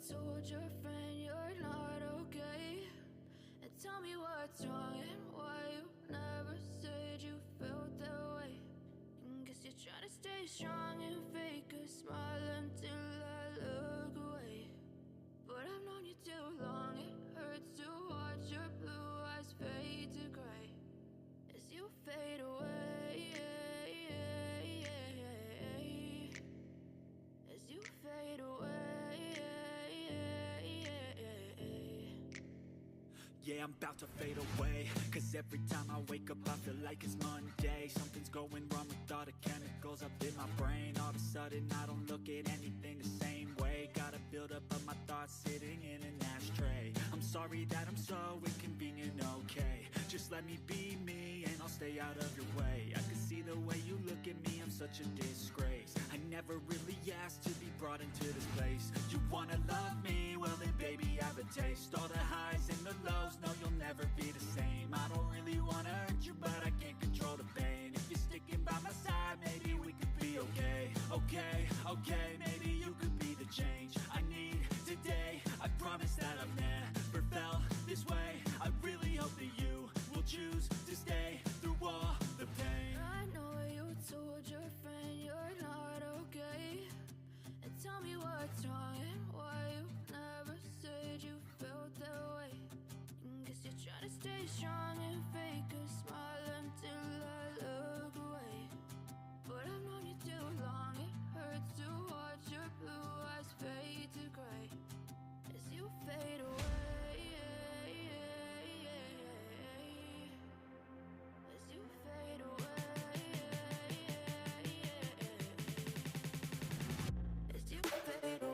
told your friend you're not okay? And tell me what's wrong and why you never said you felt that way. And guess you're trying to stay strong and fake a smile until I look away. But I've known you too long, it hurts to watch your blue eyes fade to gray as you fade away, as you fade away. Yeah, I'm about to fade away, cause every time I wake up I feel like it's Monday. Something's going wrong with all the chemicals up in my brain. All of a sudden I don't look at anything the same way. Gotta build up of my thoughts sitting in an ashtray. I'm sorry that I'm so inconvenient, okay? Just let me be me and I'll stay out of your way. I can see the way you look at me, I'm such a disgrace. I never really asked to be brought into this place. You wanna love me? Well then baby, have a taste. All the highs and the lows, no, you'll never be the same. I don't really wanna hurt you, but I can't control the pain. If you're sticking by my side, maybe we could be okay. Okay, maybe you could be the change I need today. I promise that I've never felt this way. I really hope that you will choose to stay through all the pain. I know you told your friend you're not okay. And tell me what's wrong and why you never said you felt that way. And guess you're trying to stay strong and fake a smile until I look away. But I've known you too long, it hurts to watch your blue eyes fade to gray as you fade away, as you fade away, as you fade away.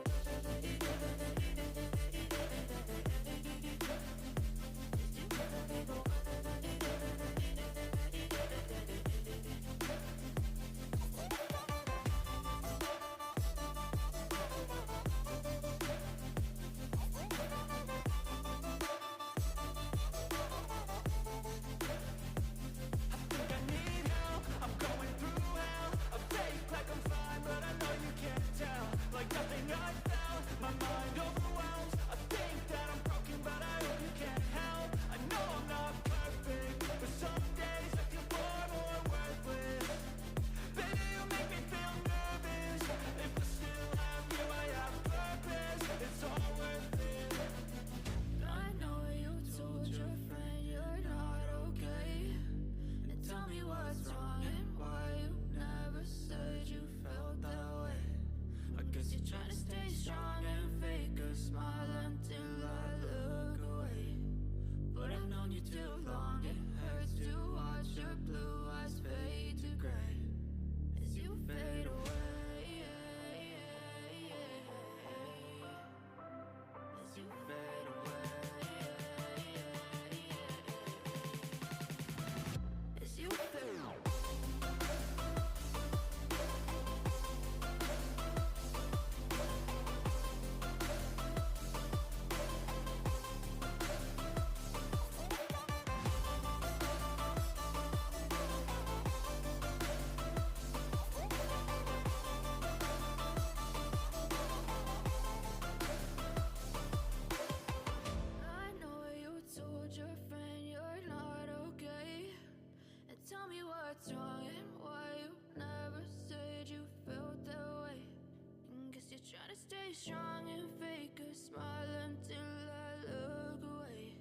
Trying to stay strong and fake a smile until I look away.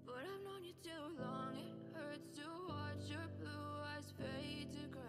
But I've known you too long, it hurts to watch your blue eyes fade to gray.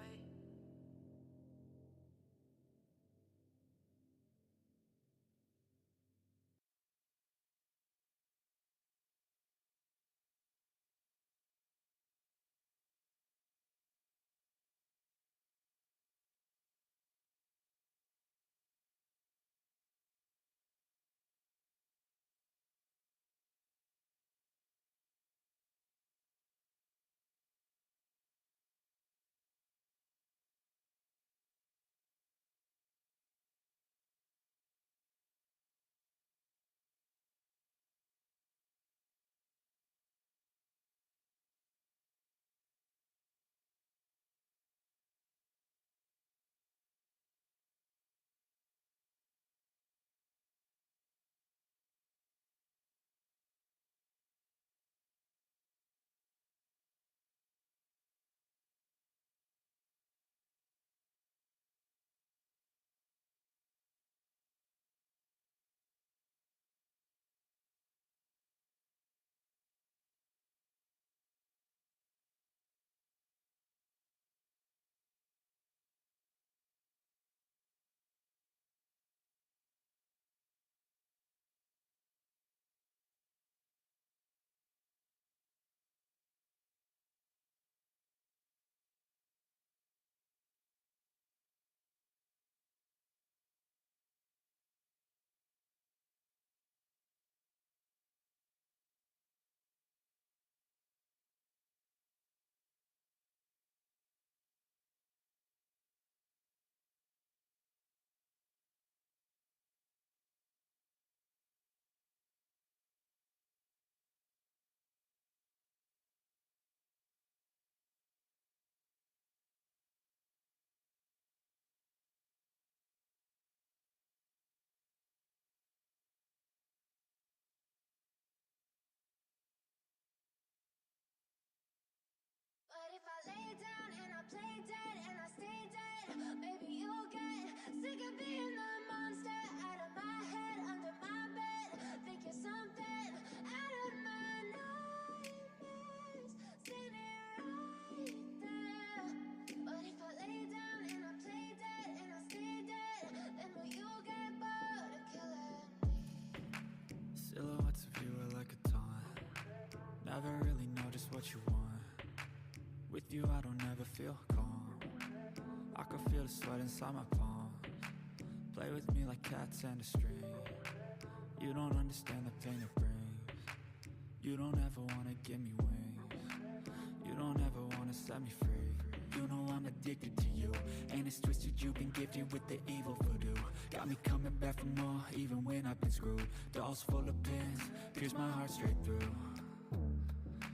play dead and I stay dead. Baby, you'll get sick of being the monster out of my head, under my bed. Think you're something out of my nightmares, standing right there. But if I lay down and I play dead and I stay dead, then will you get bored of killing me? Silhouettes of you are like a taunt. Never really know just what you want. With you I don't ever feel calm. I can feel the sweat inside my palms. Play with me like cats and a string. You don't understand the pain it brings. You don't ever wanna give me wings. You don't ever wanna set me free. You know I'm addicted to you, and it's twisted you've been gifted with the evil voodoo. Got me coming back for more, even when I've been screwed. Dolls full of pins, pierce my heart straight through.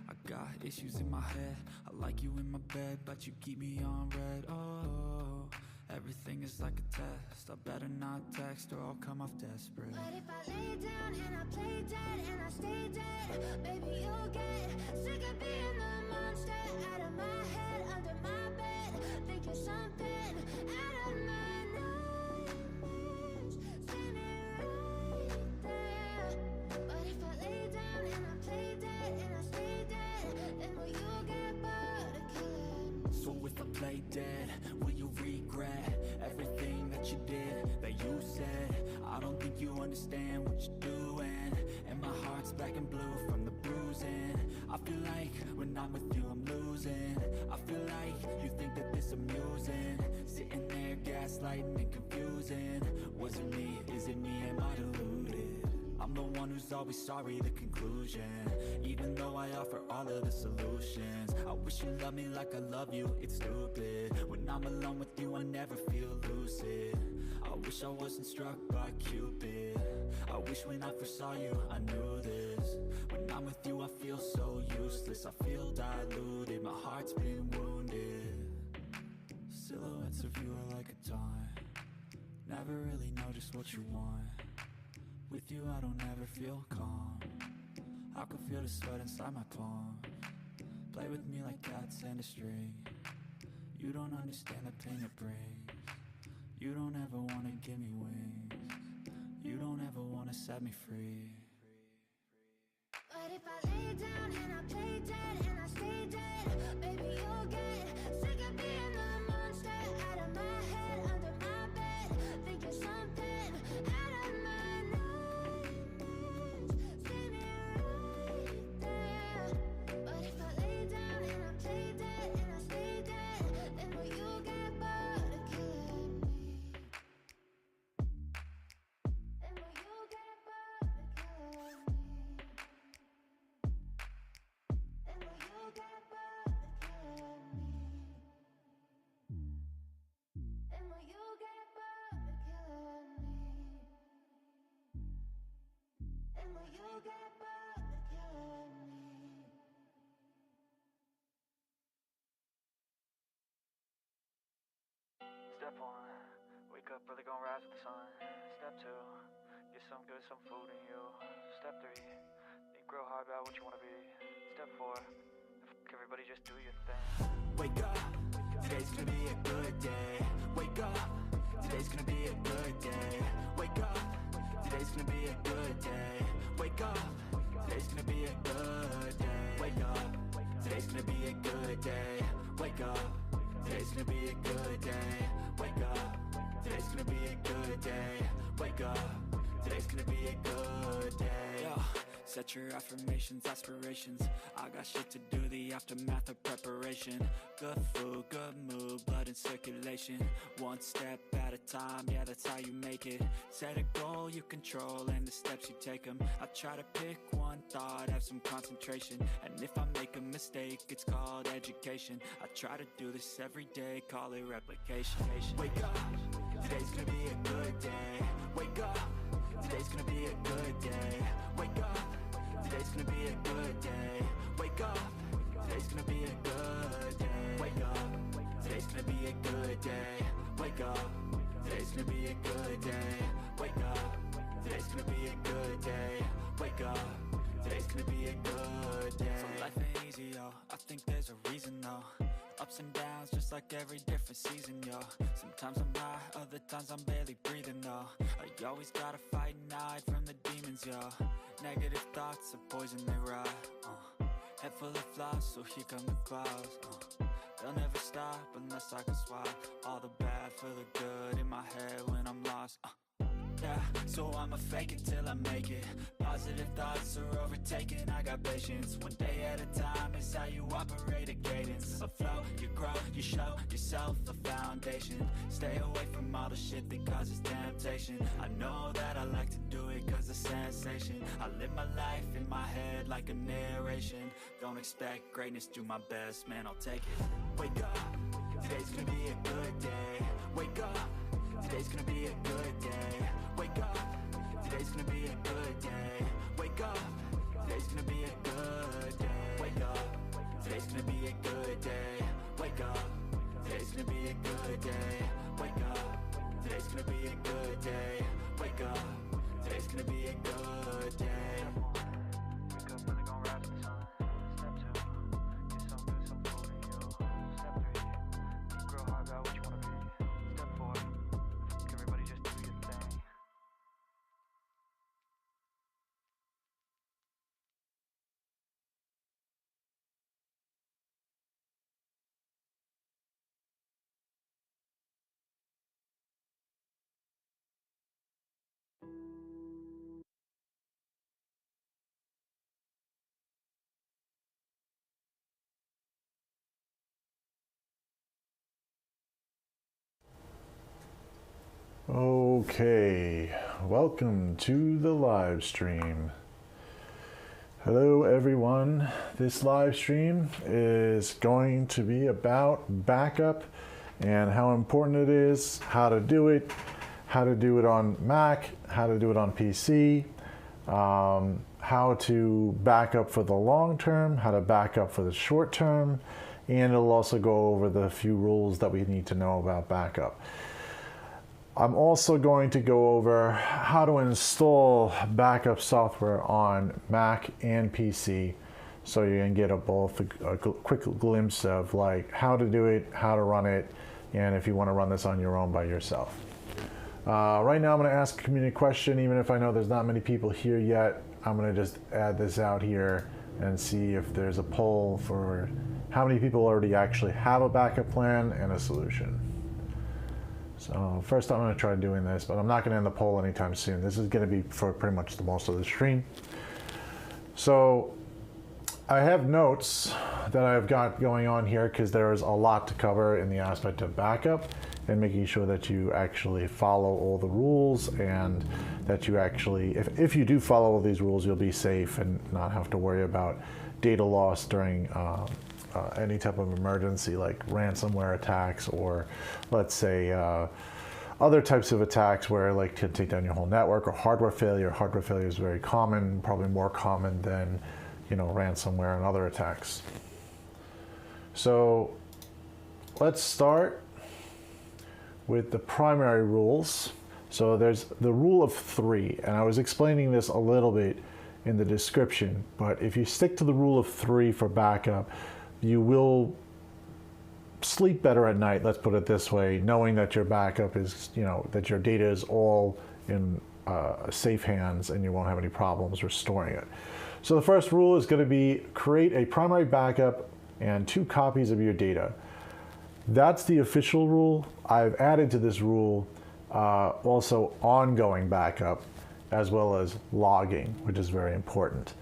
I got issues in my head, I like you in my bed, but you keep me on red. Oh, everything is like a test. I better not text or I'll come off desperate. But if I lay down and I play dead and I stay dead, baby, you'll get sick of being the monster out of my head, under my bed. Think you're something out of my nightmares, standing right there. But if I lay down and I play dead and I stay dead, then will you get bored of killing me? So if I play dead, will you regret everything that you did, that you said? I don't think you understand what you're doing, and my heart's black and blue from the bruising. I feel like when I'm with you I'm losing. I feel like you think that this amusing, sitting there gaslighting and confusing. Was it me? Is it me? Am I deluded? I'm the one who's always sorry, the conclusion, even though I offer all of the solutions. I wish you loved me like I love you, it's stupid. When I'm alone with you I never feel lucid. I wish I wasn't struck by Cupid. I wish when I first saw you I knew this. When I'm with you I feel so useless, I feel diluted, my heart's been wounded. Silhouettes of you are like a taunt. Never really know just what you want. With you I don't ever feel calm. I can feel the sweat inside my palms. Play with me like cats and a string. You don't understand the pain it brings. You don't ever wanna give me wings. You don't ever wanna set me free. But if I lay down and I play dead and I stay dead, baby, you'll get sick of being the monster out of my head, under my bed. Think you're something out of my nightmares, standing right there. But if I lay down and I play dead and I stay dead, then will you get bored of killing me? Then will you get bored of killing me? And will you get bored of killing me? And will you get bored of killing me? And will you get bored of killing me? Step 1, wake up early, gonna rise with the sun. Step 2, get some good, some food in you. Step 3, think real hard about what you wanna be. Step 4, everybody just do your thing. Wake up, today's gonna be a good day. Wake up, today's gonna be a good day. Wake up, today's gonna be a good day. Wake up, today's gonna be a good day. Wake up, today's gonna be a good day. Wake up, today's gonna be a good day. Wake up, today's gonna be a good day. Wake up, today's gonna be a good day. Yeah. Set your affirmations, aspirations. I got shit to do, the aftermath of preparation. Good food, good mood, blood in circulation. One step at a time, yeah, that's how you make it. Set a goal you control and the steps you take them. I try to pick one thought, have some concentration. And if I make a mistake, it's called education. I try to do this every day, call it replication. Wake up, today's gonna be a good day. Wake up, today's gonna be a good day. Wake up, today's gonna be a good day. Wake up, today's gonna be a good day. Wake up, today's gonna be a good day. Wake up, today's gonna be a good day. Wake up, today's gonna be a good day. Wake up, today's gonna be a good day. So life ain't easy, yo, I think there's a reason though. Ups ups and downs, just like every different season, yo. Sometimes I'm high, other times I'm barely breathing, though. I always gotta fight and hide from the demons, yo. Negative thoughts are poison, they rot. Head full of flies, so here come the clouds. They'll never stop unless I can swap all the bad for the good in my head when I'm lost. Yeah, so I'ma fake it till I make it. Positive thoughts are overtaken, I got patience. One day at a time is how you operate a cadence. Afloat, you grow, you show yourself a foundation. Stay away from all the shit that causes temptation. I know that I like to do it cause of sensation. I live my life in my head like a narration. Don't expect greatness, do my best, man, I'll take it. Wake up, today's gonna be a good day. Wake up, today's gonna be a good day. Wake up, today's gonna be a good day. Wake up, today's gonna be a good day. Wake up, today's gonna be a good day. Wake up, today's gonna be a good day. Wake up, today's gonna be a good day. Wake up, today's gonna be a good day. Wake up, really gonna rise with the sun. Step 2, get some good, some food in you. Step 3, grow hard about what you wanna be. Step 4, everybody just do your thing. Okay, welcome to the live stream. Hello everyone. This live stream is going to be about backup and how important it is, how to do it on Mac, how to do it on PC, how to back up for the long term, how to back up for the short term, and it'll also go over the few rules that we need to know about backup. I'm also going to go over how to install backup software on Mac and PC, so you can get a quick glimpse of like how to do it, how to run it, and if you want to run this on your own by yourself. Right now I'm going to ask a community question, even if I know there's not many people here yet. I'm going to just add this out here and see if there's a poll for how many people already actually have a backup plan and a solution. So first I'm going to try doing this, but I'm not going to end the poll anytime soon. This is going to be for pretty much the most of the stream. So I have notes that I've got going on here because there is a lot to cover in the aspect of backup and making sure that you actually follow all the rules, and that you actually, if you do follow all these rules, you'll be safe and not have to worry about data loss during any type of emergency like ransomware attacks, or let's say other types of attacks where like to take down your whole network, or hardware failure. Hardware failure is very common, probably more common than, you know, ransomware and other attacks. So let's start with the primary rules. So there's the rule of 3, and I was explaining this a little bit in the description, but if you stick to the rule of 3 for backup, you will sleep better at night, let's put it this way, knowing that your backup is, you know, that your data is all in safe hands and you won't have any problems restoring it. So the first rule is going to be create a primary backup and 2 copies of your data. That's the official rule. I've added to this rule also ongoing backup as well as logging, which is very important.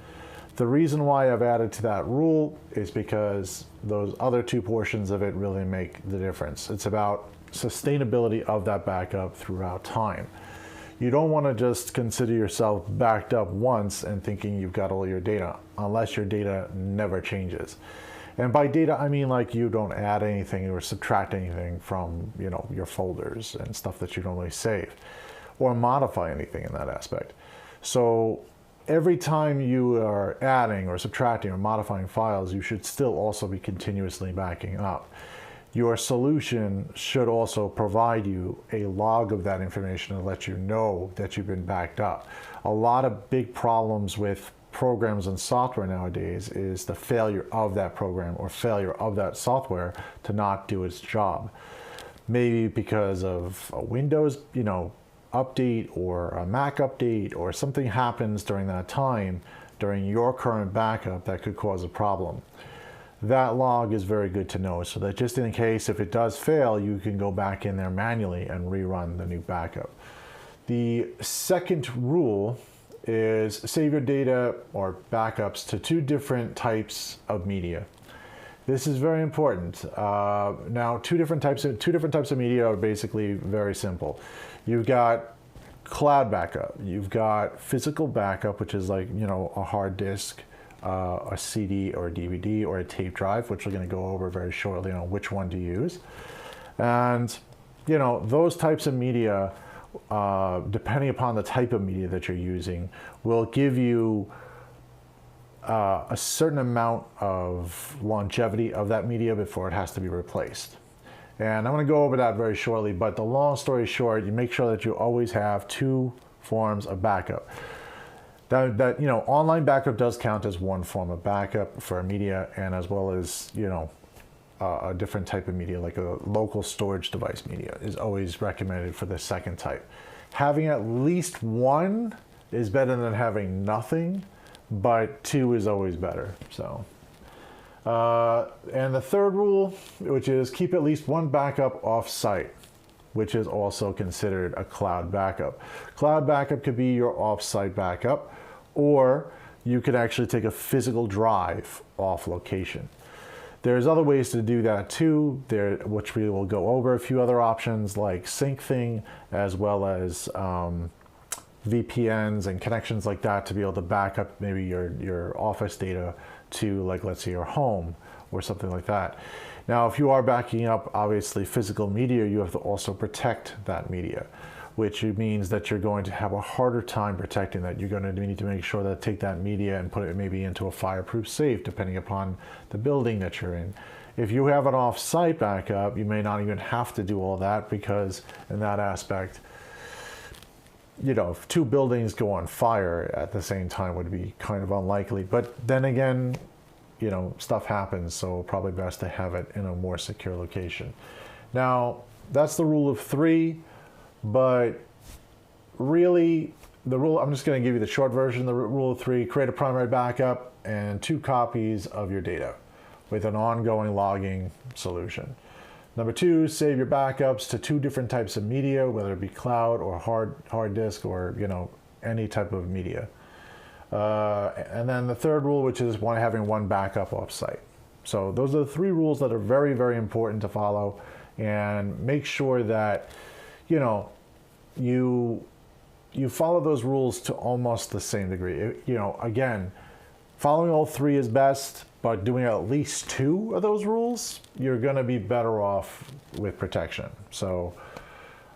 The reason why I've added to that rule is because those other 2 portions of it really make the difference. It's about sustainability of that backup throughout time. You don't want to just consider yourself backed up once and thinking you've got all your data, unless your data never changes. And by data, I mean like you don't add anything or subtract anything from, you know, your folders and stuff that you normally save, or modify anything in that aspect. So every time you are adding or subtracting or modifying files, you should still also be continuously backing up. Your solution should also provide you a log of that information to let you know that you've been backed up. A lot of big problems with programs and software nowadays is the failure of that program or failure of that software to not do its job. Maybe because of a Windows, update or a Mac update, or something happens during that time, during your current backup, that could cause a problem. That log is very good to know, so that just in case if it does fail, you can go back in there manually and rerun the new backup. The second rule is save your data or backups to two different types of media. This is very important. Now, two different types of media are basically very simple. You've got cloud backup. You've got physical backup, which is like a hard disk, a CD or a DVD or a tape drive, which we're going to go over very shortly on which one to use. And those types of media, depending upon the type of media that you're using, will give you a certain amount of longevity of that media before it has to be replaced. And I'm going to go over that very shortly, but the long story short, you make sure that you always have two forms of backup. That online backup does count as one form of backup for media, and as well as a different type of media, like a local storage device media, is always recommended for the second type. Having at least one is better than having nothing, but two is always better. So, and the third rule, which is keep at least one backup off-site, which is also considered a cloud backup. Cloud backup could be your off-site backup, or you could actually take a physical drive off location. There's other ways to do that too, which we will go over. A few other options like SyncThing, as well as VPNs and connections like that to be able to back up maybe your office data to, like, let's say your home or something like that. Now, if you are backing up obviously physical media, you have to also protect that media, which means that you're going to have a harder time protecting that. You're going to need to make sure that take that media and put it maybe into a fireproof safe, depending upon the building that you're in. If you have an off-site backup, you may not even have to do all that, because in that aspect, if two buildings go on fire at the same time would be kind of unlikely. But then again, stuff happens, so probably best to have it in a more secure location. Now, that's the rule of three, but really I'm just going to give you the short version. The rule of three: create a primary backup and 2 copies of your data with an ongoing logging solution. Number 2, save your backups to 2 different types of media, whether it be cloud or hard disk, or any type of media. And then the third rule, which is having one backup offsite. So those are the 3 rules that are very, very important to follow, and make sure that you follow those rules to almost the same degree. Again, following all 3 is best, but doing at least 2 of those rules, you're going to be better off with protection. So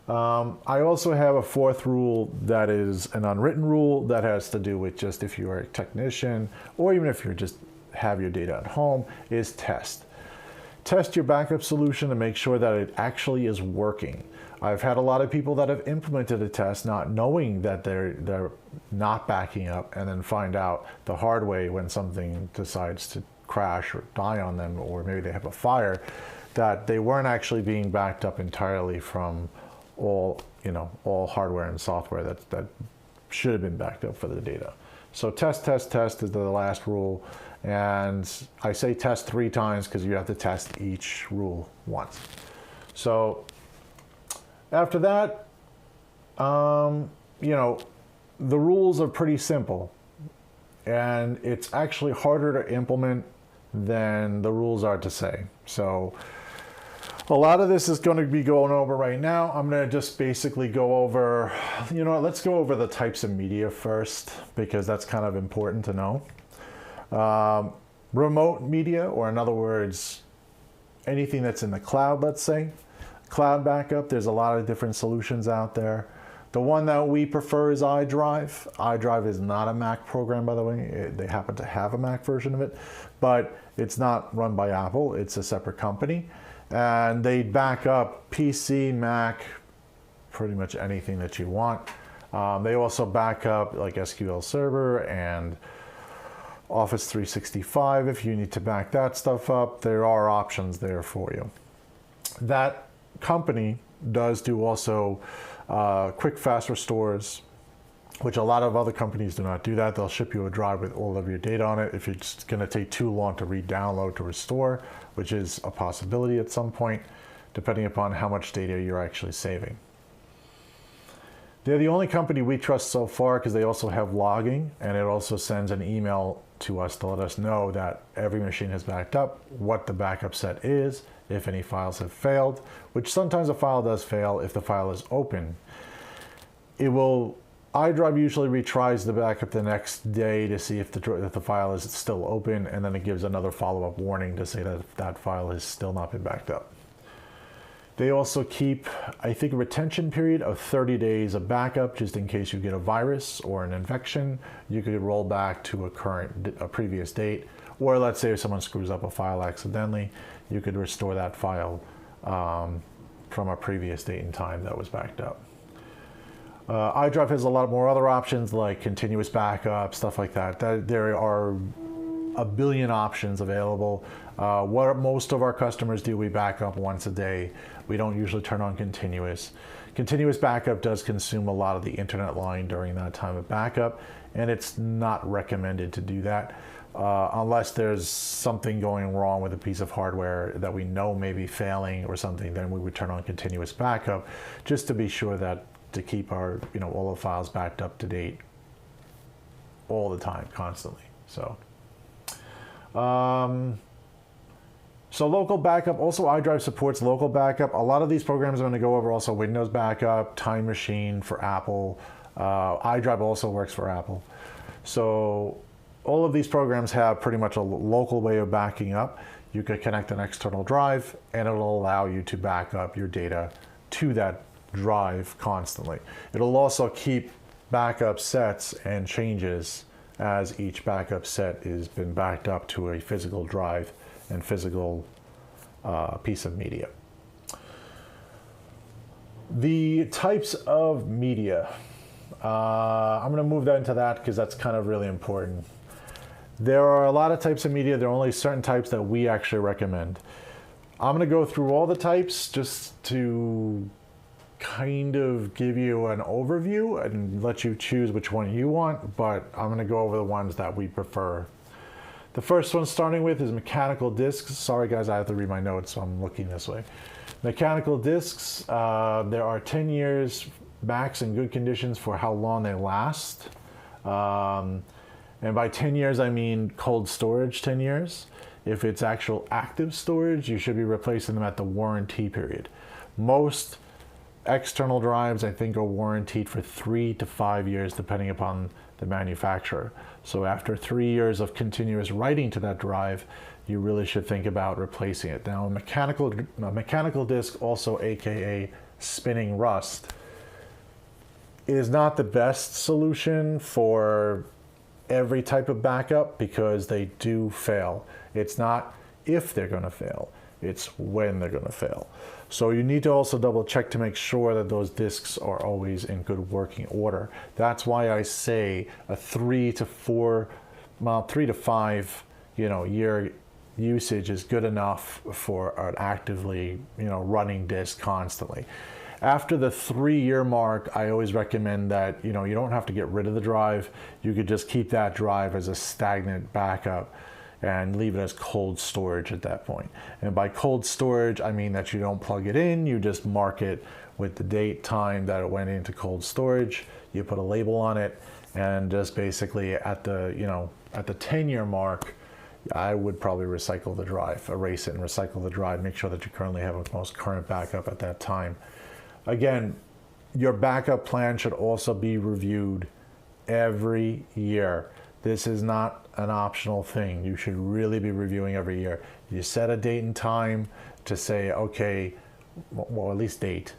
I also have a 4th rule that is an unwritten rule that has to do with just if you are a technician, or even if you just have your data at home, is test. Test your backup solution to make sure that it actually is working. I've had a lot of people that have implemented a test not knowing that they're not backing up, and then find out the hard way when something decides to crash or die on them, or maybe they have a fire, that they weren't actually being backed up entirely from all hardware and software that should have been backed up for the data. So test is the last rule, and I say test 3 times because you have to test each rule once. So after that, the rules are pretty simple, and it's actually harder to implement than the rules are to say. So a lot of this is going to be going over right now. I'm going to just basically go over, let's go over the types of media first, because that's kind of important to know. Remote media, or in other words, anything that's in the cloud, let's say. Cloud backup, there's a lot of different solutions out there. The one that we prefer is iDrive. iDrive is not a Mac program, by the way. They happen to have a Mac version of it, but it's not run by Apple. It's a separate company. And they back up PC, Mac, pretty much anything that you want. They also back up like SQL Server and Office 365, if you need to back that stuff up, there are options there for you. That company does do also quick, fast restores, which a lot of other companies do not do that. They'll ship you a drive with all of your data on it if it's going to take too long to re-download to restore, which is a possibility at some point, depending upon how much data you're actually saving. They're the only company we trust so far because they also have logging, and it also sends an email to us to let us know that every machine has backed up, what the backup set is, if any files have failed, which sometimes a file does fail if the file is open. iDrive usually retries the backup the next day to see if the file is still open, and then it gives another follow-up warning to say that that file has still not been backed up. They also keep, I think, a retention period of 30 days of backup, just in case you get a virus or an infection. You could roll back to a previous date, or let's say if someone screws up a file accidentally, you could restore that file from a previous date and time that was backed up. iDrive has a lot more other options like continuous backup, stuff like that. There are a billion options available. What most of our customers do, we back up once a day. We don't usually turn on continuous. Continuous backup does consume a lot of the internet line during that time of backup, and it's not recommended to do that unless there's something going wrong with a piece of hardware that we know may be failing or something. Then we would turn on continuous backup just to be sure that to keep our all the files backed up to date all the time, constantly. So local backup, also iDrive supports local backup. A lot of these programs I'm going to go over also Windows backup, Time Machine for Apple. iDrive also works for Apple. So all of these programs have pretty much a local way of backing up. You could connect an external drive and it'll allow you to back up your data to that drive constantly. It'll also keep backup sets and changes as each backup set has been backed up to a physical drive and physical piece of media. The types of media. I'm going to move that into that because that's kind of really important. There are a lot of types of media. There are only certain types that we actually recommend. I'm going to go through all the types just to kind of give you an overview and let you choose which one you want, but I'm going to go over the ones that we prefer. The first one starting with is mechanical disks. Sorry guys, I have to read my notes, so I'm looking this way. Mechanical disks, there are 10 years max in good conditions for how long they last. And by 10 years, I mean cold storage 10 years. If it's actual active storage, you should be replacing them at the warranty period. Most external drives, I think, are warranted for 3 to 5 years, depending upon the manufacturer. So after 3 years of continuous writing to that drive, you really should think about replacing it. Now, a mechanical disk, also AKA spinning rust, is not the best solution for every type of backup because they do fail. It's not if they're going to fail, it's when they're going to fail. So you need to also double check to make sure that those disks are always in good working order. That's why I say a 3 to 5 year usage is good enough for an actively running disk constantly. After the 3-year mark, I always recommend that you don't have to get rid of the drive. You could just keep that drive as a stagnant backup and leave it as cold storage at that point. And by cold storage, I mean that you don't plug it in, you just mark it with the date, time that it went into cold storage, you put a label on it, and just basically at the 10-year mark, I would probably recycle the drive, erase it and recycle the drive, make sure that you currently have a most current backup at that time. Again, your backup plan should also be reviewed every year. This is not an optional thing. You should really be reviewing every year. You set a date and time to say, okay, well, at least date.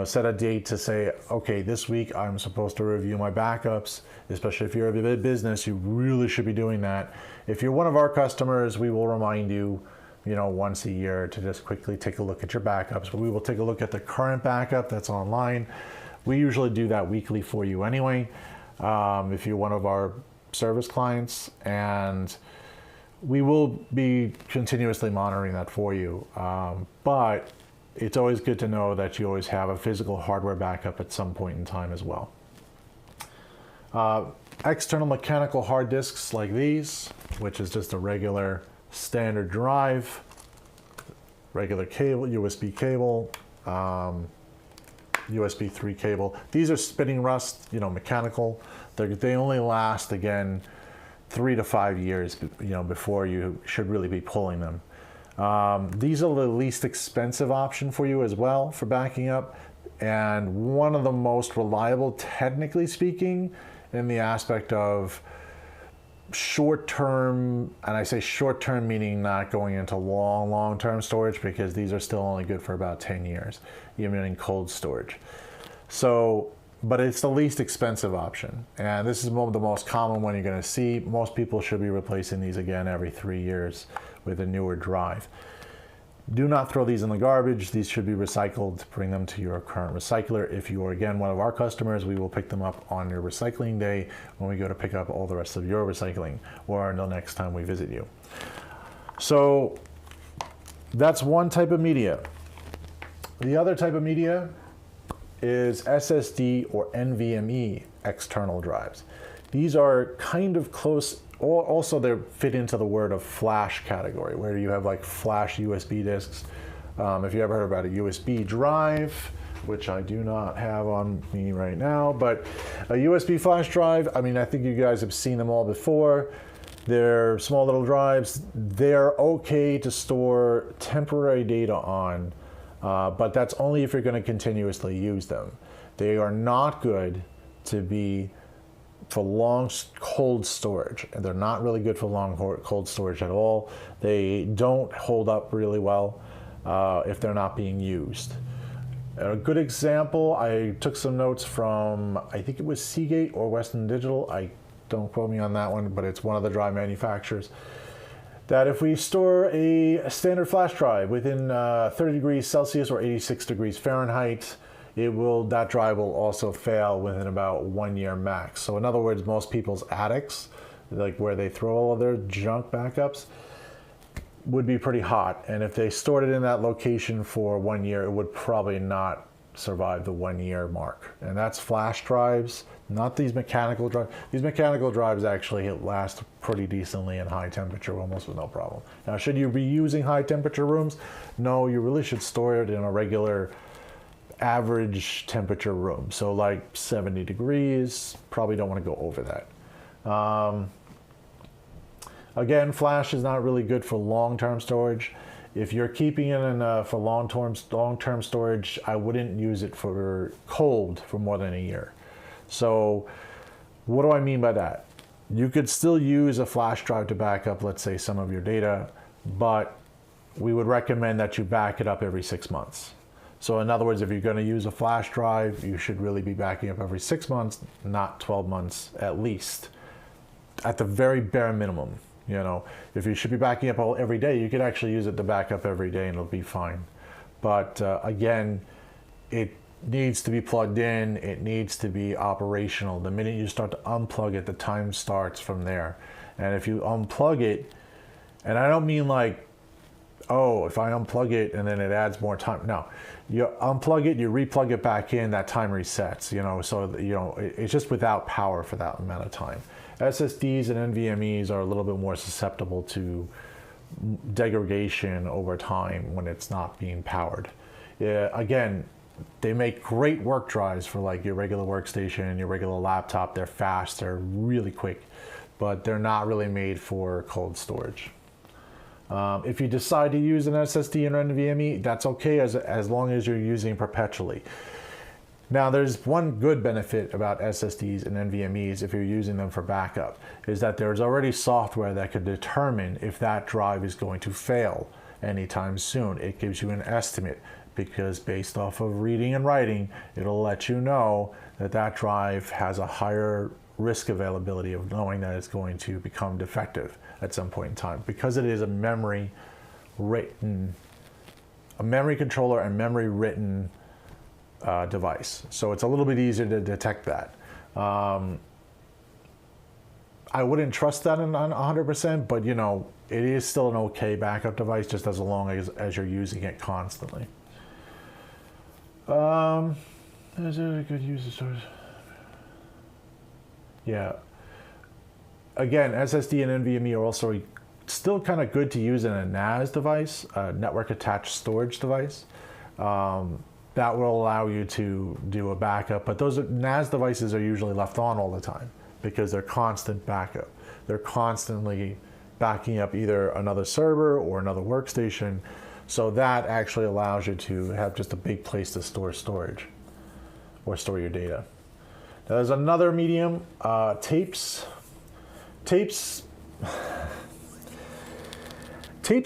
Set a date to say, okay, this week I'm supposed to review my backups, especially if you're a big business, you really should be doing that. If you're one of our customers, we will remind you, once a year to just quickly take a look at your backups. But we will take a look at the current backup that's online. We usually do that weekly for you anyway. If you're one of our service clients, and we will be continuously monitoring that for you. But it's always good to know that you always have a physical hardware backup at some point in time as well. External mechanical hard disks like these, which is just a regular standard drive, regular cable, USB cable, USB 3 cable. These are spinning rust, mechanical. They only last, again, 3 to 5 years, before you should really be pulling them. These are the least expensive option for you as well for backing up, and one of the most reliable, technically speaking, in the aspect of short-term, and I say short-term meaning not going into long-term storage, because these are still only good for about 10 years, even in cold storage. So, but it's the least expensive option, and this is one of the most common one you're going to see. Most people should be replacing these again every 3 years with a newer drive. Do not throw these in the garbage. These should be recycled. Bring them to your current recycler. If you are, again, one of our customers, we will pick them up on your recycling day when we go to pick up all the rest of your recycling, or until next time we visit you. So that's one type of media. The other type of media is SSD or NVMe external drives. These are kind of close. Also, they fit into the word of flash category, where you have like flash USB disks. If you ever heard about a USB drive, which I do not have on me right now, but a USB flash drive, I think you guys have seen them all before. They're small little drives. They're okay to store temporary data on, but that's only if you're going to continuously use them. They are not good to be for long cold storage, and they're not really good for long cold storage at all. They don't hold up really well if they're not being used. A good example, I took some notes from, I think it was Seagate or Western Digital, don't quote me on that one, but it's one of the drive manufacturers, that if we store a standard flash drive within 30 degrees Celsius or 86 degrees Fahrenheit, that drive will also fail within about 1 year max. So in other words, most people's attics, like where they throw all of their junk backups, would be pretty hot. And if they stored it in that location for 1 year, it would probably not survive the 1 year mark. And that's flash drives, not these mechanical drives. These mechanical drives actually last pretty decently in high temperature, almost with no problem. Now, should you be using high temperature rooms? No, you really should store it in a regular average temperature room, so like 70 degrees. Probably don't want to go over that. Again, flash is not really good for long-term storage. If you're keeping it in for long-term storage, I wouldn't use it for cold for more than a year. So what do I mean by that? You could still use a flash drive to back up, let's say, some of your data, but we would recommend that you back it up every 6 months. So in other words, if you're going to use a flash drive, you should really be backing up every 6 months, not 12 months at least, at the very bare minimum. If you should be backing up every day, you could actually use it to back up every day and it'll be fine. But again, it needs to be plugged in. It needs to be operational. The minute you start to unplug it, the time starts from there. And if you unplug it, and I don't mean like, oh, if I unplug it and then it adds more time. No, you unplug it, you replug it back in, that time resets, so, it's just without power for that amount of time. SSDs and NVMEs are a little bit more susceptible to degradation over time when it's not being powered. Again, they make great work drives for like your regular workstation, your regular laptop. They're fast, they're really quick, but they're not really made for cold storage. If you decide to use an SSD and NVMe, that's okay as long as you're using perpetually. Now, there's one good benefit about SSDs and NVMEs if you're using them for backup, is that there's already software that could determine if that drive is going to fail anytime soon. It gives you an estimate, because based off of reading and writing, it'll let you know that that drive has a higher risk availability of knowing that it's going to become defective at some point in time, because it is a memory controller and memory written device. So it's a little bit easier to detect that. I wouldn't trust that on 100%, but you know, it is still an okay backup device just as long as you're using it constantly. Is it a good use of storage? Yeah. Again, SSD and NVMe are also still kind of good to use in a NAS device, a network attached storage device. That will allow you to do a backup, but those NAS devices are usually left on all the time because they're constant backup. They're constantly backing up either another server or another workstation, so that actually allows you to have just a big place to store storage or store your data. Now, there's another medium, tapes. Tapes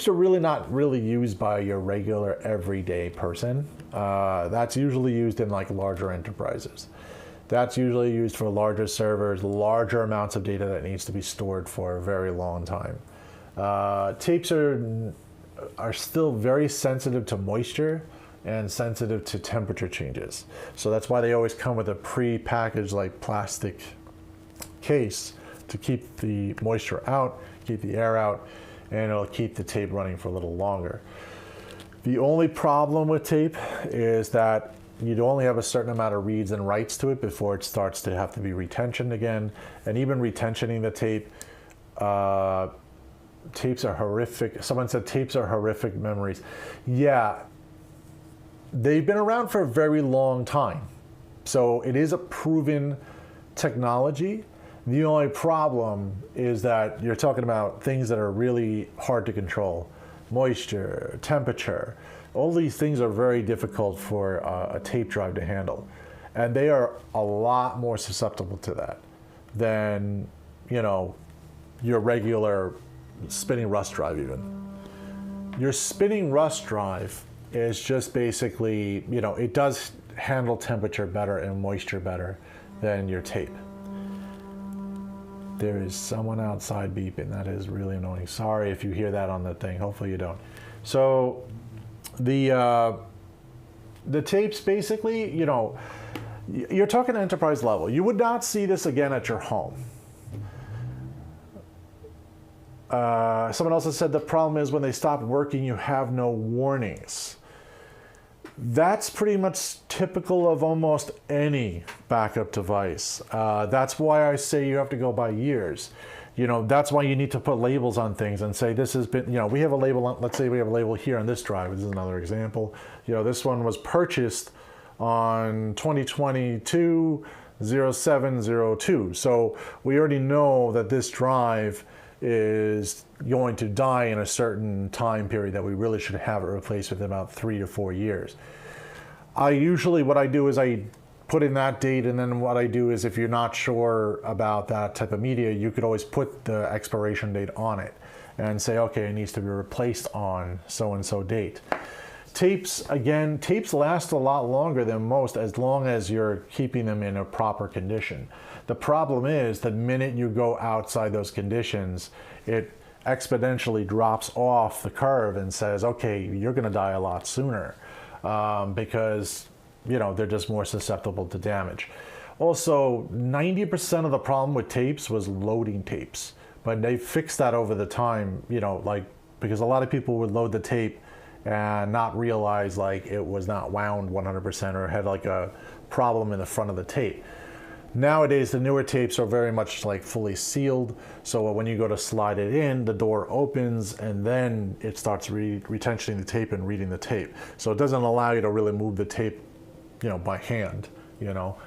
are really not really used by your regular everyday person. That's usually used in like larger enterprises. That's usually used for larger servers, larger amounts of data that needs to be stored for a very long time. Tapes are still very sensitive to moisture and sensitive to temperature changes. So that's why they always come with a pre-packaged like plastic case to keep the moisture out, keep the air out, and it'll keep the tape running for a little longer. The only problem with tape is that you'd only have a certain amount of reads and writes to it before it starts to have to be retensioned again. And even retensioning the tape, tapes are horrific. Someone said tapes are horrific memories. Yeah, they've been around for a very long time. So it is a proven technology. The only problem is that you're talking about things that are really hard to control. Moisture, temperature, all these things are very difficult for a tape drive to handle. And they are a lot more susceptible to that than, you know, your regular spinning rust drive even. Your spinning rust drive is just basically, you know, it does handle temperature better and moisture better than your tape. There is someone outside beeping. That is really annoying. Sorry if you hear that on the thing. Hopefully you don't. So the tapes basically, you know, you're talking enterprise level. You would not see this again at your home. Someone else has said the problem is when they stop working, you have no warnings. That's pretty much typical of almost any backup device. That's why I say you have to go by years. You know, that's why you need to put labels on things and say this has been, you know, we have a label on, let's say we have a label here on this drive. This is another example. You know, this one was purchased on 2022-07-02. So we already know that this drive is going to die in a certain time period that we really should have it replaced within about 3 to 4 years. What I do is I put in that date, and then what I do is if you're not sure about that type of media, you could always put the expiration date on it and say, okay, it needs to be replaced on so-and-so date. Tapes, again, tapes last a lot longer than most as long as you're keeping them in a proper condition. The problem is the minute you go outside those conditions, it exponentially drops off the curve and says, okay, you're going to die a lot sooner because, you know, they're just more susceptible to damage. Also, 90% of the problem with tapes was loading tapes, but they fixed that over the time, you know, like, because a lot of people would load the tape and not realize like it was not wound 100% or had like a problem in the front of the tape. Nowadays, the newer tapes are very much like fully sealed. So when you go to slide it in, the door opens and then it starts retensioning the tape and reading the tape. So it doesn't allow you to really move the tape, you know, by hand, you know.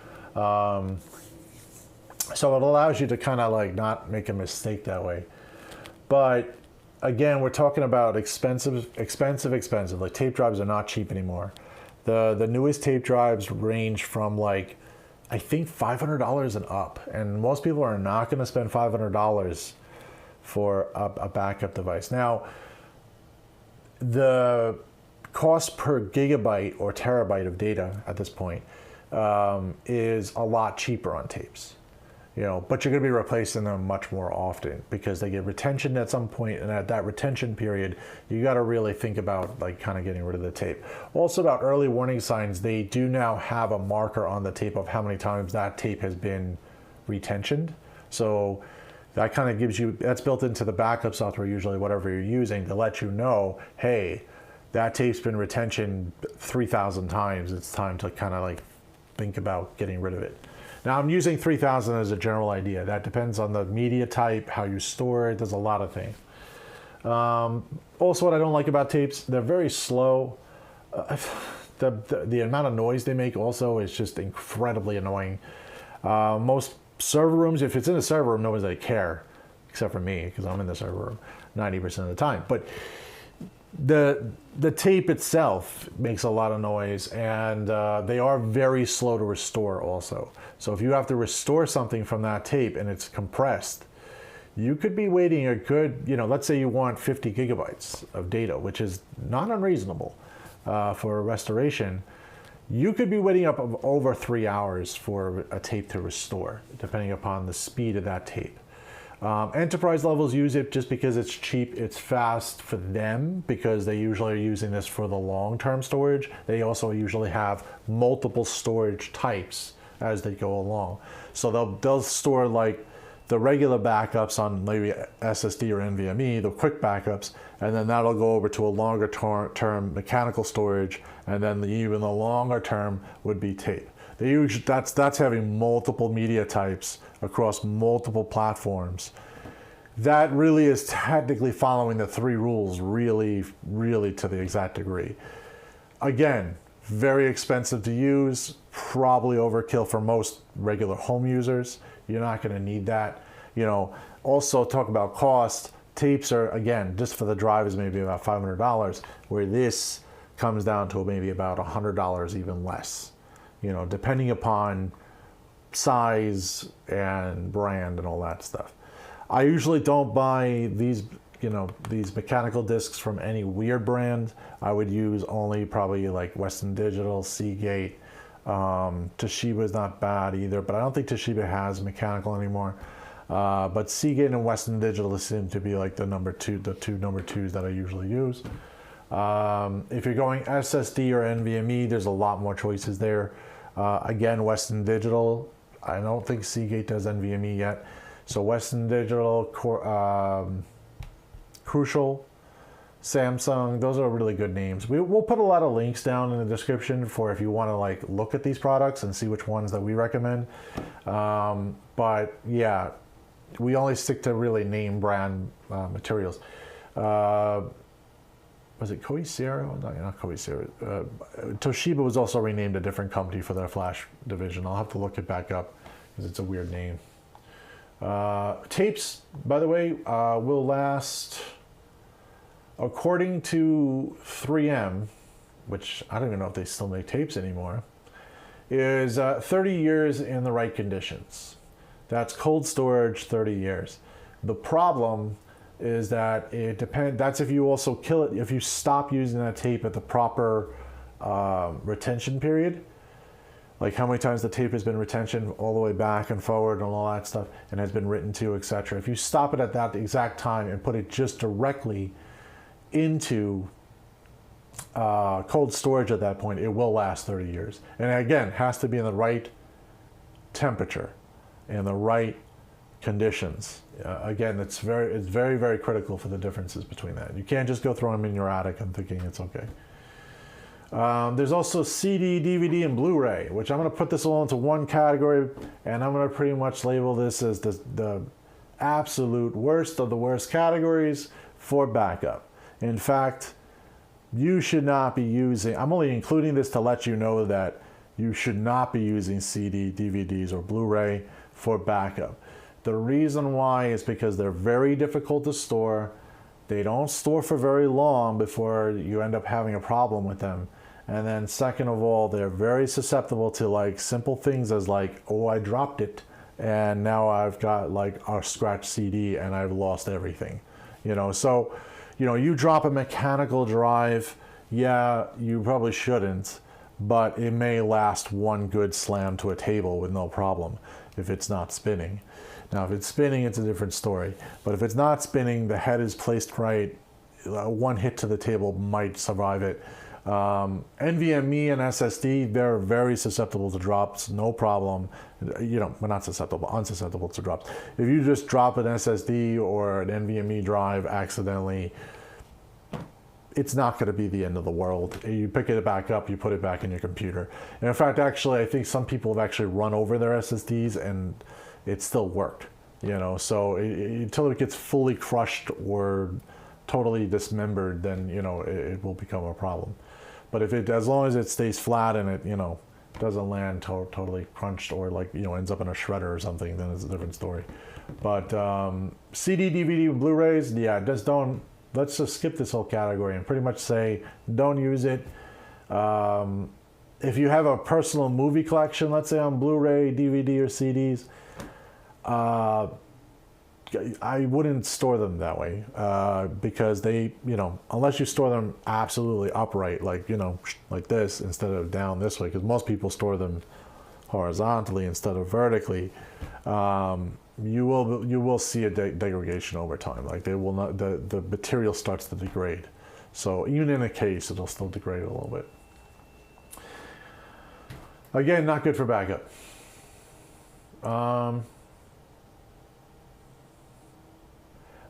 So it allows you to kind of like not make a mistake that way. But again, we're talking about expensive. Like tape drives are not cheap anymore. The newest tape drives range from like, I think $500 and up, and most people are not going to spend $500 for a backup device. Now, the cost per gigabyte or terabyte of data at this point is a lot cheaper on tapes, you know, but you're going to be replacing them much more often because they get retention at some point, and at that retention period, you got to really think about like kind of getting rid of the tape. Also about early warning signs, they do now have a marker on the tape of how many times that tape has been retentioned. So that kind of gives you, that's built into the backup software, usually whatever you're using, to let you know, hey, that tape's been retention 3,000 times. It's time to kind of like think about getting rid of it. Now I'm using 3,000 as a general idea. That depends on the media type, how you store it. There's a lot of things. Also, what I don't like about tapes, they're very slow. The amount of noise they make also is just incredibly annoying. Most server rooms, if it's in a server room, nobody's going to care, except for me, because I'm in the server room 90% of the time. But the tape itself makes a lot of noise, and they are very slow to restore also. So if you have to restore something from that tape and it's compressed, you could be waiting a good, let's say you want 50 gigabytes of data, which is not unreasonable for restoration. You could be waiting up over 3 hours for a tape to restore, depending upon the speed of that tape. Enterprise levels use it just because it's cheap, it's fast for them, because they usually are using this for the long-term storage. They also usually have multiple storage types as they go along. So they'll store like the regular backups on maybe SSD or NVMe, the quick backups, and then that'll go over to a longer term mechanical storage, and then even the longer term would be tape. They usually, that's having multiple media types across multiple platforms. That really is technically following the 3 rules really to the exact degree. Again, very expensive to use, probably overkill for most regular home users. You're not going to need that. Also talk about cost. Tapes are, again, just for the drive is maybe about $500, where this comes down to maybe about $100, even less. Depending upon size and brand and all that stuff. I usually don't buy these mechanical discs from any weird brand. I would use only probably like Western Digital, Seagate. Toshiba is not bad either, but I don't think Toshiba has mechanical anymore. But Seagate and Western Digital seem to be like the two number twos that I usually use. If you're going SSD or NVMe, there's a lot more choices there. Again, Western Digital, I don't think Seagate does NVMe yet. So Western Digital, Crucial, Samsung, those are really good names. We'll put a lot of links down in the description for if you want to like look at these products and see which ones that we recommend. But yeah, we only stick to really name brand materials. Was it Koei-Sierra? No, not Koei-Sierra. Toshiba was also renamed a different company for their flash division. I'll have to look it back up because it's a weird name. Tapes, by the way, will last, according to 3M, which I don't even know if they still make tapes anymore, is 30 years in the right conditions. That's cold storage, 30 years. The problem is that it depends. That's if you also kill it, if you stop using that tape at the proper retention period, like how many times the tape has been retention all the way back and forward and all that stuff, and has been written to, etc. If you stop it at that exact time and put it just directly into cold storage at that point, it will last 30 years. And again, it has to be in the right temperature and the right conditions. Again, it's very, very critical for the differences between that. You can't just go throw them in your attic and thinking it's okay. There's also CD, DVD, and Blu-ray, which I'm going to put this all into one category, and I'm going to pretty much label this as the absolute worst of the worst categories for backup. In fact, you should not be using, I'm only including this to let you know that you should not be using CD, DVDs, or Blu-ray for backup. The reason why is because they're very difficult to store. They don't store for very long before you end up having a problem with them. And then second of all, they're very susceptible to like simple things as like, oh, I dropped it and now I've got like a scratched CD and I've lost everything. So, you drop a mechanical drive, yeah, you probably shouldn't, but it may last one good slam to a table with no problem if it's not spinning. Now, if it's spinning, it's a different story. But if it's not spinning, the head is placed right, one hit to the table might survive it. NVMe and SSD, they're very susceptible to drops, no problem. We're not susceptible, unsusceptible to drops. If you just drop an SSD or an NVMe drive accidentally, it's not going to be the end of the world. You pick it back up, you put it back in your computer. And in fact, actually, I think some people have actually run over their SSDs and it still worked. So until it gets fully crushed or totally dismembered, then it will become a problem. But as long as it stays flat and it doesn't land totally crunched or ends up in a shredder or something, then it's a different story. But CD, DVD, and Blu-rays, yeah, let's just skip this whole category and pretty much say don't use it. If you have a personal movie collection, let's say on Blu-ray, DVD, or CDs, I wouldn't store them that way because they, unless you store them absolutely upright, like this instead of down this way, because most people store them horizontally instead of vertically. You will see a degradation over time. Like they will not, the material starts to degrade. So even in a case, it'll still degrade a little bit. Again, not good for backup.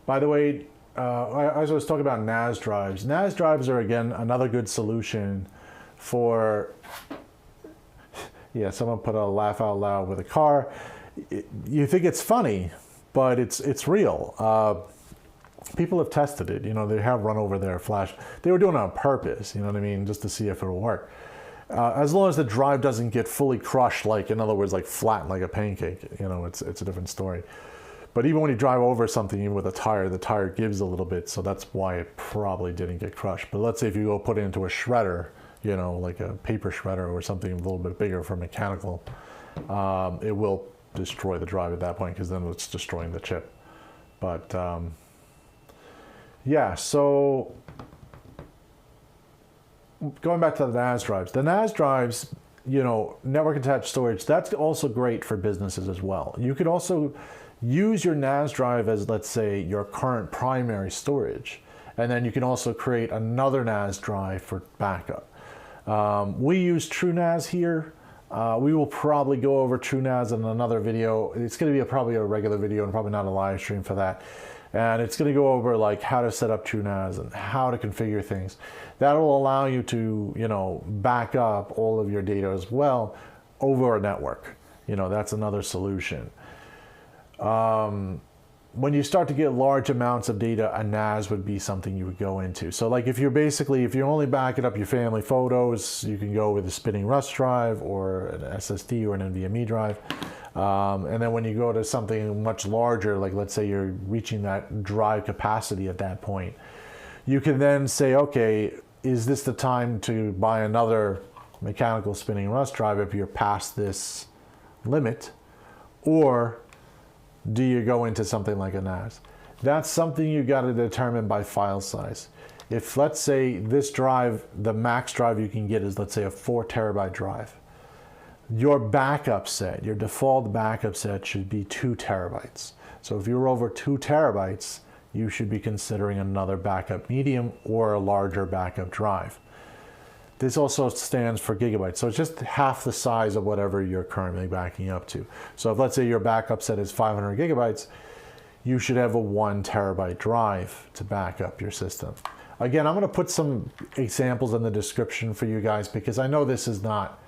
By the way, I was talking about NAS drives. NAS drives are, again, another good solution for, yeah, someone put a laugh out loud with a car. You think it's funny, but it's real. People have tested it. They have run over their flash. They were doing it on purpose, you know what I mean, just to see if it'll work. As long as the drive doesn't get fully crushed, in other words, flat like a pancake, it's a different story. But even when you drive over something, even with a tire, the tire gives a little bit, so that's why it probably didn't get crushed. But let's say if you go put it into a shredder, like a paper shredder or something a little bit bigger for mechanical, it will destroy the drive at that point because then it's destroying the chip. But yeah, so going back to the NAS drives. The NAS drives, network attached storage, that's also great for businesses as well. You could also use your NAS drive as, let's say, your current primary storage. And then you can also create another NAS drive for backup. We use TrueNAS here. We will probably go over TrueNAS in another video. It's going to be probably a regular video and probably not a live stream for that. And it's going to go over how to set up TrueNAS and how to configure things. That will allow you to, back up all of your data as well over a network. That's another solution. When you start to get large amounts of data, a NAS would be something you would go into. So if you're only backing up your family photos, you can go with a spinning Rust drive or an SSD or an NVMe drive. And then when you go to something much larger, let's say you're reaching that drive capacity at that point, you can then say, okay, is this the time to buy another mechanical spinning Rust drive if you're past this limit? Or do you go into something like a NAS? That's something you got to determine by file size. If, let's say, this drive, the max drive you can get is, let's say, a 4 terabyte drive. Your backup set, your default backup set should be 2 terabytes. So if you're over 2 terabytes, you should be considering another backup medium or a larger backup drive. This also stands for gigabytes, so it's just half the size of whatever you're currently backing up to. So if, let's say, your backup set is 500 gigabytes, you should have a 1 terabyte drive to back up your system. Again, I'm going to put some examples in the description for you guys because I know this is not,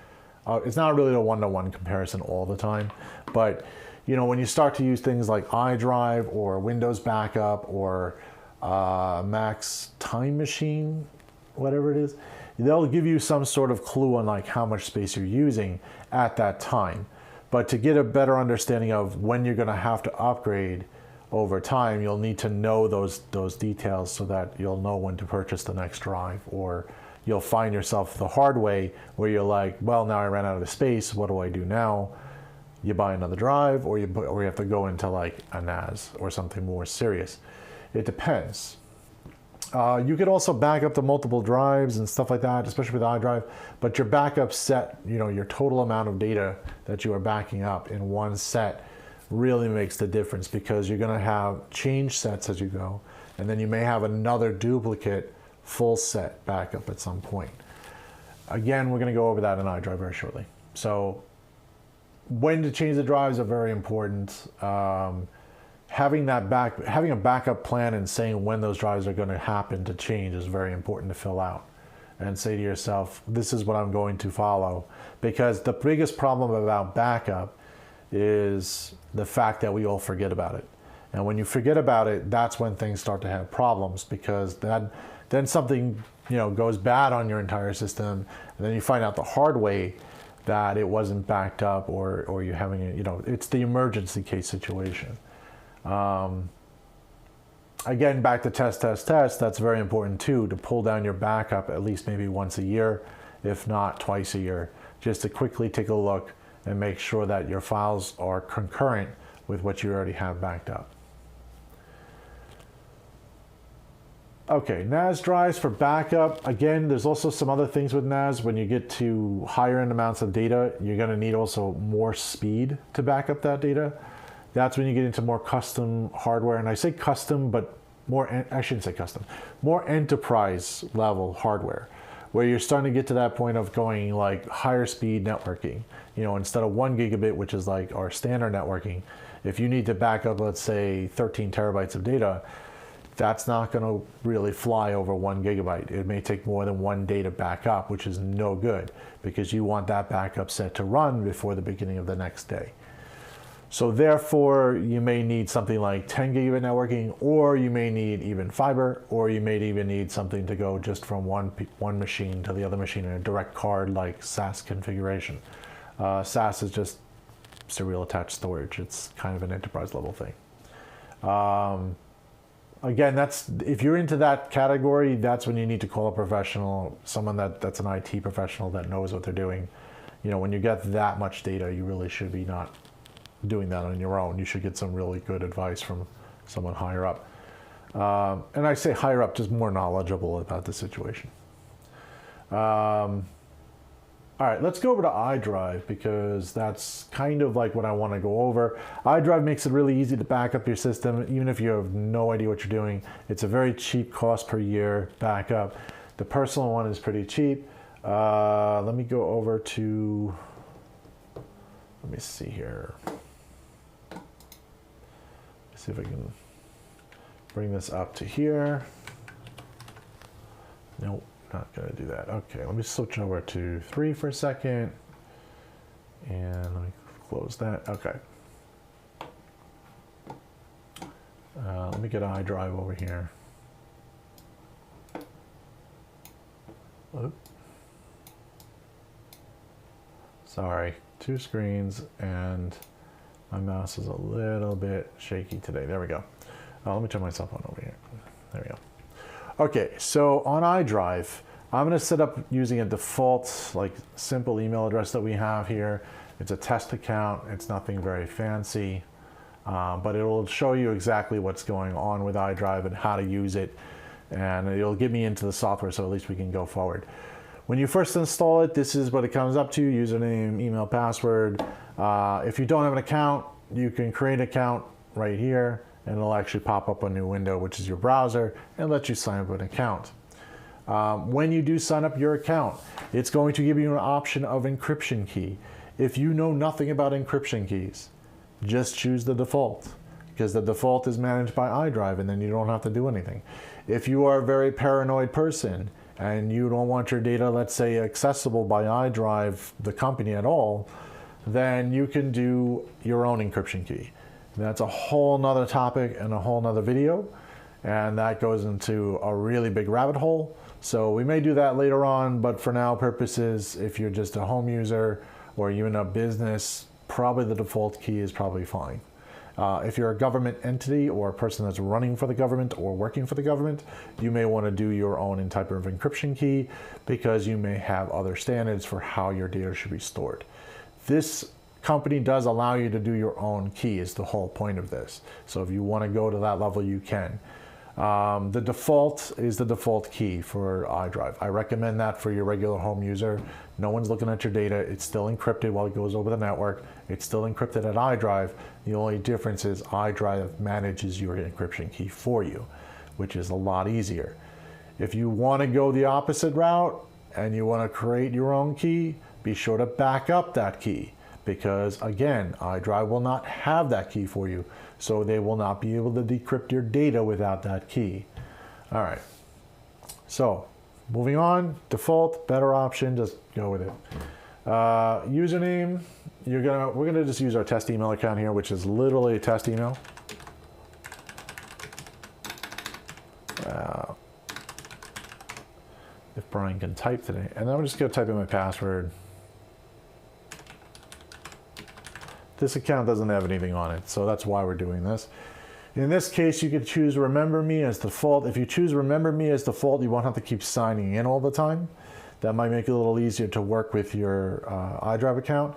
it's not really a one-to-one comparison all the time, but when you start to use things like iDrive or Windows Backup or Mac's Time Machine, whatever it is, they'll give you some sort of clue on how much space you're using at that time. But to get a better understanding of when you're going to have to upgrade over time, you'll need to know those details so that you'll know when to purchase the next drive, or you'll find yourself the hard way where you're like, well, now I ran out of space, what do I do now? You buy another drive, or you have to go into a NAS or something more serious. It depends. You could also back up to multiple drives and stuff like that, especially with iDrive, but your backup set, your total amount of data that you are backing up in one set really makes the difference because you're going to have change sets as you go, and then you may have another duplicate full set backup at some point. Again, we're going to go over that in iDrive very shortly. So when to change the drives are very important. Having a backup plan and saying when those drives are going to happen to change is very important to fill out, and say to yourself, this is what I'm going to follow. Because the biggest problem about backup is the fact that we all forget about it. And when you forget about it, that's when things start to have problems, because then something goes bad on your entire system, and then you find out the hard way that it wasn't backed up, or you're having it's the emergency case situation. Again, back to test. That's very important too, to pull down your backup at least maybe once a year, if not twice a year, just to quickly take a look and make sure that your files are concurrent with what you already have backed up. Okay, NAS drives for backup. Again, there's also some other things with NAS. When you get to higher end amounts of data, you're going to need also more speed to back up that data. That's when you get into more custom hardware. And I say custom, but I shouldn't say custom, more enterprise level hardware, where you're starting to get to that point of going like higher speed networking. Instead of 1 gigabit, which is like our standard networking, if you need to back up, let's say 13 terabytes of data, that's not going to really fly over 1 gigabyte. It may take more than one day to back up, which is no good, because you want that backup set to run before the beginning of the next day. So therefore, you may need something like 10 gigabit networking, or you may need even fiber, or you may even need something to go just from one machine to the other machine in a direct card like SAS configuration. SAS is just serial attached storage. It's kind of an enterprise level thing. Again, if you're into that category, that's when you need to call a professional, someone that's an IT professional that knows what they're doing. When you get that much data, you really should be not doing that on your own. You should get some really good advice from someone higher up. And I say higher up, just more knowledgeable about the situation. All right, let's go over to iDrive, because that's kind of like what I want to go over. iDrive makes it really easy to back up your system, even if you have no idea what you're doing. It's a very cheap cost per year backup. The personal one is pretty cheap. Let me go over to, let me see here. Let's see if I can bring this up to here. Nope. Not going to do that. Okay, let me switch over to 3 for a second, and let me close that. Okay. Let me get iDrive over here. Oop. Sorry, 2 screens, and my mouse is a little bit shaky today. There we go. Let me turn my cell phone over here. There we go. Okay, so on iDrive, I'm going to set up using a default, like simple email address that we have here. It's a test account. It's nothing very fancy, but it will show you exactly what's going on with iDrive and how to use it, and it'll get me into the software, so at least we can go forward. When you first install it, this is what it comes up to: username, email, password. If you don't have an account, you can create an account right here, and it'll actually pop up a new window, which is your browser, and let you sign up an account. When you do sign up your account, it's going to give you an option of encryption key. If you know nothing about encryption keys, just choose the default, because the default is managed by iDrive, and then you don't have to do anything. If you are a very paranoid person and you don't want your data, let's say, accessible by iDrive, the company, at all, then you can do your own encryption key. That's a whole nother topic and a whole nother video, and that goes into a really big rabbit hole. So we may do that later on, but for now purposes, if you're just a home user or you're in a business, probably the default key is probably fine. If you're a government entity or a person that's running for the government or working for the government, you may want to do your own type of encryption key, because you may have other standards for how your data should be stored. This company does allow you to do your own key, is the whole point of this. So if you want to go to that level, you can. The default is the default key for iDrive. I recommend that for your regular home user. No one's looking at your data. It's still encrypted while it goes over the network. It's still encrypted at iDrive. The only difference is iDrive manages your encryption key for you, which is a lot easier. If you want to go the opposite route and you want to create your own key, be sure to back up that key, because again, iDrive will not have that key for you, so they will not be able to decrypt your data without that key. All right, so moving on, default, better option, just go with it. Username, we're gonna just use our test email account here, which is literally a test email. If Brian can type today, and then I'm just gonna type in my password. This account doesn't have anything on it, so that's why we're doing this. In this case, you could choose Remember Me as default. If you choose Remember Me as default, you won't have to keep signing in all the time. That might make it a little easier to work with your iDrive account.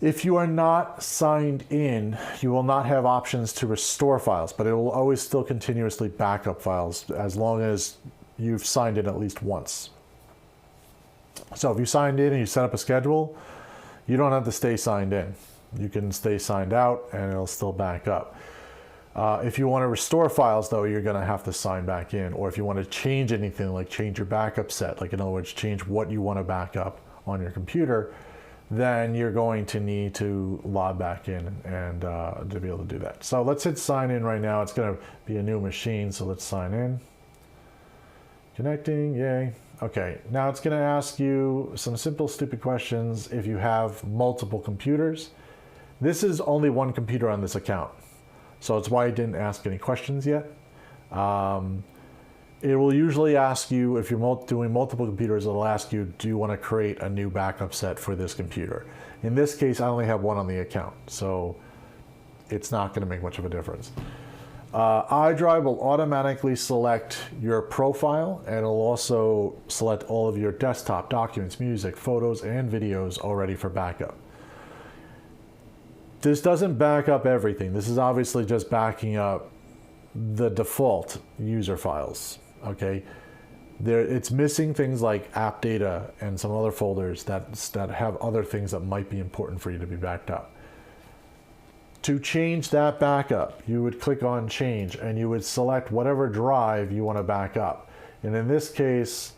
If you are not signed in, you will not have options to restore files, but it will always still continuously back up files as long as you've signed in at least once. So if you signed in and you set up a schedule, you don't have to stay signed in. You can stay signed out and it'll still back up. If you want to restore files, though, you're going to have to sign back in. Or if you want to change anything, like change your backup set, like in other words, change what you want to back up on your computer, then you're going to need to log back in and to be able to do that. So let's hit sign in right now. It's going to be a new machine, so let's sign in. Connecting, yay. Okay, now it's going to ask you some simple, stupid questions if you have multiple computers. This is only one computer on this account, so it's why it didn't ask any questions yet. It will usually ask you, if you're doing multiple computers, it'll ask you, do you want to create a new backup set for this computer? In this case, I only have one on the account, so it's not going to make much of a difference. iDrive will automatically select your profile, and it'll also select all of your desktop documents, music, photos, and videos already for backup. This doesn't back up everything. This is obviously just backing up the default user files, okay? It's missing things like app data and some other folders that have other things that might be important for you to be backed up. To change that backup, you would click on change and you would select whatever drive you want to back up. And in this case,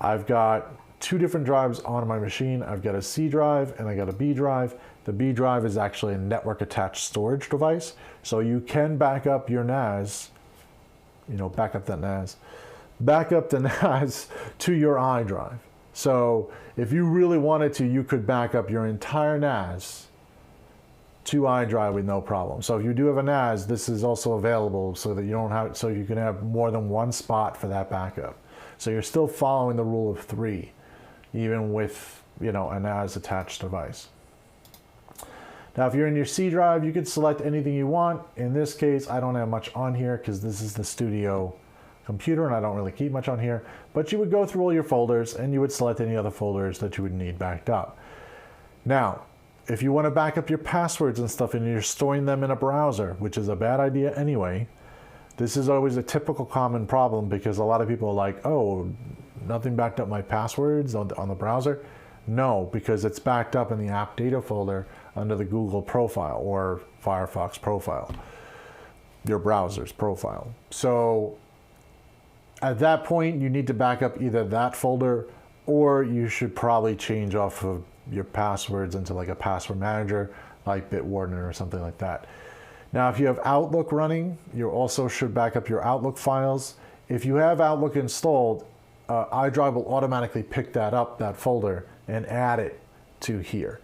I've got two different drives on my machine. I've got a C drive and I got a B drive. The B drive is actually a network attached storage device. So you can back up your NAS, back up that NAS, back up the NAS to your iDrive. So if you really wanted to, you could back up your entire NAS to iDrive with no problem. So if you do have a NAS, this is also available so that you can have more than one spot for that backup. So you're still following the rule of 3, even with a NAS attached device. Now, if you're in your C drive, you can select anything you want. In this case, I don't have much on here because this is the studio computer and I don't really keep much on here, but you would go through all your folders and you would select any other folders that you would need backed up. Now, if you want to back up your passwords and stuff and you're storing them in a browser, which is a bad idea anyway, this is always a typical common problem because a lot of people are like, oh, nothing backed up my passwords on the browser. No, because it's backed up in the app data folder under the Google profile or Firefox profile, your browser's profile. So at that point, you need to back up either that folder or you should probably change off of your passwords into like a password manager like Bitwarden or something like that. Now, if you have Outlook running, you also should back up your Outlook files. If you have Outlook installed, iDrive will automatically pick that folder and add it to here.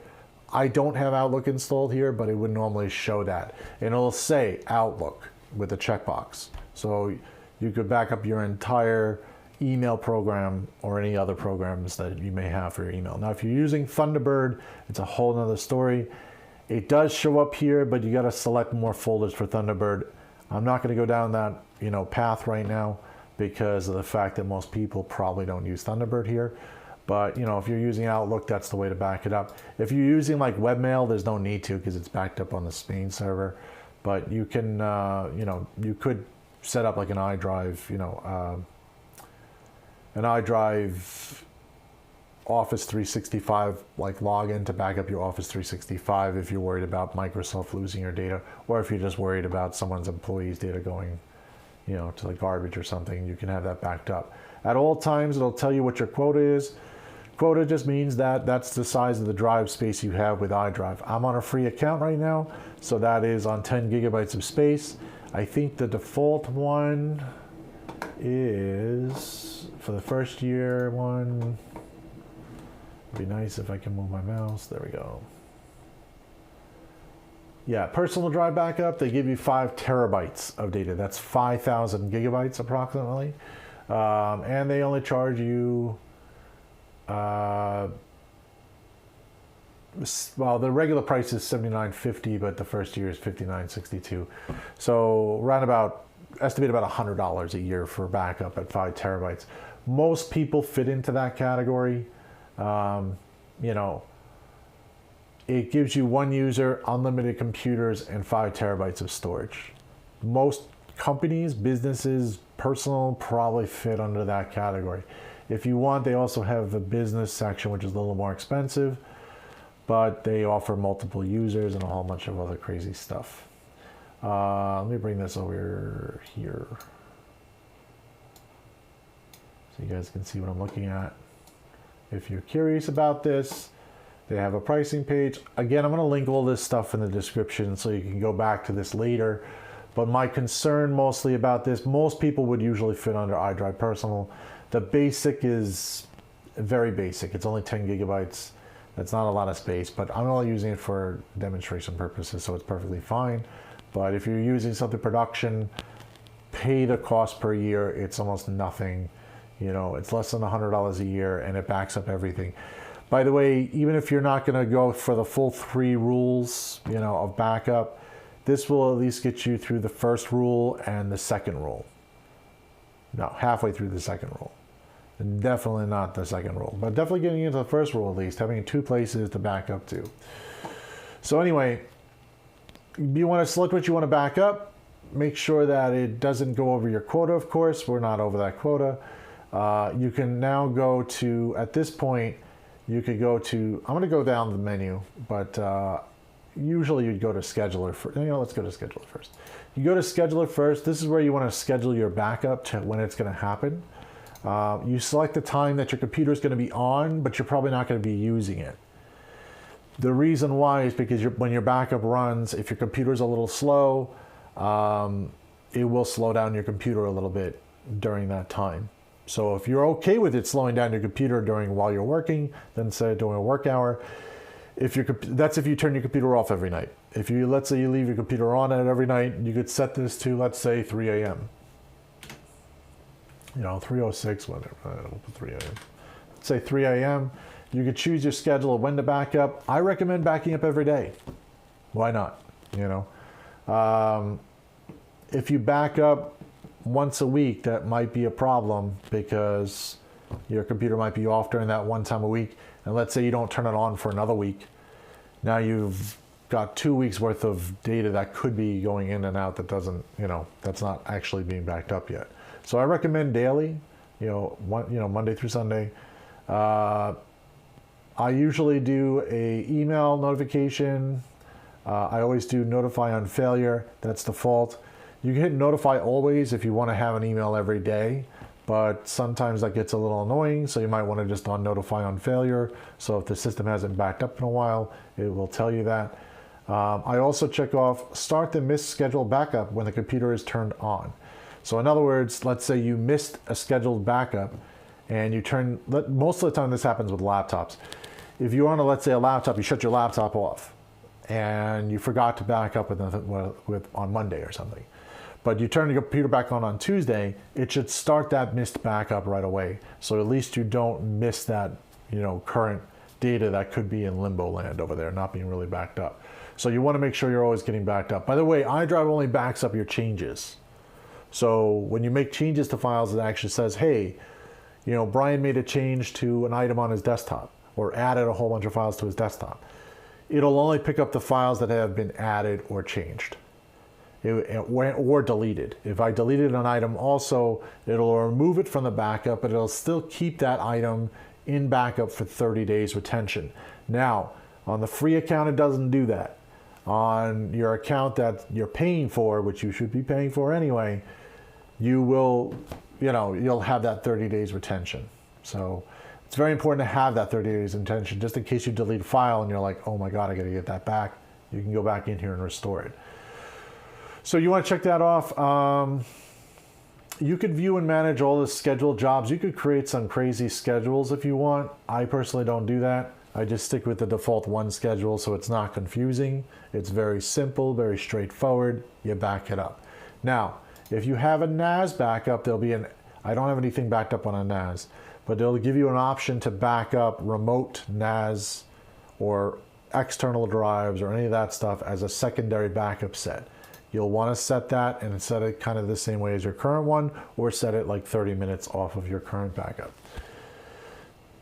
I don't have Outlook installed here, but it would normally show that. And it'll say Outlook with a checkbox. So you could back up your entire email program or any other programs that you may have for your email. Now, if you're using Thunderbird, it's a whole nother story. It does show up here, but you got to select more folders for Thunderbird. I'm not going to go down that path right now because of the fact that most people probably don't use Thunderbird here. But if you're using Outlook, that's the way to back it up. If you're using like webmail, there's no need to because it's backed up on the Spain server. But you can, you could set up like an iDrive, an iDrive Office 365 like login to back up your Office 365 if you're worried about Microsoft losing your data, or if you're just worried about someone's employees' data going to the garbage or something, you can have that backed up. At all times, it'll tell you what your quota is. Quota just means that that's the size of the drive space you have with iDrive. I'm on a free account right now, so that is on 10 gigabytes of space. I think the default one is, for the first year one, it'd be nice if I can move my mouse. There we go. Yeah, personal drive backup, they give you 5 terabytes of data. That's 5,000 gigabytes approximately. And they only charge you, well, the regular price is $79.50, but the first year is $59.62. So estimate about $100 a year for backup at 5 terabytes. Most people fit into that category. It gives you one user, unlimited computers, and 5 terabytes of storage. Most companies, businesses, personal probably fit under that category. If you want, they also have a business section, which is a little more expensive, but they offer multiple users and a whole bunch of other crazy stuff. Let me bring this over here so you guys can see what I'm looking at. If you're curious about this, they have a pricing page. Again, I'm going to link all this stuff in the description so you can go back to this later. But my concern mostly about this, most people would usually fit under iDrive Personal. The basic is very basic. It's only 10 gigabytes. That's not a lot of space, but I'm only using it for demonstration purposes, so it's perfectly fine. But if you're using something production, pay the cost per year. It's almost nothing. It's less than $100 a year, and it backs up everything. By the way, even if you're not going to go for the full 3 rules, of backup, this will at least get you through the first rule and the second rule. No, halfway through the second rule. And definitely not the second rule, but definitely getting into the first rule at least, having 2 places to back up to. So anyway, you want to select what you want to back up. Make sure that it doesn't go over your quota, of course. We're not over that quota. You can now go to, at this point, you could go to, I'm going to go down the menu, but usually you'd go to scheduler first. Let's go to scheduler first. You go to scheduler first. This is where you want to schedule your backup to when it's going to happen. You select the time that your computer is going to be on, but you're probably not going to be using it. The reason why is because when your backup runs, if your computer is a little slow, it will slow down your computer a little bit during that time. So if you're okay with it slowing down your computer while you're working, then say during a work hour. That's if you turn your computer off every night. Let's say you leave your computer on every night, you could set this to, let's say, 3 a.m. 3:06, whatever, 3 a.m. Let's say 3 a.m. You could choose your schedule of when to back up. I recommend backing up every day. Why not? If you back up once a week, that might be a problem because your computer might be off during that one time a week. And let's say you don't turn it on for another week. Now you've got 2 weeks worth of data that could be going in and out that doesn't, that's not actually being backed up yet. So I recommend daily, Monday through Sunday. I usually do a email notification. I always do notify on failure. That's default. You can hit notify always if you want to have an email every day, but sometimes that gets a little annoying, so you might want to just on notify on failure. So if the system hasn't backed up in a while, it will tell you that. I also check off start the missed scheduled backup when the computer is turned on. So in other words, let's say you missed a scheduled backup and most of the time this happens with laptops. If you're on let's say a laptop, you shut your laptop off and you forgot to back up on Monday or something. But you turn your computer back on Tuesday, it should start that missed backup right away. So at least you don't miss that, current data that could be in limbo land over there, not being really backed up. So you want to make sure you're always getting backed up. By the way, iDrive only backs up your changes. So when you make changes to files, it actually says, hey, Brian made a change to an item on his desktop or added a whole bunch of files to his desktop. It'll only pick up the files that have been added or changed. Or deleted. If I deleted an item also, it'll remove it from the backup, but it'll still keep that item in backup for 30 days retention. Now, on the free account, it doesn't do that. On your account that you're paying for, which you should be paying for anyway, you will, you'll have that 30 days retention. So it's very important to have that 30 days retention, just in case you delete a file and you're like, oh my God, I gotta get that back. You can go back in here and restore it. So you want to check that off. You could view and manage all the scheduled jobs. You could create some crazy schedules if you want. I personally don't do that. I just stick with the default one schedule so it's not confusing. It's very simple, very straightforward. You back it up. Now, if you have a NAS backup, there'll be I don't have anything backed up on a NAS, but they'll give you an option to back up remote NAS or external drives or any of that stuff as a secondary backup set. You'll want to set that and set it kind of the same way as your current one, or set it like 30 minutes off of your current backup.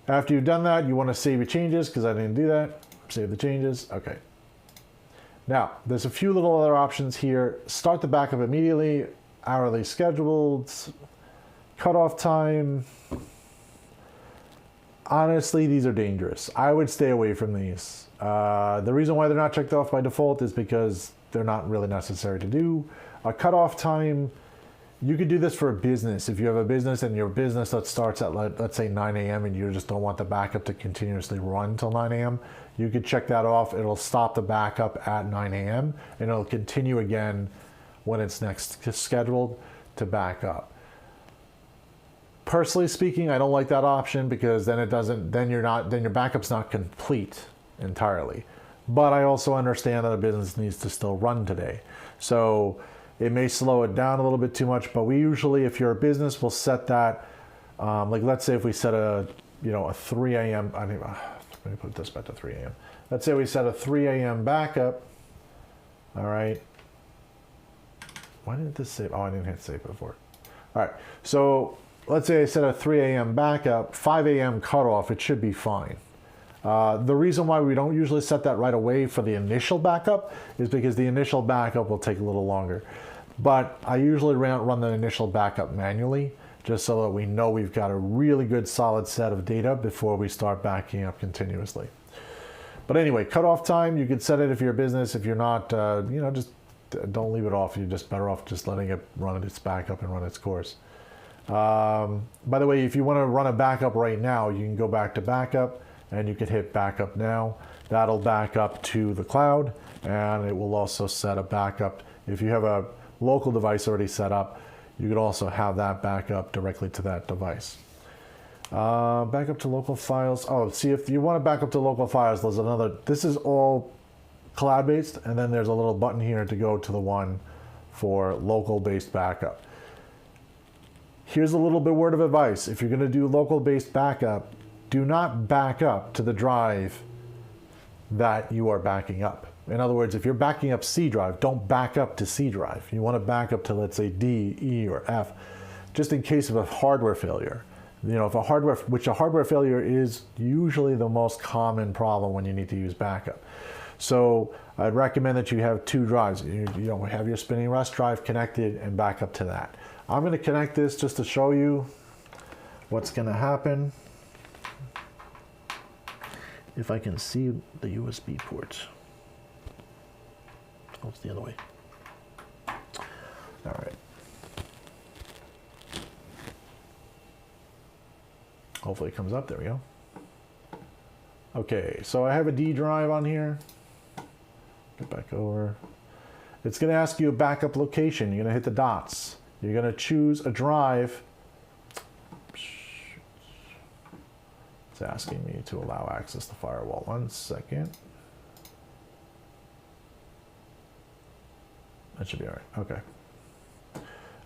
After you've done that, you want to save your changes, because I didn't do that. Save the changes. Okay. Now, there's a few little other options here. Start the backup immediately, hourly scheduled, cutoff time. Honestly, these are dangerous. I would stay away from these. The reason why they're not checked off by default is because they're not really necessary to do. A cutoff time, you could do this for a business. If you have a business and your business that starts at, let's say 9 a.m. and you just don't want the backup to continuously run till 9 a.m., you could check that off. It'll stop the backup at 9 a.m. and it'll continue again when it's next scheduled to back up. Personally speaking, I don't like that option, because then your backup's not complete entirely. But I also understand that a business needs to still run today. So it may slow it down a little bit too much, but we usually, if you're a business, we'll set that, like let's say if we set a 3 a.m., let me put this back to 3 a.m. Let's say we set a 3 a.m. backup, all right. Why didn't this save? Oh, I didn't hit save before. All right, so let's say I set a 3 a.m. backup, 5 a.m. cutoff, it should be fine. The reason why we don't usually set that right away for the initial backup is because the initial backup will take a little longer. But I usually run the initial backup manually, just so that we know we've got a really good solid set of data before we start backing up continuously. But anyway, cutoff time, you can set it if you're a business. If you're not, just don't leave it off. You're just better off just letting it run its backup and run its course. By the way, if you want to run a backup right now, you can go back to backup, and you can hit backup now. That'll back up to the cloud, and it will also set a backup. If you have a local device already set up, you could also have that backup directly to that device. Backup to local files. Oh, see, if you want to back up to local files, there's another. This is all cloud-based, and then there's a little button here to go to the one for local-based backup. Here's a little bit word of advice. If you're going to do local-based backup, do not back up to the drive that you are backing up. In other words, if you're backing up C drive, don't back up to C drive. You want to back up to, let's say, D, E, or F, just in case of a hardware failure. If a hardware failure is usually the most common problem when you need to use backup. So I'd recommend that you have two drives. You have your spinning Rust drive connected and back up to that. I'm going to connect this just to show you what's going to happen. If I can see the USB ports. Oh, it's the other way. All right. Hopefully it comes up. There we go. Okay, so I have a D drive on here. Get back over. It's going to ask you a backup location. You're going to hit the dots. You're going to choose a drive. It's asking me to allow access to firewall. 1 second. That should be all right. Okay.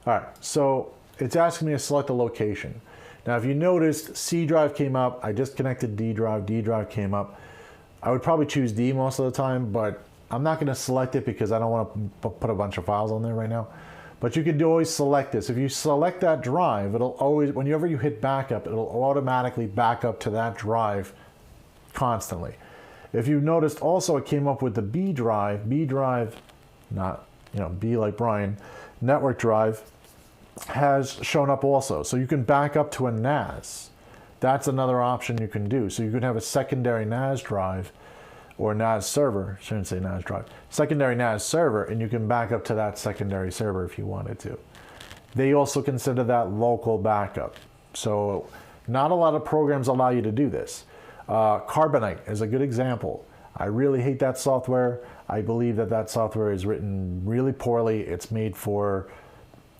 All right. So it's asking me to select the location. Now, if you noticed, C drive came up. I just connected D drive. D drive came up. I would probably choose D most of the time, but I'm not going to select it because I don't want to put a bunch of files on there right now. But you can always select this. If you select that drive, it'll always, whenever you hit backup, it'll automatically back up to that drive constantly. If you noticed also, it came up with the B drive, not, B like Brian, network drive has shown up also. So you can back up to a NAS. That's another option you can do. So you can have a secondary NAS drive or NAS server, shouldn't say NAS drive, secondary NAS server, and you can back up to that secondary server if you wanted to. they also consider that local backup. So not a lot of programs allow you to do this. Carbonite is a good example. I really hate that software. I believe that software is written really poorly. It's made for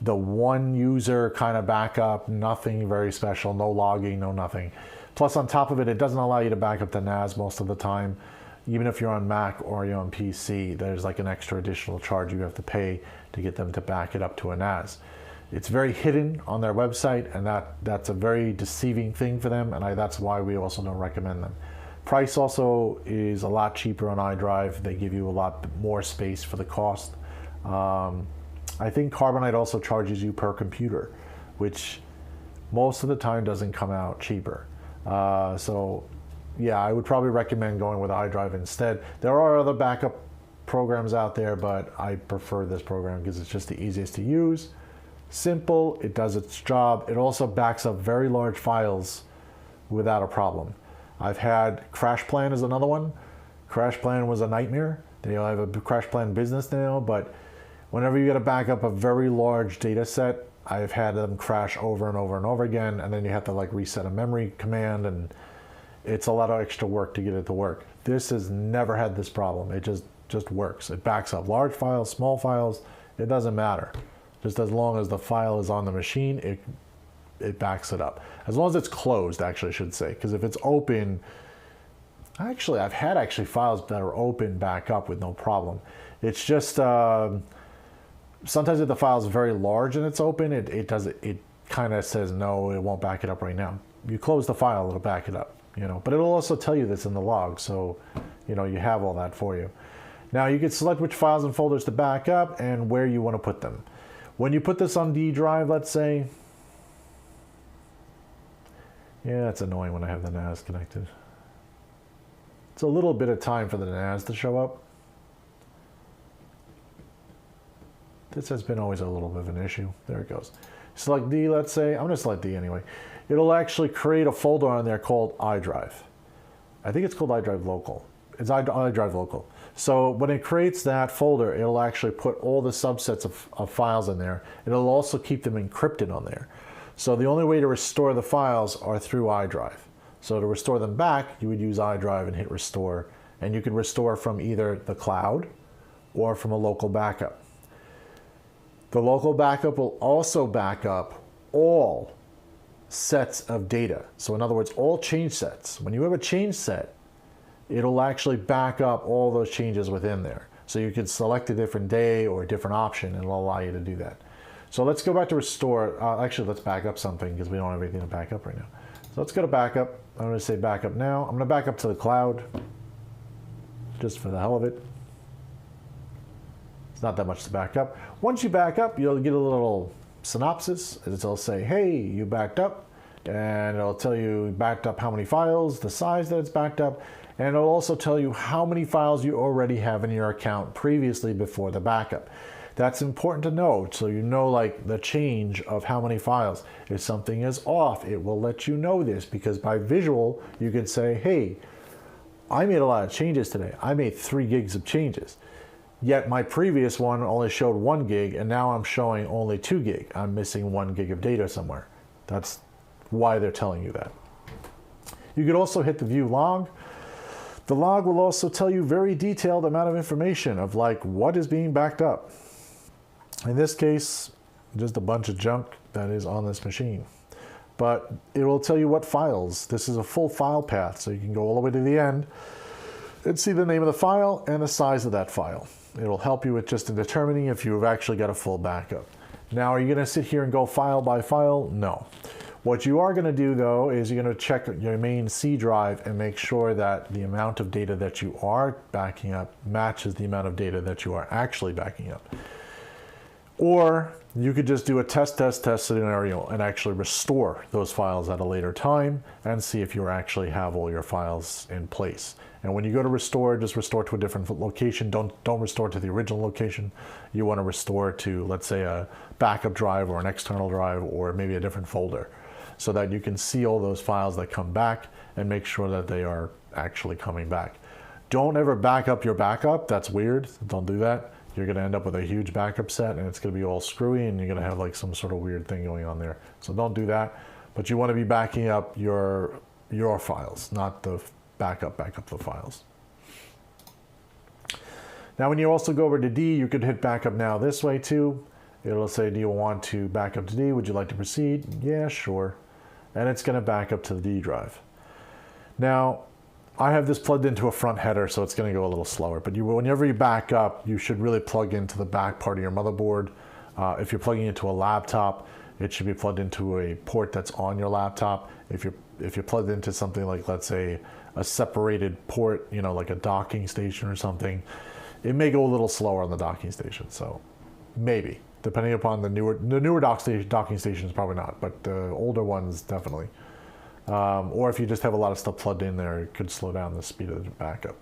the one user kind of backup, nothing very special, no logging, no nothing. Plus on top of it, it doesn't allow you to back up the NAS most of the time. Even if you're on Mac or you're on PC, there's like an extra additional charge you have to pay to get them to back it up to a NAS. It's very hidden on their website, and that's a very deceiving thing for them, and that's why we also don't recommend them. Price also is a lot cheaper on iDrive. They give you a lot more space for the cost. I think Carbonite also charges you per computer, which most of the time doesn't come out cheaper. So yeah, I would probably recommend going with iDrive instead. There are other backup programs out there, but I prefer this program because it's just the easiest to use. Simple, it does its job. It also backs up very large files without a problem. I've had CrashPlan is another one. CrashPlan was a nightmare. They have a CrashPlan business now, but whenever you get to back up a very large data set, I've had them crash over and over and over again, and then you have to like reset a memory command, and it's a lot of extra work to get it to work. This has never had this problem. It just works. It backs up large files, small files, it doesn't matter. Just as long as the file is on the machine, it backs it up. As long as it's closed, actually I should say, because if it's open, actually I've had files that are open back up with no problem. It's just sometimes if the file is very large and it's open, it kind of says no, it won't back it up right now. You close the file, it'll back it up, but it'll also tell you this in the log, so you have all that for you. Now you can select which files and folders to back up and where you want to put them. When you put this on D drive, let's say, yeah, it's annoying when I have the NAS connected. It's a little bit of time for the NAS to show up. This has been always a little bit of an issue. There it goes. Select D, let's say. I'm going to select D anyway. It'll actually create a folder on there called iDrive. I think it's called iDrive Local. It's iDrive Local. So when it creates that folder, it'll actually put all the subsets of files in there. It'll also keep them encrypted on there. So the only way to restore the files are through iDrive. So to restore them back, you would use iDrive and hit restore. And you can restore from either the cloud or from a local backup. The local backup will also back up all sets of data. So in other words, all change sets. When you have a change set, it'll actually back up all those changes within there. So you can select a different day or a different option, and it'll allow you to do that. So let's go back to restore. Actually, let's back up something because we don't have anything to back up right now. So let's go to backup. I'm going to say backup now. I'm going to back up to the cloud just for the hell of it. It's not that much to back up. Once you back up, you'll get a little synopsis. It'll say, hey, you backed up. And it'll tell you backed up how many files, the size that it's backed up. And it'll also tell you how many files you already have in your account previously before the backup. That's important to know, so you know like the change of how many files. If something is off, it will let you know this, because by visual, you can say, hey, I made a lot of changes today. I made 3 gigs of changes. Yet my previous one only showed 1 gig, and now I'm showing only 2 gig. I'm missing 1 gig of data somewhere. That's why they're telling you that. You could also hit the view log. The log will also tell you very detailed amount of information of like what is being backed up. In this case, just a bunch of junk that is on this machine. But it will tell you what files. This is a full file path, so you can go all the way to the end and see the name of the file and the size of that file. It'll help you with just in determining if you've actually got a full backup. Now, are you going to sit here and go file by file? No. What you are going to do, though, is you're going to check your main C drive and make sure that the amount of data that you are backing up matches the amount of data that you are actually backing up. Or you could just do a test scenario and actually restore those files at a later time and see if you actually have all your files in place. And when you go to restore, just restore to a different location. Don't restore to the original location. You want to restore to, let's say, a backup drive or an external drive or maybe a different folder, so that you can see all those files that come back and make sure that they are actually coming back. Don't ever back up your backup. That's weird. Don't do that. you're going to end up with a huge backup set, and it's going to be all screwy, and you're going to have like some sort of weird thing going on there. So don't do that. But you want to be backing up your files, not the back up the files. Now, when you also go over to D, you could hit backup now this way too. It'll say, do you want to back up to D? Would you like to proceed? Yeah, sure. And it's going to back up to the D drive. Now, I have this plugged into a front header, so it's going to go a little slower. But whenever you back up, you should really plug into the back part of your motherboard. If you're plugging into a laptop, it should be plugged into a port that's on your laptop. If you're plugged into something like, let's say, a separated port, you know, like a docking station or something, it may go a little slower on the docking station. So maybe, depending upon the newer docking stations, probably not, but the older ones definitely. Or if you just have a lot of stuff plugged in there, it could slow down the speed of the backup.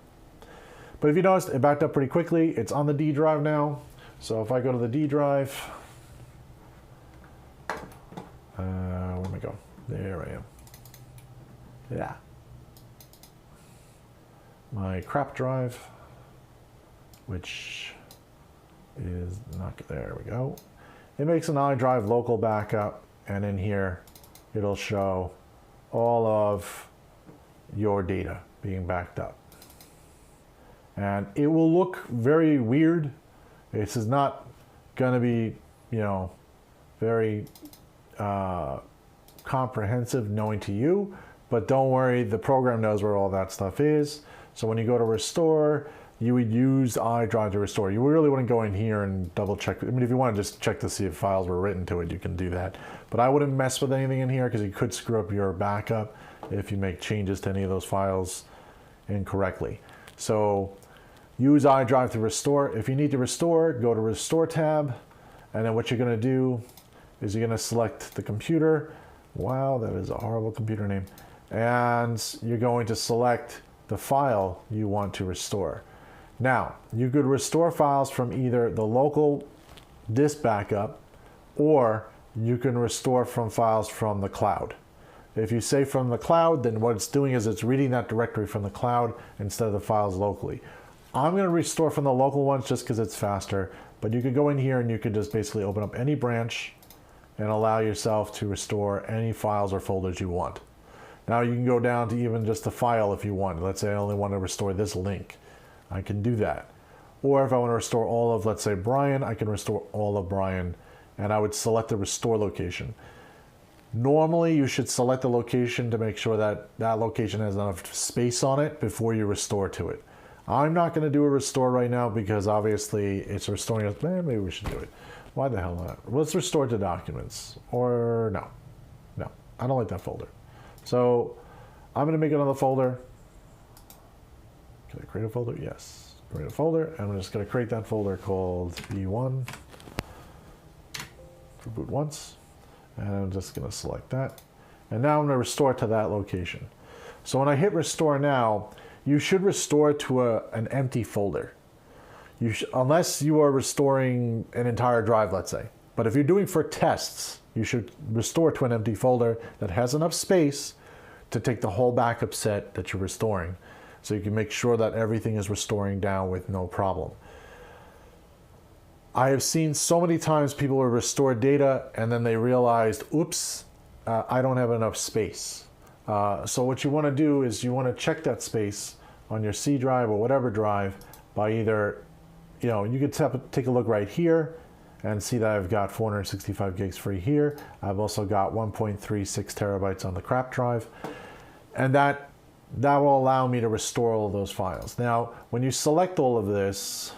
But if you noticed, it backed up pretty quickly. It's on the D drive now. So if I go to the D drive, where am I going? There I am. Yeah. My crap drive, which is not, there we go. It makes an iDrive local backup, and in here, it'll show all of your data being backed up. And it will look very weird. This is not gonna be, you know, very comprehensive knowing to you, but don't worry, the program knows where all that stuff is. So when you go to restore, you would use iDrive to restore. You really wouldn't go in here and double check. I mean, if you want to just check to see if files were written to it, you can do that. But I wouldn't mess with anything in here because you could screw up your backup if you make changes to any of those files incorrectly. So use iDrive to restore. If you need to restore, go to Restore tab. And then what you're going to do is you're going to select the computer. Wow, that is a horrible computer name. And you're going to select the file you want to restore. Now, you could restore files from either the local disk backup, or you can restore from files from the cloud. If you say from the cloud, then what it's doing is it's reading that directory from the cloud instead of the files locally. I'm going to restore from the local ones just because it's faster, but you could go in here and you could just basically open up any branch and allow yourself to restore any files or folders you want. Now you can go down to even just the file if you want. Let's say I only want to restore this link. I can do that. Or if I want to restore all of, let's say, Brian, I can restore all of Brian, and I would select the restore location. Normally, you should select the location to make sure that that location has enough space on it before you restore to it. I'm not going to do a restore right now because obviously it's restoring us. Maybe we should do it. Why the hell not? Let's restore to documents. Or no, I don't like that folder. So I'm going to make another folder. Can I create a folder? Yes. Create a folder. And I'm just going to create that folder called V1 for boot once. And I'm just going to select that. And now I'm going to restore to that location. So when I hit restore now, you should restore to an empty folder. Unless you are restoring an entire drive, let's say. But if you're doing for tests, you should restore to an empty folder that has enough space to take the whole backup set that you're restoring. So you can make sure that everything is restoring down with no problem. I have seen so many times people will restore data and then they realized, oops, I don't have enough space. So what you want to do is you want to check that space on your C drive or whatever drive by either, you could take a look right here and see that I've got 465 gigs free here. I've also got 1.36 terabytes on the crap drive. And that will allow me to restore all of those files. Now, when you select all of this,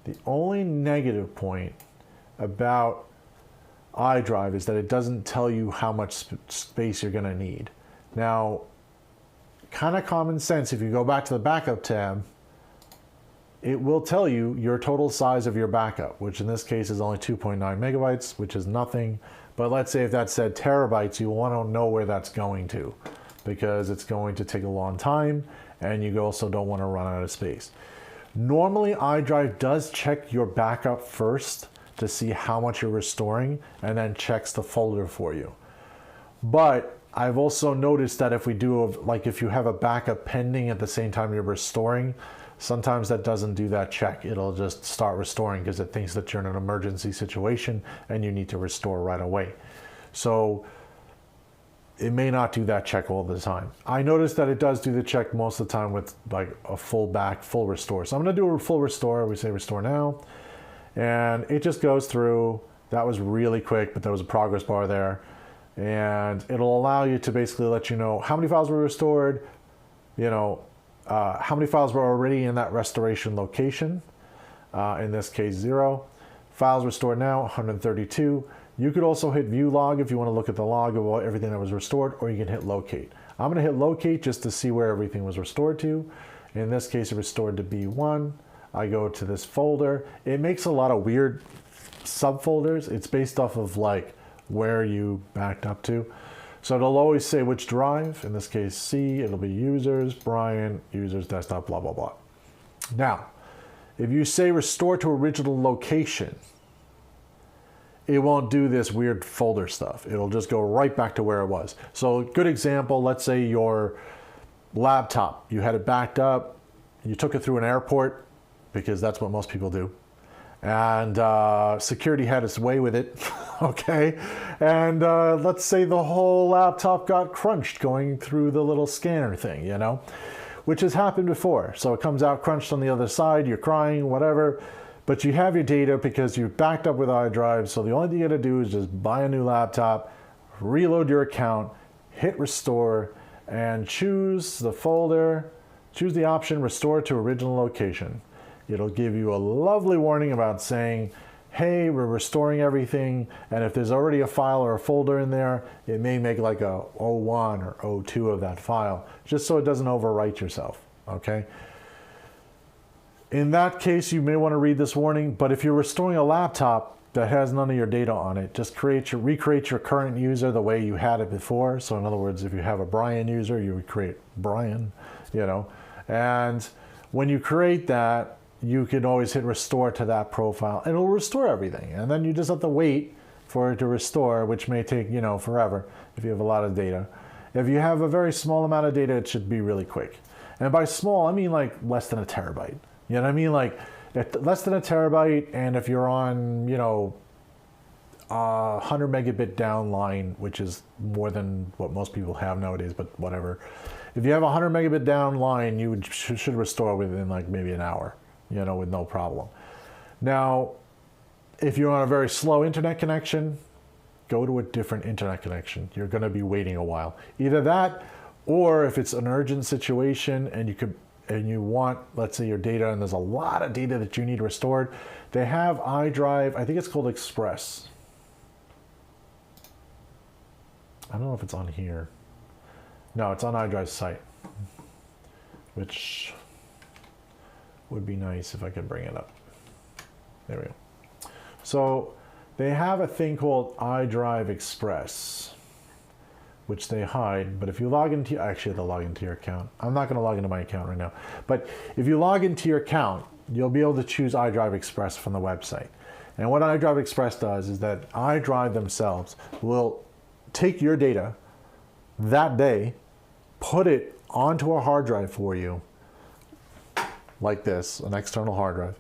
the only negative point about iDrive is that it doesn't tell you how much space you're going to need. Now, kind of common sense, if you go back to the backup tab, it will tell you your total size of your backup, which in this case is only 2.9 megabytes, which is nothing. But let's say if that said terabytes, you want to know where that's going to, because it's going to take a long time, and you also don't want to run out of space. Normally, iDrive does check your backup first to see how much you're restoring, and then checks the folder for you. But I've also noticed that if you have a backup pending at the same time you're restoring, sometimes that doesn't do that check. It'll just start restoring because it thinks that you're in an emergency situation and you need to restore right away. So it may not do that check all the time. I noticed that it does do the check most of the time with like a full restore. So I'm going to do a full restore. We say restore now, and it just goes through. That was really quick, but there was a progress bar there, and it'll allow you to basically let you know how many files were restored, how many files were already in that restoration location. In this case, 0. Files restored now, 132. You could also hit view log if you want to look at the log of everything that was restored, or you can hit locate. I'm going to hit locate just to see where everything was restored to. In this case, it restored to B1. I go to this folder. It makes a lot of weird subfolders. It's based off of like where you backed up to. So it'll always say which drive. In this case, C. It'll be users, Brian, users, desktop, blah, blah, blah. Now, if you say restore to original location, it won't do this weird folder stuff. It'll just go right back to where it was. So a good example, let's say your laptop, you had it backed up, you took it through an airport, because that's what most people do. And security had its way with it, okay? And let's say the whole laptop got crunched going through the little scanner thing, which has happened before. So it comes out crunched on the other side, you're crying, whatever. But you have your data because you've backed up with iDrive, so the only thing you gotta do is just buy a new laptop, reload your account, hit restore, and choose the folder, choose the option restore to original location. It'll give you a lovely warning about saying, hey, we're restoring everything, and if there's already a file or a folder in there, it may make like a 01 or 02 of that file, just so it doesn't overwrite yourself, okay? In that case, you may want to read this warning, but if you're restoring a laptop that has none of your data on it, just recreate your current user the way you had it before. So in other words, if you have a Brian user, you would create Brian, and when you create that, you can always hit restore to that profile and it'll restore everything. And then you just have to wait for it to restore, which may take, forever if you have a lot of data. If you have a very small amount of data, it should be really quick. And by small, I mean like less than a terabyte. You know what I mean? Like less than a terabyte, and if you're on, 100 megabit down line, which is more than what most people have nowadays, but whatever. If you have 100 megabit down line, you should restore within like maybe an hour, with no problem. Now, if you're on a very slow internet connection, go to a different internet connection. You're going to be waiting a while. Either that, or if it's an urgent situation and you want, let's say, your data, and there's a lot of data that you need restored, they have iDrive, I think it's called Express. I don't know if it's on here. No, it's on iDrive's site, which would be nice if I could bring it up. There we go. So they have a thing called iDrive Express, which they hide, but if you log into, actually they'll log into your account. I'm not gonna log into my account right now, but if you log into your account, you'll be able to choose iDrive Express from the website. And what iDrive Express does is that iDrive themselves will take your data that day, put it onto a hard drive for you, like this, an external hard drive,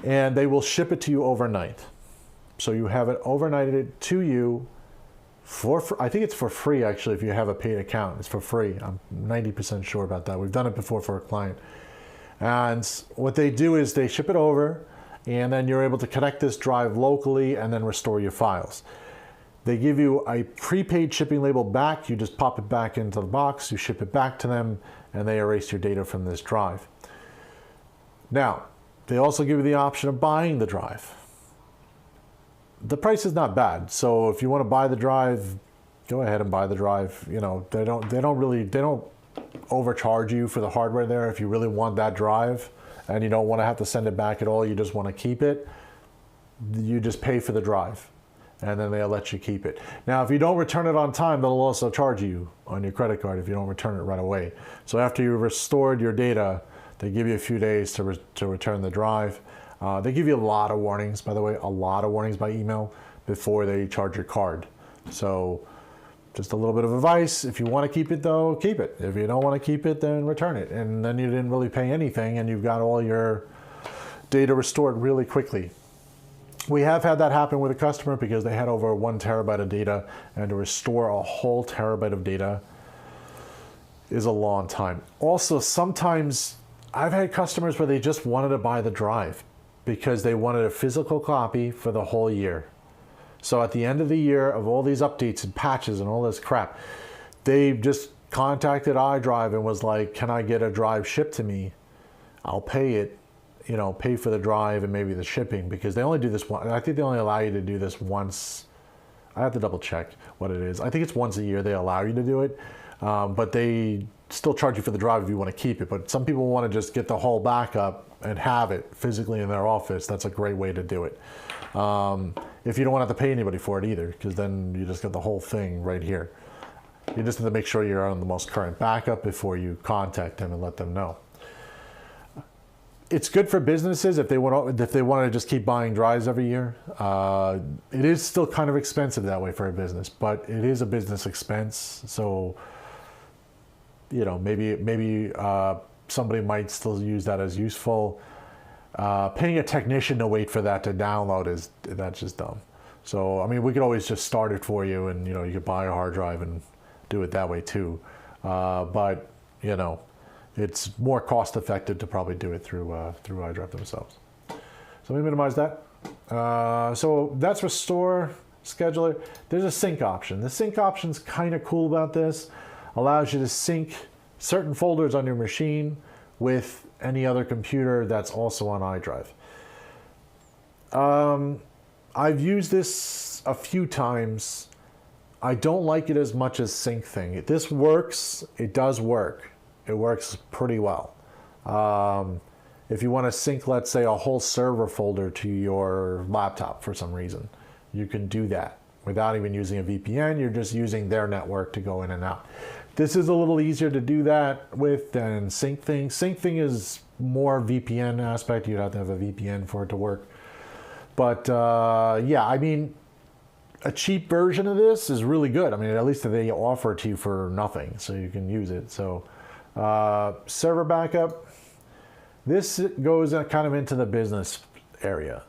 and they will ship it to you overnight. So you have it overnighted to you I think it's for free, actually. If you have a paid account, it's for free. I'm 90% sure about that. We've done it before for a client. And what they do is they ship it over, and then you're able to connect this drive locally and then restore your files. They give you a prepaid shipping label back. You just pop it back into the box, you ship it back to them, and they erase your data from this drive. Now, they also give you the option of buying the drive. The price is not bad, so if you want to buy the drive, go ahead and buy the drive. They don't overcharge you for the hardware there. If you really want that drive and you don't want to have to send it back at all, you just want to keep it, you just pay for the drive, and then they'll let you keep it. Now, if you don't return it on time, they'll also charge you on your credit card if you don't return it right away. So after you've restored your data, they give you a few days to return the drive. They give you a lot of warnings, by the way, a lot of warnings by email before they charge your card. So Just a little bit of advice. If you want to keep it, though, keep it. If you don't want to keep it, then return it. And then you didn't really pay anything, and you've got all your data restored really quickly. We have had that happen with a customer because they had over 1 terabyte of data, and to restore a whole terabyte of data is a long time. Also, sometimes I've had customers where they just wanted to buy the drive because they wanted a physical copy for the whole year. So at the end of the year of all these updates and patches and all this crap, they just contacted iDrive and was like, can I get a drive shipped to me? I'll pay it, you know, pay for the drive and maybe the shipping, because they only do this one. I think they only allow you to do this once. I have to double check what it is. I think it's once a year they allow you to do it, but they still charge you for the drive if you want to keep it. But some people want to just get the whole backup and have it physically in their office. That's a great way to do it. If you don't want to have to pay anybody for it either, because then you just get the whole thing right here. You just have to make sure you're on the most current backup before you contact them and let them know. It's good for businesses if they want to just keep buying drives every year. It is still kind of expensive that way for a business, but it is a business expense. So, you know, maybe somebody might still use that as useful. Paying a technician to wait for that to download that's just dumb. So, I mean, we could always just start it for you, and, you know, you could buy a hard drive and do it that way too. But, you know, it's more cost effective to probably do it through iDrive themselves. So let me minimize that. So that's restore, scheduler. There's a sync option. The sync option's kind of cool about this. Allows you to sync certain folders on your machine with any other computer that's also on iDrive. I've used this a few times. I don't like it as much as sync thing. This works. It does work. It works pretty well. If you want to sync, let's say, a whole server folder to your laptop for some reason, you can do that without even using a VPN. You're just using their network to go in and out. This is a little easier to do that with than sync thing. Sync thing is more VPN aspect. You'd have to have a VPN for it to work. But yeah, I mean, a cheap version of this is really good. I mean, at least they offer it to you for nothing, so you can use it. So server backup. This goes kind of into the business area.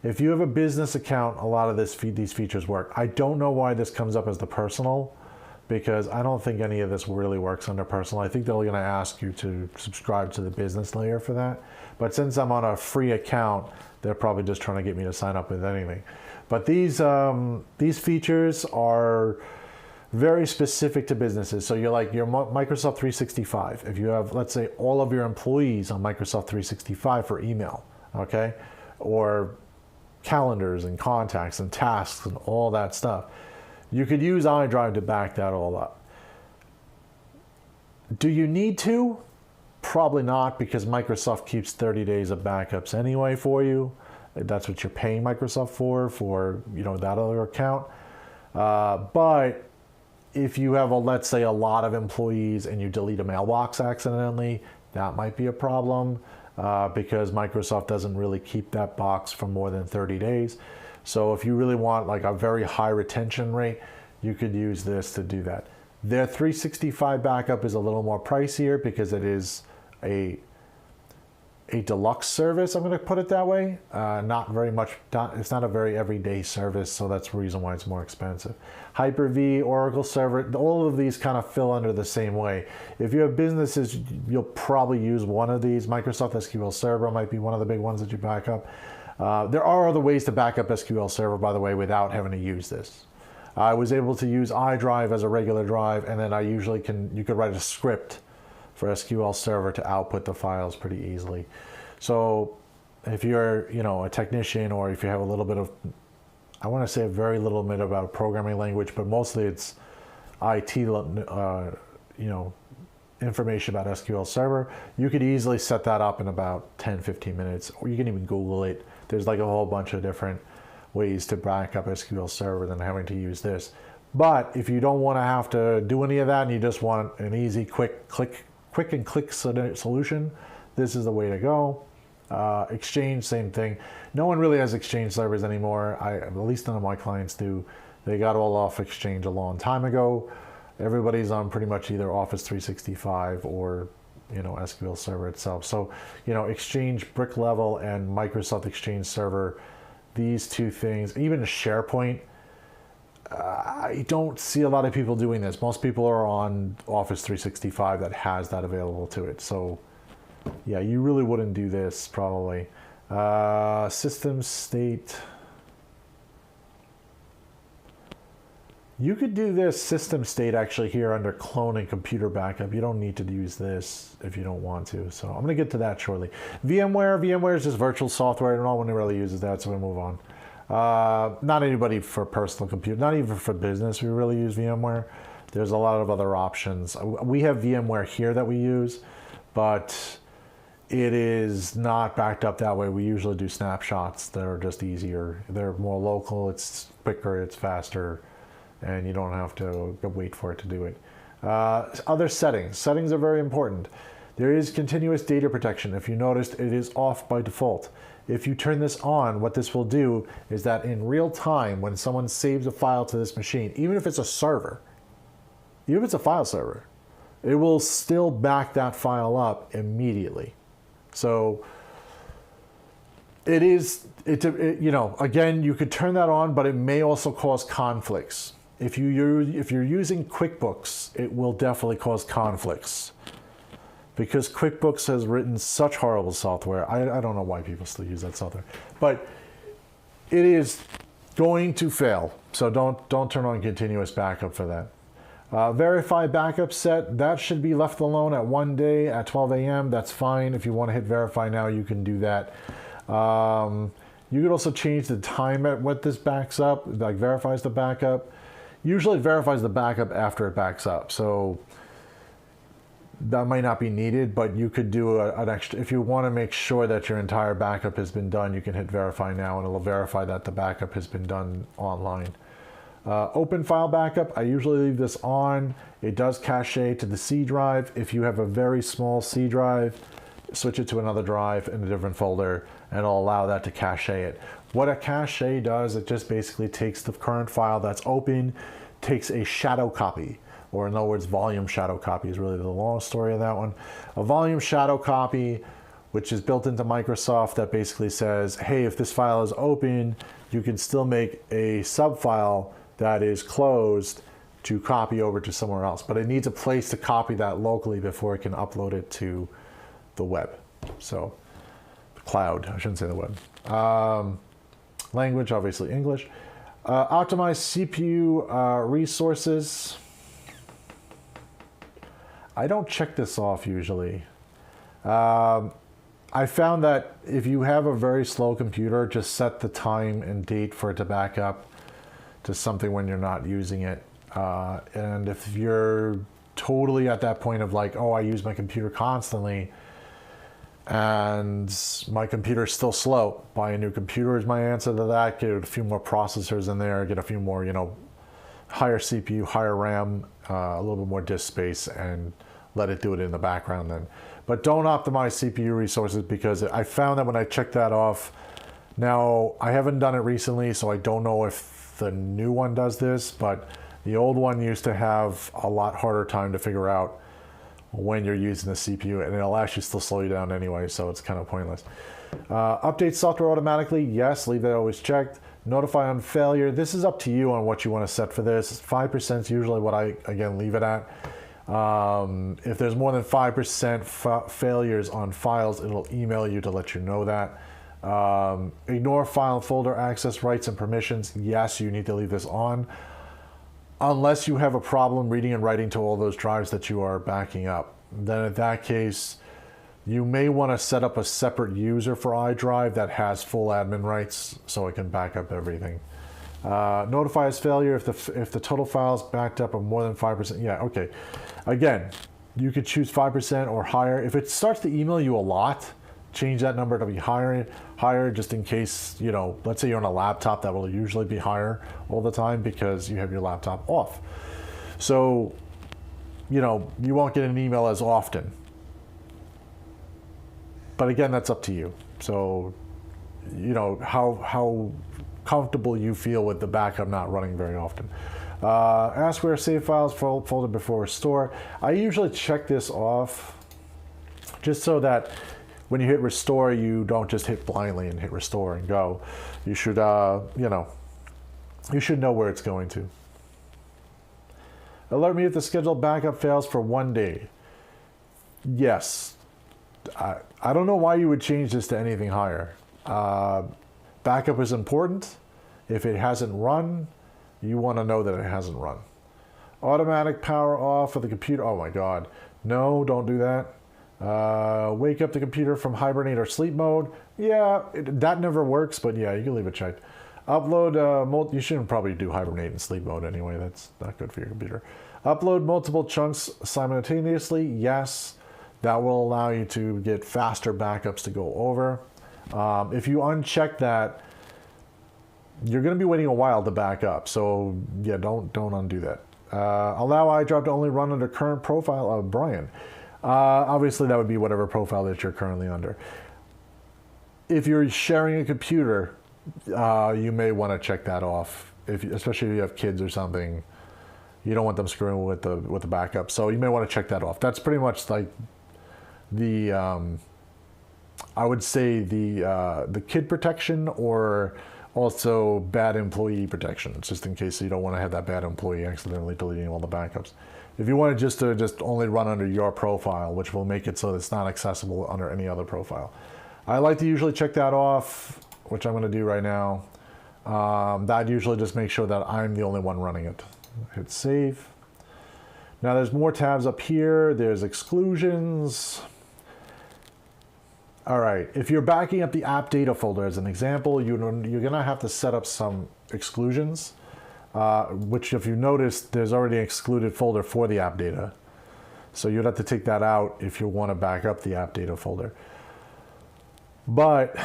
If you have a business account, a lot of these features work. I don't know why this comes up as the personal, because I don't think any of this really works under personal. I think they're going to ask you to subscribe to the business layer for that. But since I'm on a free account, they're probably just trying to get me to sign up with anything. But these features are very specific to businesses. So you're like your Microsoft 365. If you have, let's say, all of your employees on Microsoft 365 for email, okay, or calendars and contacts and tasks and all that stuff, you could use iDrive to back that all up. Do you need to? Probably not, because Microsoft keeps 30 days of backups anyway for you. That's what you're paying Microsoft for you know, that other account. But if you have, let's say, a lot of employees and you delete a mailbox accidentally, that might be a problem because Microsoft doesn't really keep that box for more than 30 days. So if you really want like a very high retention rate, you could use this to do that. Their 365 backup is a little more pricier because it is a deluxe service, I'm going to put it that way. Not very much, it's not a very everyday service, so that's the reason why it's more expensive. Hyper-V, Oracle Server, all of these kind of fill under the same way. If you have businesses, you'll probably use one of these. Microsoft SQL Server might be one of the big ones that you back up. There are other ways to back up SQL Server, by the way, without having to use this. I was able to use iDrive as a regular drive, and then you could write a script for SQL Server to output the files pretty easily. So if you're, you know, a technician, or if you have a little bit of, I want to say a very little bit about programming language, but mostly it's IT, you know, information about SQL Server, you could easily set that up in about 10-15 minutes, or you can even Google it. There's like a whole bunch of different ways to back up SQL Server than having to use this. But if you don't want to have to do any of that and you just want an easy, quick and click solution, this is the way to go. Exchange, same thing. No one really has Exchange servers anymore. At least none of my clients do. They got all off Exchange a long time ago. Everybody's on pretty much either Office 365 or, SQL Server itself. So, Exchange Brick Level and Microsoft Exchange Server, these two things, even SharePoint, I don't see a lot of people doing this. Most people are on Office 365 that has that available to it. So, yeah, you really wouldn't do this probably. System state. You could do this system state actually here under clone and computer backup. You don't need to use this if you don't want to. So I'm going to get to that shortly. VMware is just virtual software. No one really uses that, so we'll move on. Not anybody for personal computer, not even for business. We really use VMware. There's a lot of other options. We have VMware here that we use, but it is not backed up that way. We usually do snapshots. They're just easier. They're more local. It's quicker. It's faster. And you don't have to wait for it to do it. Other settings. Settings are very important. There is continuous data protection. If you noticed, it is off by default. If you turn this on, what this will do is that in real time, when someone saves a file to this machine, even if it's a server, even if it's a file server, it will still back that file up immediately. So again, you could turn that on, but it may also cause conflicts. If you're using QuickBooks, it will definitely cause conflicts because QuickBooks has written such horrible software. I don't know why people still use that software, but it is going to fail. So don't turn on continuous backup for that. Verify backup set, that should be left alone at 1 day at 12 a.m. That's fine. If you want to hit verify now, you can do that. You could also change the time at what this backs up, like verifies the backup. Usually it verifies the backup after it backs up, so that might not be needed, but you could do an extra. If you want to make sure that your entire backup has been done, you can hit verify now and it'll verify that the backup has been done online. Open file backup, I usually leave this on. It does cache to the C drive. If you have a very small C drive, switch it to another drive in a different folder and it'll allow that to cache it. What a cache does, it just basically takes the current file that's open, takes a shadow copy, or in other words, volume shadow copy is really the long story of that one. A volume shadow copy, which is built into Microsoft, that basically says, hey, if this file is open, you can still make a subfile that is closed to copy over to somewhere else. But it needs a place to copy that locally before it can upload it to the web. So, the cloud, I shouldn't say the web. Language, obviously English. Optimize CPU resources. I don't check this off usually. I found that if you have a very slow computer, just set the time and date for it to back up to something when you're not using it. And if you're totally at that point of like, oh, I use my computer constantly, and my computer is still slow, buy a new computer is my answer to that. Get a few more processors in there, get a few more, higher CPU, higher RAM, a little bit more disk space, and let it do it in the background then. But don't optimize CPU resources, because I found that when I checked that off, now I haven't done it recently, so I don't know if the new one does this, but the old one used to have a lot harder time to figure out when you're using the CPU, and it'll actually still slow you down anyway, so it's kind of pointless. Update software automatically, yes, leave that always checked. Notify on failure, this is up to you on what you want to set for this. 5% is usually what I, again, leave it at. If there's more than 5% failures on files, it'll email you to let you know that. Ignore file and folder access rights and permissions, yes, you need to leave this on. Unless you have a problem reading and writing to all those drives that you are backing up. Then in that case, you may want to set up a separate user for iDrive that has full admin rights so it can back up everything. Notify as failure if the total files backed up are more than 5%. Yeah, okay. Again, you could choose 5% or higher. If it starts to email you a lot, change that number to be higher just in case, let's say you're on a laptop, that will usually be higher all the time because you have your laptop off. So, you won't get an email as often. But again, that's up to you. So, how comfortable you feel with the backup not running very often. Ask where save files folder before restore. I usually check this off just so that when you hit restore, you don't just hit blindly and hit restore and go. You should, you should know where it's going to. Alert me if the scheduled backup fails for 1 day. Yes. I don't know why you would change this to anything higher. Backup is important. If it hasn't run, you want to know that it hasn't run. Automatic power off of the computer. Oh my God. No, don't do that. Wake up the computer from hibernate or sleep mode. Yeah, that never works, but yeah, you can leave it checked. Upload, you shouldn't probably do hibernate and sleep mode anyway. That's not good for your computer. Upload multiple chunks simultaneously. Yes, that will allow you to get faster backups to go over. If you uncheck that, you're going to be waiting a while to back up. So yeah, don't undo that. Allow iDrive to only run under current profile of Brian. Obviously, that would be whatever profile that you're currently under. If you're sharing a computer, you may want to check that off. Especially if you have kids or something, you don't want them screwing with the backup. So you may want to check that off. That's pretty much like the I would say the kid protection, or also bad employee protection, just in case you don't want to have that bad employee accidentally deleting all the backups. If you want it to just only run under your profile, which will make it so that it's not accessible under any other profile. I like to usually check that off, which I'm going to do right now. That usually just makes sure that I'm the only one running it. Hit save. Now there's more tabs up here. There's exclusions. All right, if you're backing up the app data folder as an example, you're gonna have to set up some exclusions, which if you notice, there's already an excluded folder for the app data. So you'd have to take that out if you wanna back up the app data folder. But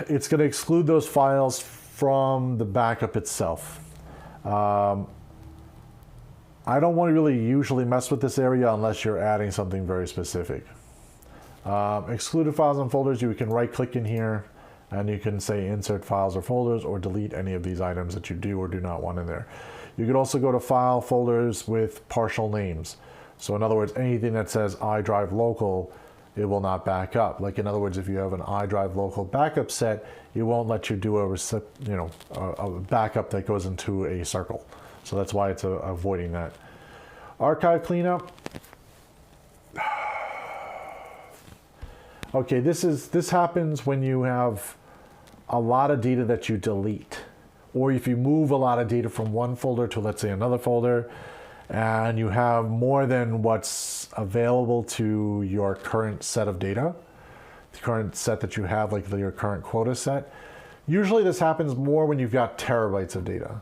it's gonna exclude those files from the backup itself. I don't want to really usually mess with this area unless you're adding something very specific. Excluded files and folders, you can right click in here and you can say insert files or folders, or delete any of these items that you do or do not want in there. You could also go to file folders with partial names. So in other words, anything that says iDrive local, it will not back up. Like in other words, if you have an iDrive local backup set, it won't let you do a backup that goes into a circle. So that's why it's avoiding that. Archive cleanup. Okay, this happens when you have a lot of data that you delete, or if you move a lot of data from one folder to, let's say, another folder, and you have more than what's available to your current set of data, the current set that you have, like your current quota set. Usually this happens more when you've got terabytes of data,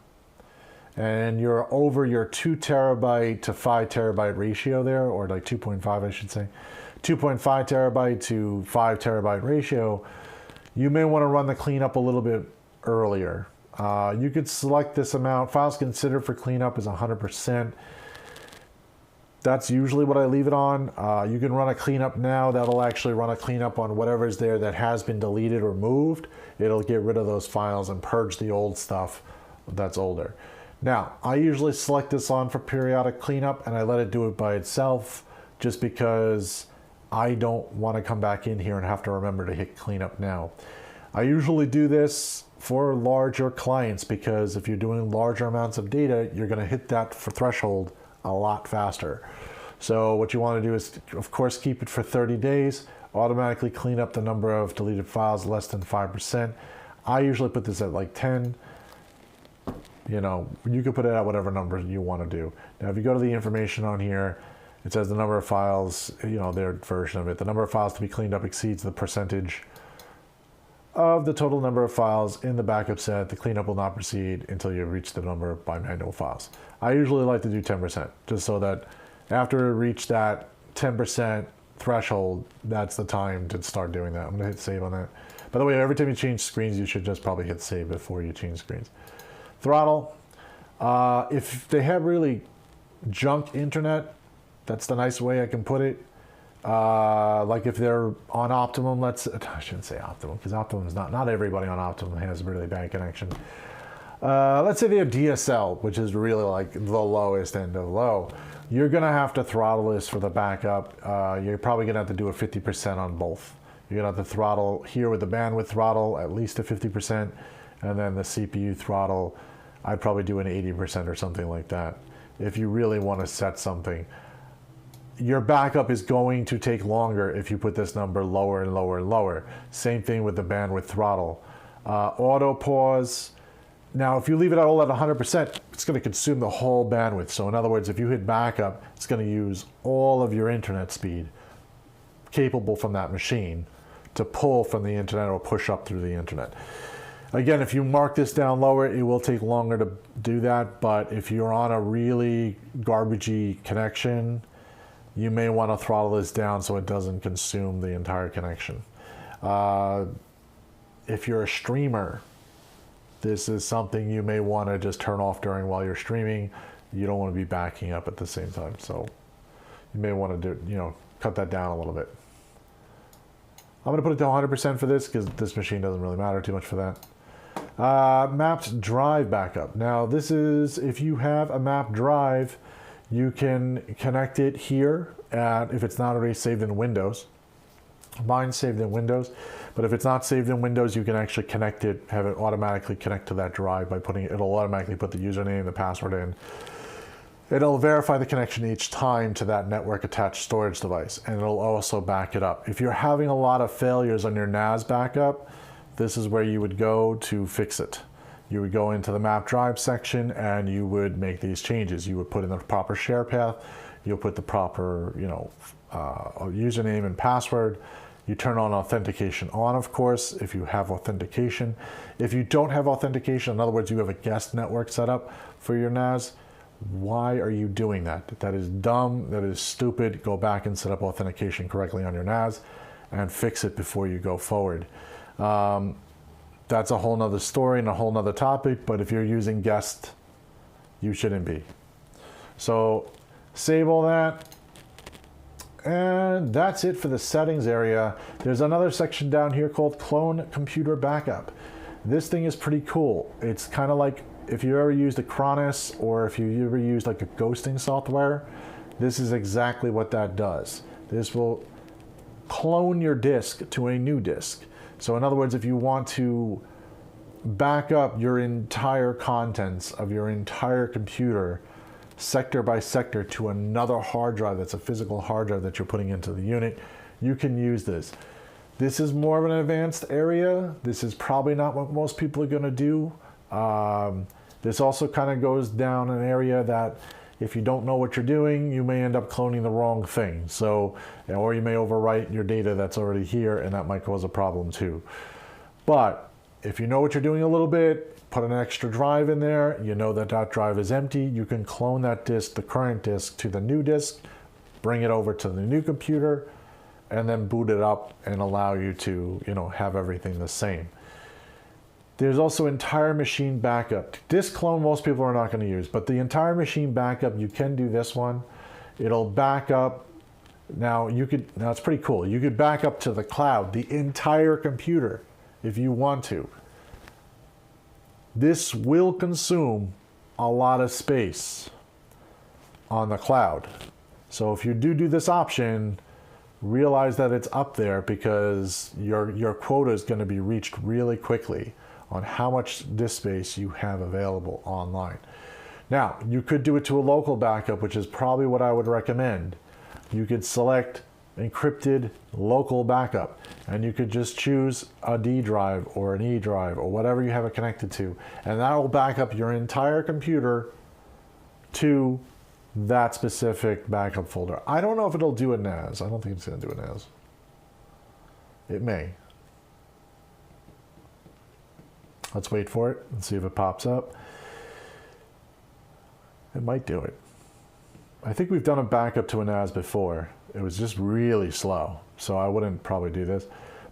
and you're over your 2 terabyte to 5 terabyte ratio there, or like 2.5, I should say. 2.5 terabyte to 5 terabyte ratio, you may want to run the cleanup a little bit earlier. You could select this amount. Files considered for cleanup is 100%. That's usually what I leave it on. You can run a cleanup now. That'll actually run a cleanup on whatever's there that has been deleted or moved. It'll get rid of those files and purge the old stuff that's older. Now, I usually select this on for periodic cleanup, and I let it do it by itself just because I don't want to come back in here and have to remember to hit cleanup now. I usually do this for larger clients because if you're doing larger amounts of data, you're going to hit that threshold a lot faster. So what you want to do is, of course, keep it for 30 days, automatically clean up the number of deleted files less than 5%. I usually put this at like 10. You know, you can put it at whatever number you want to do. Now, if you go to the information on here, it says the number of files, their version of it. The number of files to be cleaned up exceeds the percentage of the total number of files in the backup set. The cleanup will not proceed until you reach the number by manual files. I usually like to do 10%, just so that after you reach that 10% threshold, that's the time to start doing that. I'm gonna hit save on that. By the way, every time you change screens, you should just probably hit save before you change screens. Throttle. If they have really junk internet, that's the nice way I can put it. Like if they're on Optimum, I shouldn't say Optimum, because Optimum is not everybody on Optimum has really bad connection. let's say they have DSL, which is really like the lowest end of low. You're going to have to throttle this for the backup. You're probably going to have to do a 50% on both. You're going to have to throttle here with the bandwidth throttle at least a 50%, and then the CPU throttle, I'd probably do an 80% or something like that. If you really want to set something, your backup is going to take longer if you put this number lower and lower and lower. Same thing with the bandwidth throttle. Auto pause. Now, if you leave it all at 100%, it's going to consume the whole bandwidth. So in other words, if you hit backup, it's going to use all of your internet speed capable from that machine to pull from the internet or push up through the internet. Again, if you mark this down lower, it will take longer to do that. But if you're on a really garbagey connection, you may want to throttle this down so it doesn't consume the entire connection. If you're a streamer, this is something you may want to just turn off during while you're streaming. You don't want to be backing up at the same time. So you may want to do, cut that down a little bit. I'm going to put it to 100% for this because this machine doesn't really matter too much for that. Mapped drive backup. Now this is, if you have a mapped drive, you can connect it here if it's not already saved in Windows. Mine's saved in Windows, but if it's not saved in Windows, you can actually connect it, have it automatically connect to that drive by putting it, it'll automatically put the username, the password in. It'll verify the connection each time to that network attached storage device, and it'll also back it up. If you're having a lot of failures on your NAS backup, this is where you would go to fix it. You would go into the map drive section and you would make these changes. You would put in the proper share path, you'll put the proper, username and password. You turn on authentication on, of course, if you have authentication. If you don't have authentication, in other words, you have a guest network set up for your NAS, why are you doing that? That is dumb, that is stupid. Go back and set up authentication correctly on your NAS and fix it before you go forward. That's a whole nother story and a whole nother topic, but if you're using guest, you shouldn't be. So save all that. And that's it for the settings area. There's another section down here called Clone Computer Backup. This thing is pretty cool. It's kind of like if you ever used Acronis or if you ever used like a ghosting software, this is exactly what that does. This will clone your disk to a new disk. So in other words, if you want to back up your entire contents of your entire computer sector by sector to another hard drive that's a physical hard drive that you're putting into the unit, you can use this. This is more of an advanced area. This is probably not what most people are going to do. This also kind of goes down an area that if you don't know what you're doing, you may end up cloning the wrong thing. So, or you may overwrite your data that's already here, and that might cause a problem too. But if you know what you're doing a little bit, put an extra drive in there, you know that that drive is empty, you can clone that disk, the current disk, to the new disk, bring it over to the new computer, and then boot it up and allow you to, have everything the same. There's also entire machine backup. Disk clone most people are not going to use, but the entire machine backup, you can do this one. It'll back up. Now it's pretty cool. You could back up to the cloud, the entire computer, if you want to. This will consume a lot of space on the cloud. So if you do this option, realize that it's up there because your quota is going to be reached really quickly on how much disk space you have available online. Now, you could do it to a local backup, which is probably what I would recommend. You could select encrypted local backup, and you could just choose a D drive or an E drive or whatever you have it connected to, and that will back up your entire computer to that specific backup folder. I don't know if it'll do a NAS. I don't think it's going to do a NAS. It may. Let's wait for it and see if it pops up. It might do it. I think we've done a backup to a NAS before. It was just really slow, so I wouldn't probably do this.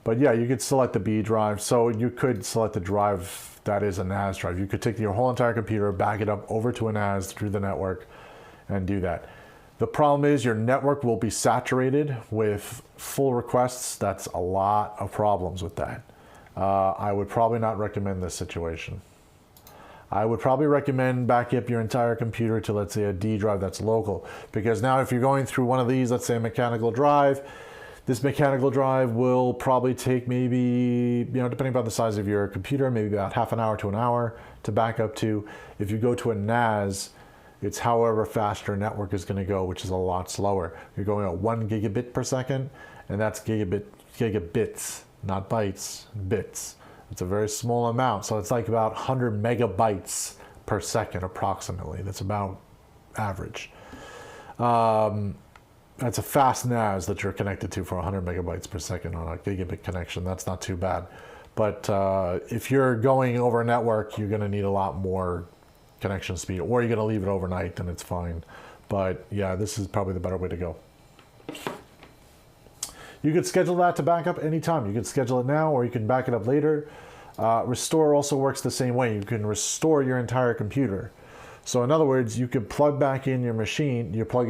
But yeah, you could select the B drive. So you could select the drive that is a NAS drive. You could take your whole entire computer, back it up over to a NAS through the network, and do that. The problem is your network will be saturated with full requests. That's a lot of problems with that. I would probably not recommend this situation. I would probably recommend backing up your entire computer to, let's say, a D drive that's local. Because now if you're going through one of these, let's say a mechanical drive, this mechanical drive will probably take maybe, depending upon the size of your computer, maybe about half an hour to an hour to back up to. If you go to a NAS, it's however fast your network is going to go, which is a lot slower. You're going at 1 gigabit per second, and that's gigabits, not bytes, bits. It's a very small amount, so it's like about 100 megabytes per second approximately. That's about average. That's a fast NAS that you're connected to for 100 megabytes per second on a gigabit connection. That's not too bad. But if you're going over a network, you're going to need a lot more connection speed, or you're going to leave it overnight, then it's fine. But yeah, this is probably the better way to go. You could schedule that to back up anytime. You could schedule it now, or you can back it up later. Restore also works the same way. You can restore your entire computer. So in other words, you could plug back in your machine, you plug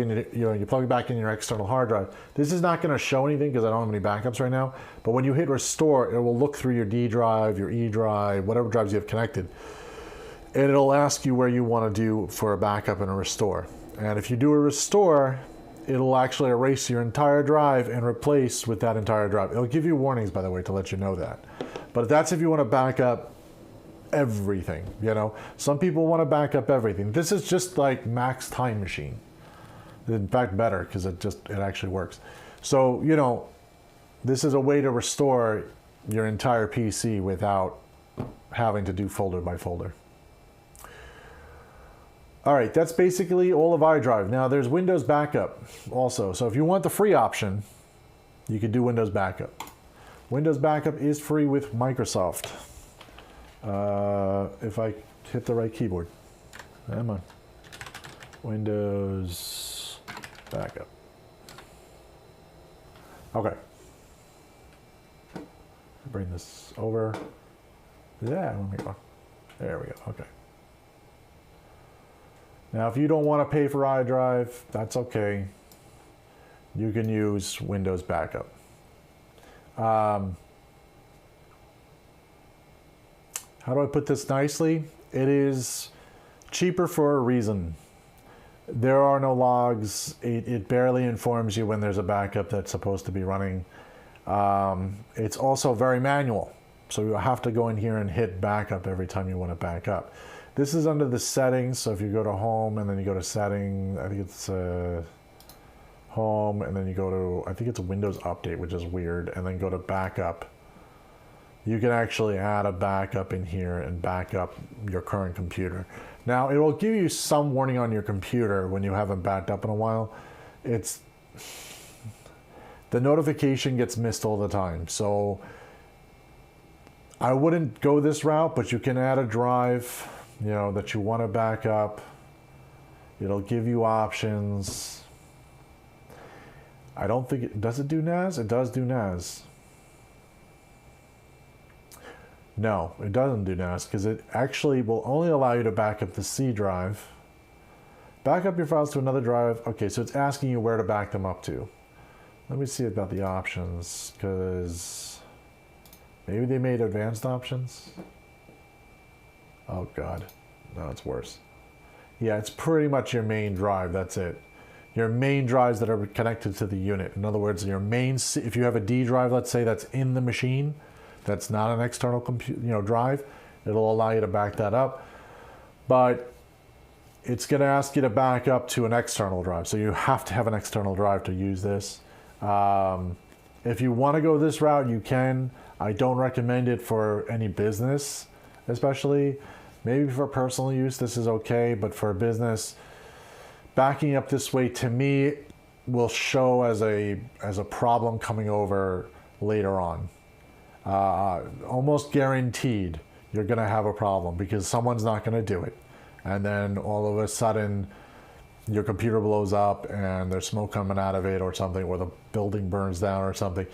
back in your external hard drive. This is not going to show anything because I don't have any backups right now, but when you hit restore, it will look through your D drive, your E drive, whatever drives you have connected, and it'll ask you where you want to do for a backup and a restore. And if you do a restore, it'll actually erase your entire drive and replace with that entire drive. It'll give you warnings, by the way, to let you know that. But that's if you want to back up everything, Some people want to back up everything. This is just like Mac's Time Machine. In fact, better, because it actually works. So, this is a way to restore your entire PC without having to do folder by folder. All right, that's basically all of iDrive. Now, there's Windows Backup also. So if you want the free option, you could do Windows Backup. Windows Backup is free with Microsoft. If I hit the right keyboard. Come on. Windows Backup. Okay. Bring this over. Yeah, let me go. There we go. Okay. Now, if you don't want to pay for iDrive, that's okay. You can use Windows Backup. How do I put this nicely? It is cheaper for a reason. There are no logs. It barely informs you when there's a backup that's supposed to be running. It's also very manual. So you have to go in here and hit backup every time you want to back up. This is under the settings. So if you go to home and then you go to setting, I think it's home, and then you go to, I think it's a Windows Update, which is weird, and then go to backup. You can actually add a backup in here and back up your current computer. Now, it will give you some warning on your computer when you haven't backed up in a while. The notification gets missed all the time. So I wouldn't go this route, but you can add a drive, that you want to back up. It'll give you options. I don't think does it do NAS? It does do NAS. No, it doesn't do NAS because it actually will only allow you to back up the C drive. Back up your files to another drive. Okay, so it's asking you where to back them up to. Let me see about the options, because maybe they made advanced options. Oh God, no, it's worse. Yeah, it's pretty much your main drive, that's it. Your main drives that are connected to the unit. In other words, your main, if you have a D drive, let's say, that's in the machine, that's not an external drive, it'll allow you to back that up. But it's going to ask you to back up to an external drive. So you have to have an external drive to use this. If you want to go this route, you can. I don't recommend it for any business, especially. Maybe for personal use, this is okay. But for business, backing up this way, to me, will show as a problem coming over later on. Almost guaranteed you're going to have a problem because someone's not going to do it. And then all of a sudden, your computer blows up and there's smoke coming out of it or something, or the building burns down or something.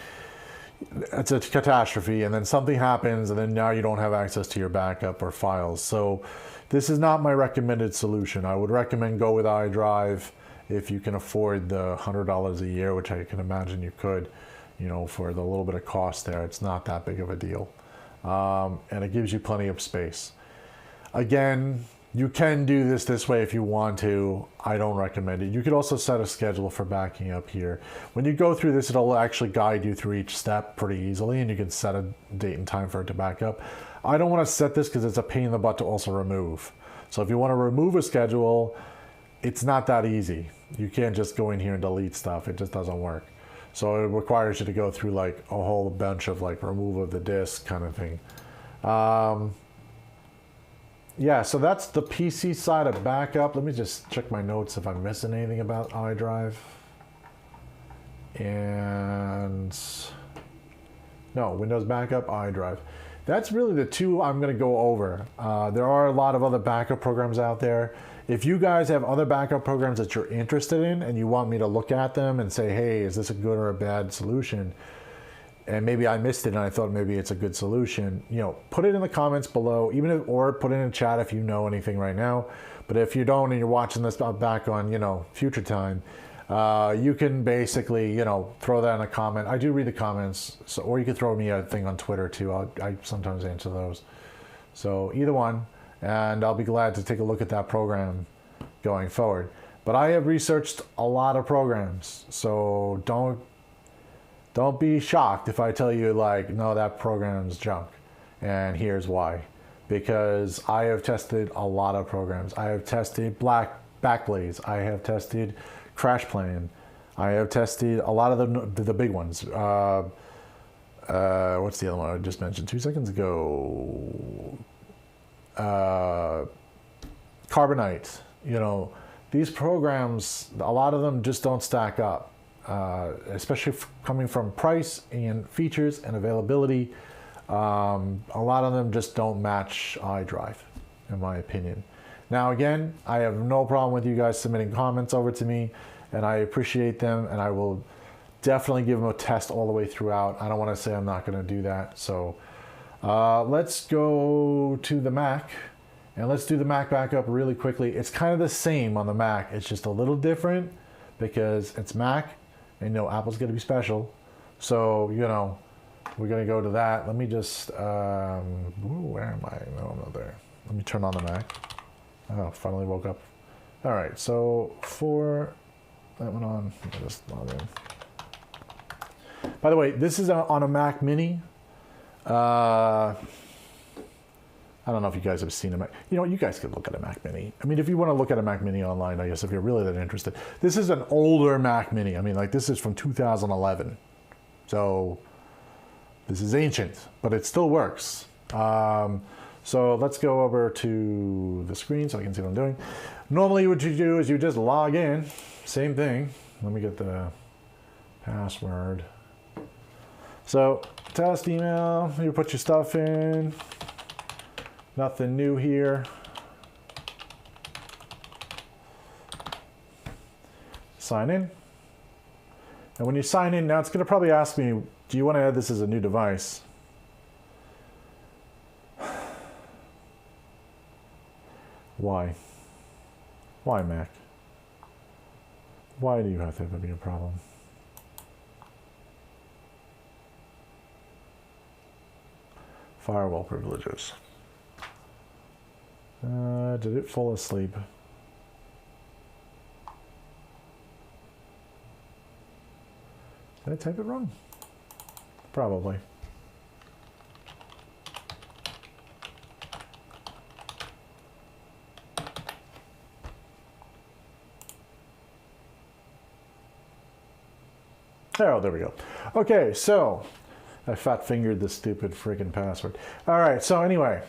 It's a catastrophe, and then something happens, and then now you don't have access to your backup or files. So this is not my recommended solution. I would recommend go with iDrive if you can afford the $100 a year, which I can imagine you could. For the little bit of cost there, it's not that big of a deal. And it gives you plenty of space. Again, you can do this way if you want to. I don't recommend it. You could also set a schedule for backing up here. When you go through this, it'll actually guide you through each step pretty easily, and you can set a date and time for it to back up. I don't want to set this because it's a pain in the butt to also remove. So if you want to remove a schedule, it's not that easy. You can't just go in here and delete stuff. It just doesn't work. So it requires you to go through like a whole bunch of like remove of the disk kind of thing. Yeah, so that's the PC side of backup. Let me just check my notes if I'm missing anything about iDrive. And no, Windows backup, iDrive. That's really the two I'm going to go over. There are a lot of other backup programs out there. If you guys have other backup programs that you're interested in and you want me to look at them and say, hey, is this a good or a bad solution? And maybe I missed it and I thought maybe it's a good solution, you know, put it in the comments below, or put it in chat if you know anything right now. But if you don't and you're watching this back on, you know, future time, you can basically, you know, throw that in a comment. I do read the comments, so, or you can throw me a thing on Twitter too. I sometimes answer those. So either one, and I'll be glad to take a look at that program going forward. But I have researched a lot of programs, so don't be shocked if I tell you like, no, that program's junk. And here's why. Because I have tested a lot of programs. I have tested Backblaze. I have tested CrashPlan. I have tested a lot of the big ones. What's the other one I just mentioned 2 seconds ago? Carbonite. You know, these programs, a lot of them just don't stack up. Especially coming from price and features and availability, a lot of them just don't match iDrive, in my opinion. Now again, I have no problem with you guys submitting comments over to me, and I appreciate them, and I will definitely give them a test all the way throughout. I don't want to say I'm not going to do that. So let's go to the Mac, and let's do the Mac backup really quickly. It's kind of the same on the Mac. It's just a little different because it's Mac. And you know, Apple's going to be special. So, you know, we're going to go to that. Let me just, where am I? No, I'm not there. Let me turn on the Mac. Oh, finally woke up. All right, so for that one on, let me just log in. By the way, this is on a Mac Mini. I don't know if you guys have seen a Mac. You know, you guys could look at a Mac Mini. I mean, if you want to look at a Mac Mini online, I guess, if you're really that interested. This is an older Mac Mini. I mean, like, this is from 2011. So this is ancient, but it still works. So let's go over to the screen so I can see what I'm doing. Normally what you do is you just log in. Same thing. Let me get the password. So test email, you put your stuff in. Nothing new here. Sign in. And when you sign in, now it's going to probably ask me, do you want to add this as a new device? Why? Why, Mac? Why do you have to be a problem? Firewall privileges. Did it fall asleep? Did I type it wrong? Probably. Oh, there we go. Okay, so I fat-fingered the stupid friggin' password. All right, so anyway,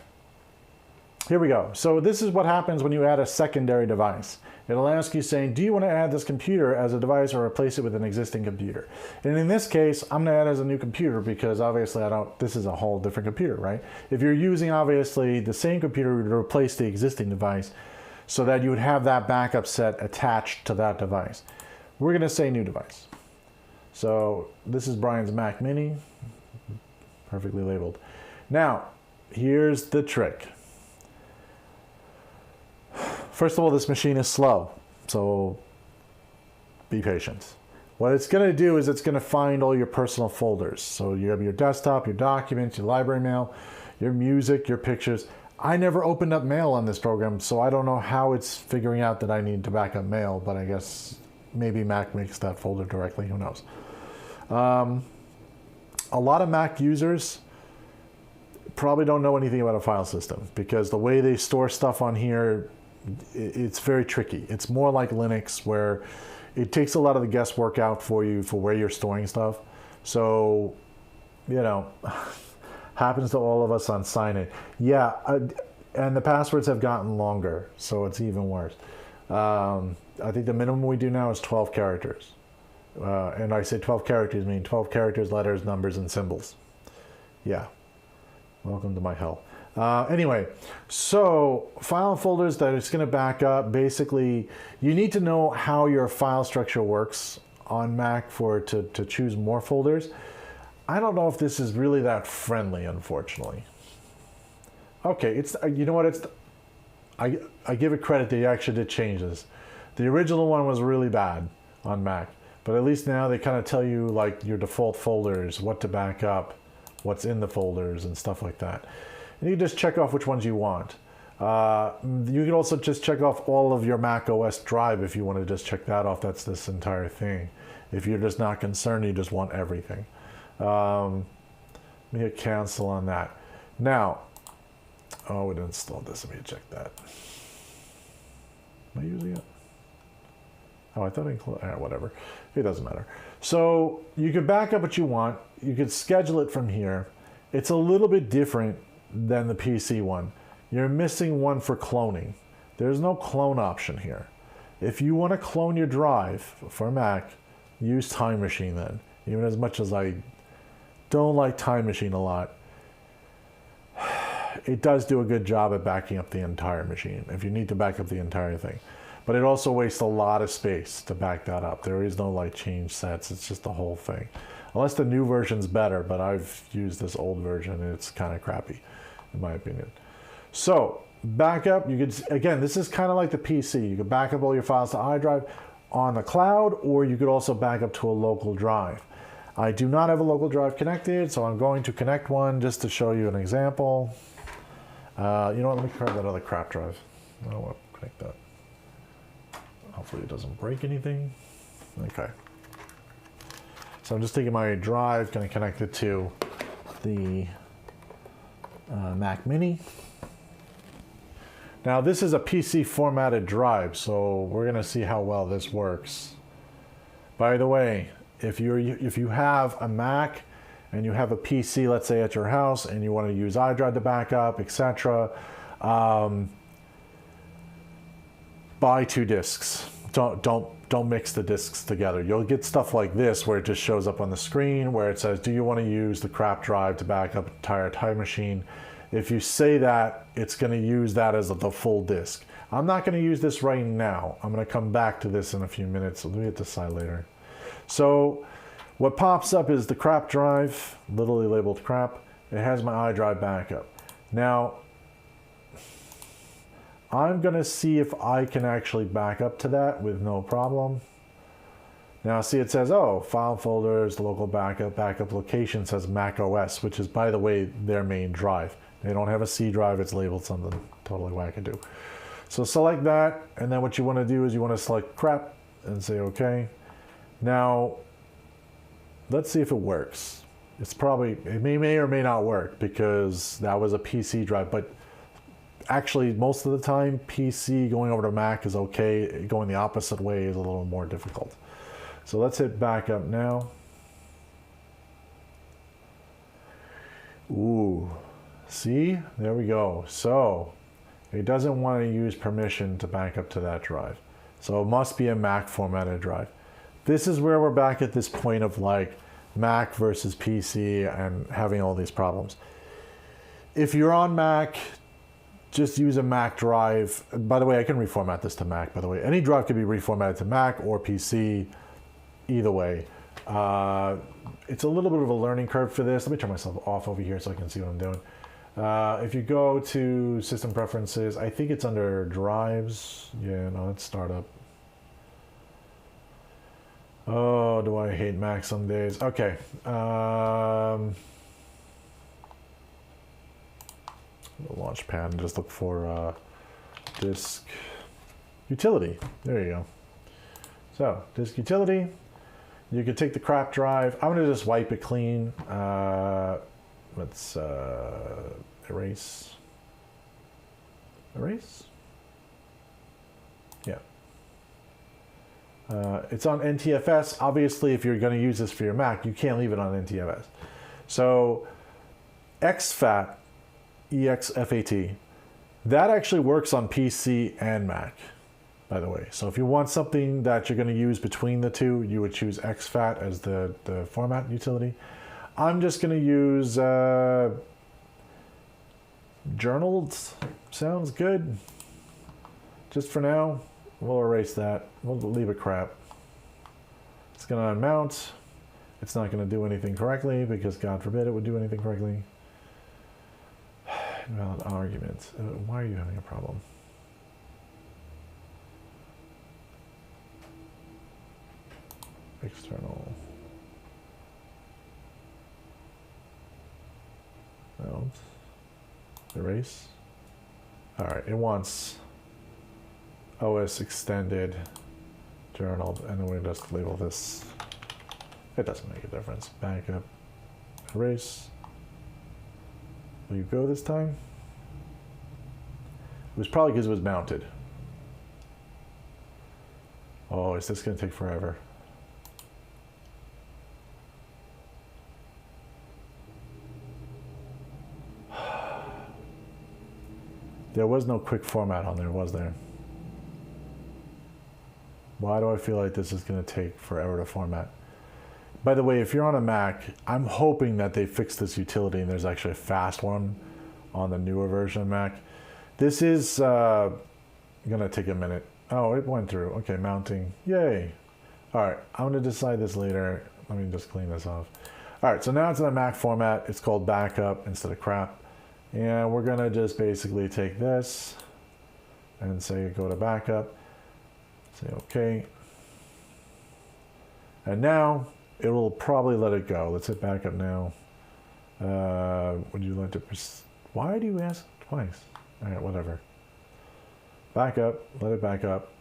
here we go. So this is what happens when you add a secondary device. It'll ask you saying, do you want to add this computer as a device or replace it with an existing computer? And in this case, I'm going to add it as a new computer because obviously this is a whole different computer, right? If you're using obviously the same computer to replace the existing device so that you would have that backup set attached to that device. We're going to say new device. So this is Brian's Mac Mini, perfectly labeled. Now, here's the trick. First of all, this machine is slow, so be patient. What it's going to do is it's going to find all your personal folders. So you have your desktop, your documents, your library mail, your music, your pictures. I never opened up mail on this program, so I don't know how it's figuring out that I need to back up mail, but I guess maybe Mac makes that folder directly, who knows. A lot of Mac users probably don't know anything about a file system because the way they store stuff on here, it's very tricky. It's more like Linux where it takes a lot of the guesswork out for you for where you're storing stuff. So, you know, happens to all of us on Sign It. Yeah, and the passwords have gotten longer, so it's even worse. I think the minimum we do now is 12 characters. And I say 12 characters, mean 12 characters, letters, numbers, and symbols. Yeah. Welcome to my hell. Anyway, so file folders that it's going to back up, basically, you need to know how your file structure works on Mac to choose more folders. I don't know if this is really that friendly, unfortunately. Okay, it's, you know what, it's, I give it credit they actually did change this. The original one was really bad on Mac, but at least now they kind of tell you like your default folders, what to back up, what's in the folders and stuff like that. And you can just check off which ones you want. You can also just check off all of your Mac OS drive if you want to just check that off. That's this entire thing. If you're just not concerned, you just want everything. Let me hit cancel on that. Now, oh, we didn't install this. Let me check that. Am I using it? Oh, I thought I included, whatever. It doesn't matter. So you can back up what you want. You could schedule it from here. It's a little bit different than the PC one. You're missing one for cloning. There's no clone option here. If you want to clone your drive for Mac, use Time Machine then. Even as much as I don't like Time Machine a lot, it does do a good job at backing up the entire machine if you need to back up the entire thing. But it also wastes a lot of space to back that up. There is no like change sets, it's just the whole thing. Unless the new version's better, but I've used this old version and it's kind of crappy, in my opinion. So, backup, you could, again, this is kind of like the PC. You could back up all your files to iDrive on the cloud, or you could also back up to a local drive. I do not have a local drive connected, so I'm going to connect one just to show you an example. You know what, let me grab that other crap drive. I don't want to connect that. Hopefully it doesn't break anything. Okay. So I'm just taking my drive, going to connect it to the Mac Mini. Now this is a PC formatted drive, so we're going to see how well this works. By the way, if you have a Mac and you have a PC, let's say at your house, and you want to use iDrive to back up, etc., buy 2 disks. Don't mix the disks together. You'll get stuff like this where it just shows up on the screen where it says, do you want to use the crap drive to back up an entire Time Machine? If you say that, it's going to use that as the full disk. I'm not going to use this right now. I'm going to come back to this in a few minutes. So let me hit this side later. So what pops up is the crap drive, literally labeled crap. It has my iDrive backup. Now, I'm going to see if I can actually back up to that with no problem. Now see, it says, oh, file folders, local backup location says Mac OS, which is, by the way, their main drive. They don't have a C drive, it's labeled something totally wackadoo. So select that, and then what you want to do is you want to select crap and say okay. Now, let's see if it works. It's probably, it may or may not work because that was a PC drive, but actually, most of the time, PC going over to Mac is okay. Going the opposite way is a little more difficult. So let's hit backup now. Ooh, see? There we go. So it doesn't want to use permission to back up to that drive. So it must be a Mac formatted drive. This is where we're back at this point of like Mac versus PC and having all these problems. If you're on Mac, just use a Mac drive. By the way, I can reformat this to Mac, by the way. Any drive can be reformatted to Mac or PC, either way. It's a little bit of a learning curve for this. Let me turn myself off over here so I can see what I'm doing. If you go to System Preferences, I think it's under Drives. Yeah, no, it's Startup. Oh, do I hate Mac some days. Okay. the launch pad and just look for disk utility. There you go. So disk utility. You can take the crap drive. I'm going to just wipe it clean. Let's erase. Erase? Yeah. It's on NTFS. Obviously, if you're going to use this for your Mac, you can't leave it on NTFS. So exFAT, EXFAT, that actually works on PC and Mac, by the way. So if you want something that you're going to use between the two, you would choose exFAT as the format utility. I'm just going to use journals. Sounds good. Just for now, we'll erase that. We'll leave it crap. It's going to unmount. It's not going to do anything correctly because God forbid it would do anything correctly. Invalid arguments. Why are you having a problem? External. Mount. Erase. All right, it wants OS extended journal, and then we just label this. It doesn't make a difference. Backup. Erase. Will you go this time? It was probably because it was mounted. Oh, is this going to take forever? There was no quick format on there, was there? Why do I feel like this is going to take forever to format? By the way, if you're on a Mac, I'm hoping that they fix this utility and there's actually a fast one on the newer version of Mac. This is going to take a minute. Oh, it went through. Okay, mounting. Yay. All right, I'm going to decide this later. Let me just clean this off. All right, so now it's in a Mac format. It's called backup instead of crap. And we're going to just basically take this and say go to backup. Say OK. And now it will probably let it go. Let's hit backup now. Would you like to... Why do you ask twice? All right, whatever. Backup. Let it back up.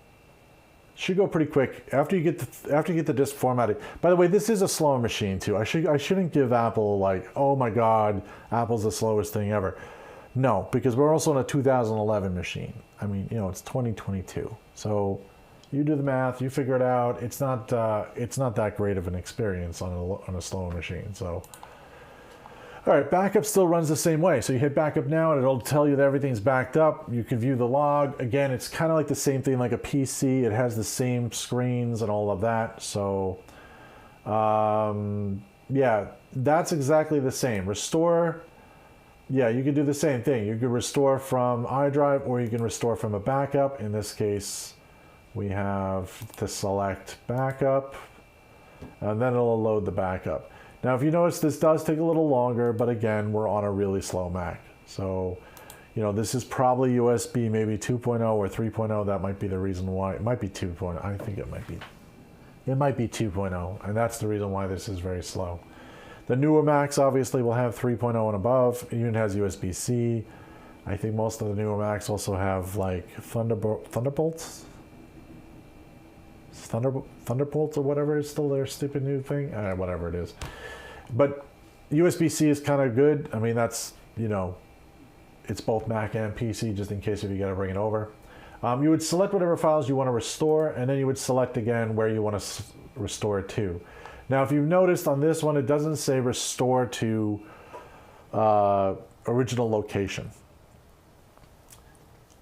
Should go pretty quick after you get the disk formatted. By the way, this is a slower machine too. I shouldn't give Apple like, oh my God, Apple's the slowest thing ever. No, because we're also on a 2011 machine. I mean, you know, it's 2022. So you do the math, you figure it out. It's not that great of an experience on a slower machine. So, all right, backup still runs the same way. So you hit backup now and it'll tell you that everything's backed up. You can view the log. Again, it's kind of like the same thing like a PC. It has the same screens and all of that. So yeah, that's exactly the same. Restore, yeah, you can do the same thing. You can restore from iDrive or you can restore from a backup. In this case, we have to select backup and then it'll load the backup. Now, if you notice, this does take a little longer, but again, we're on a really slow Mac. So, you know, this is probably USB maybe 2.0 or 3.0. That might be the reason why. It might be 2.0. I think it might be. It might be 2.0, and that's the reason why this is very slow. The newer Macs obviously will have 3.0 and above. It even has USB-C. I think most of the newer Macs also have like Thunderbolts or whatever is still their stupid new thing. Whatever it is. But USB-C is kind of good. I mean, that's, you know, it's both Mac and PC just in case if you got to bring it over. You would select whatever files you want to restore, and then you would select again where you want to restore it to. Now, if you've noticed on this one, it doesn't say restore to original location.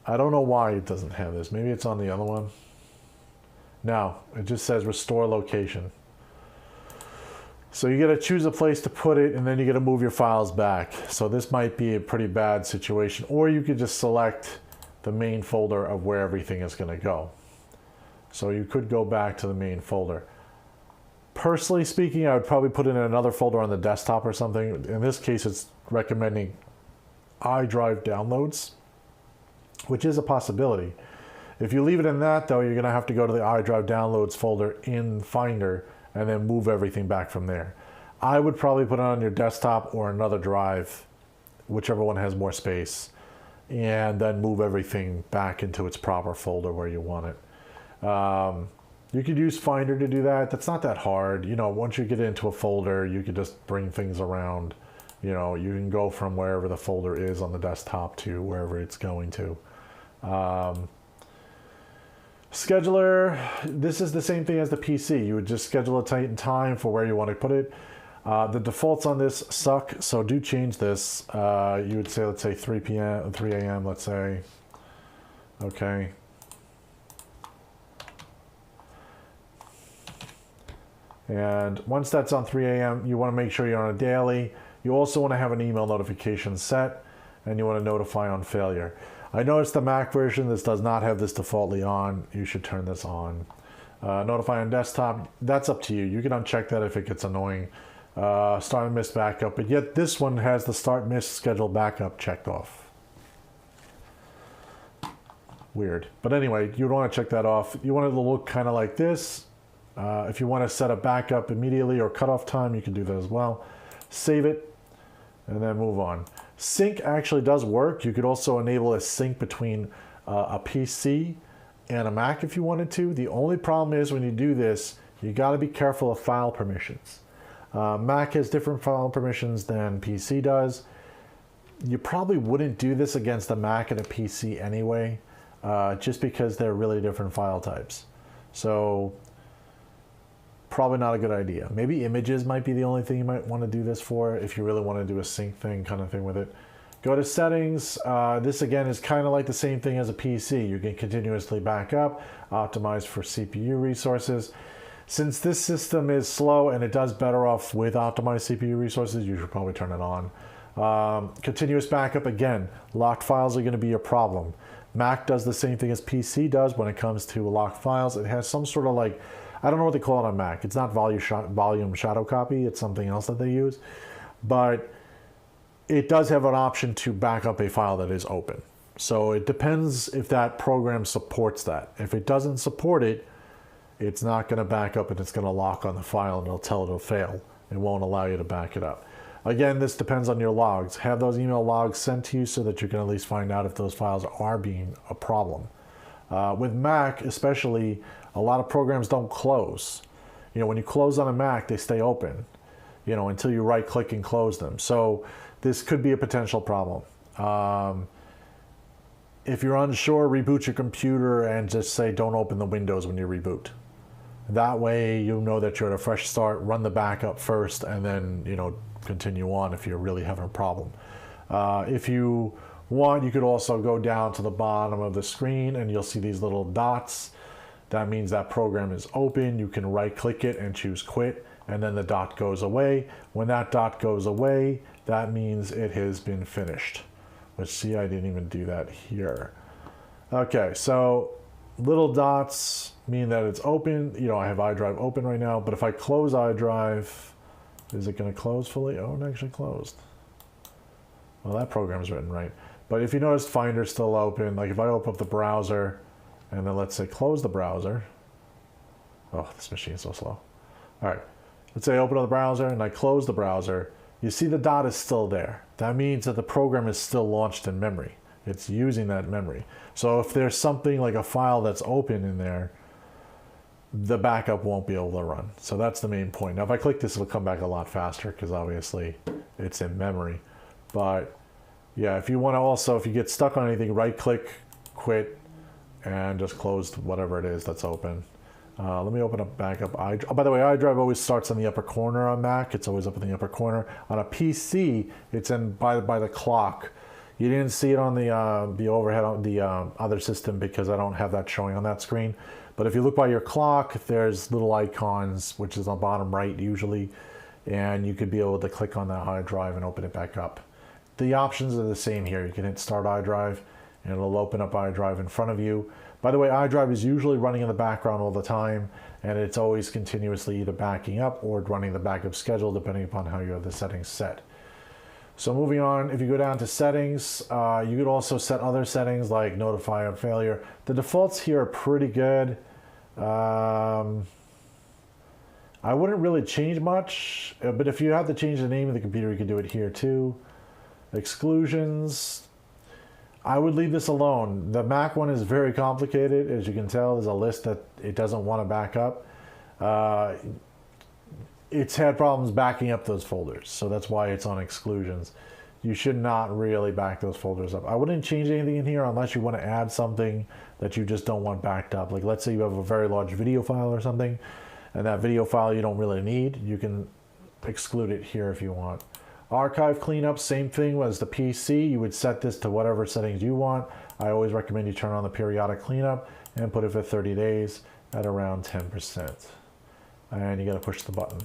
I don't know why it doesn't have this. Maybe it's on the other one. No, it just says restore location. So you got to choose a place to put it, and then you got to move your files back. So this might be a pretty bad situation. Or you could just select the main folder of where everything is going to go. So you could go back to the main folder. Personally speaking, I would probably put it in another folder on the desktop or something. In this case, it's recommending iDrive downloads, which is a possibility. If you leave it in that, though, you're going to have to go to the iDrive downloads folder in Finder and then move everything back from there. I would probably put it on your desktop or another drive, whichever one has more space. and then move everything back into its proper folder where you want it. You could use Finder to do that. That's not that hard. You know, once you get into a folder, you could just bring things around. You know, you can go from wherever the folder is on the desktop to wherever it's going to. Scheduler, this is the same thing as the PC. You would just schedule a date and time for where you want to put it. The defaults on this suck, so do change this. You would say, let's say 3 a.m., let's say. Okay. And once that's on 3 a.m., you want to make sure you're on a daily. You also want to have an email notification set, and you want to notify on failure. I noticed the Mac version, this does not have this defaultly on. You should turn this on. Notify on desktop, that's up to you. You can uncheck that if it gets annoying. Start and miss backup, but yet this one has the start miss schedule backup checked off. Weird. But anyway, you want to check that off. You want it to look kind of like this. If you want to set a backup immediately or cutoff time, you can do that as well. Save it, and then move on. Sync actually does work. You could also enable a sync between a PC and a Mac if you wanted to. The only problem is when you do this, you got to be careful of file permissions. Mac has different file permissions than PC does. You probably wouldn't do this against a Mac and a PC anyway, just because they're really different file types. So probably not a good idea. Maybe images might be the only thing you might want to do this for if you really want to do a sync thing kind of thing with it. Go to settings. This again is kind of like the same thing as a PC. You can continuously back up, optimize for CPU resources. Since this system is slow and it does better off with optimized CPU resources, you should probably turn it on. Continuous backup, again, locked files are going to be a problem. Mac does the same thing as PC does when it comes to locked files. It has some sort of like, I don't know what they call it on Mac. It's not volume shadow copy. It's something else that they use. But it does have an option to back up a file that is open. So it depends if that program supports that. If it doesn't support it, it's not going to back up and it's going to lock on the file and it'll tell it to fail. It won't allow you to back it up. Again, this depends on your logs. Have those email logs sent to you so that you can at least find out if those files are being a problem. With Mac especially, a lot of programs don't close. You know, when you close on a Mac, they stay open, you know, until you right click and close them. So this could be a potential problem. If you're unsure, reboot your computer and just say don't open the windows when you reboot. That way you know that you're at a fresh start, run the backup first, and then, you know, continue on if you're really having a problem. If you want, you could also go down to the bottom of the screen and you'll see these little dots. That means that program is open. You can right click it and choose quit, and then the dot goes away. When that dot goes away, that means it has been finished. Let's see, I didn't even do that here. Okay, so little dots mean that it's open. You know, I have iDrive open right now, but if I close iDrive, is it going to close fully? Oh, it actually closed. Well, that program is written right. But if you notice, Finder's still open. Like if I open up the browser, and then let's say close the browser. Oh, this machine's so slow. All right, let's say I open up the browser and I close the browser. You see the dot is still there. That means that the program is still launched in memory. It's using that memory. So if there's something like a file that's open in there, the backup won't be able to run. So that's the main point. Now if I click this, it'll come back a lot faster because obviously it's in memory. But yeah, if you want to also, if you get stuck on anything, right click, quit, and just close whatever it is that's open. Let me open up backup iDrive. Oh, by the way, iDrive always starts in the upper corner on Mac. It's always up in the upper corner. On a PC, it's in by the clock. You didn't see it on the overhead on the other system because I don't have that showing on that screen. But if you look by your clock, there's little icons, which is on the bottom right usually, and you could be able to click on that iDrive and open it back up. The options are the same here. You can hit Start iDrive, and it'll open up iDrive in front of you. By the way, iDrive is usually running in the background all the time, and it's always continuously either backing up or running the backup schedule, depending upon how you have the settings set. So moving on, if you go down to settings, you could also set other settings like notify on failure. The defaults here are pretty good. I wouldn't really change much, but if you have to change the name of the computer, you can do it here too. Exclusions. I would leave this alone. The Mac one is very complicated. As you can tell, there's a list that it doesn't want to back up. It's had problems backing up those folders, so that's why it's on exclusions. You should not really back those folders up. I wouldn't change anything in here unless you want to add something that you just don't want backed up. Like let's say you have a very large video file or something, and that video file you don't really need, you can exclude it here if you want. Archive cleanup, same thing as the PC. You would set this to whatever settings you want. I always recommend you turn on the periodic cleanup and put it for 30 days at around 10%. And you got to push the button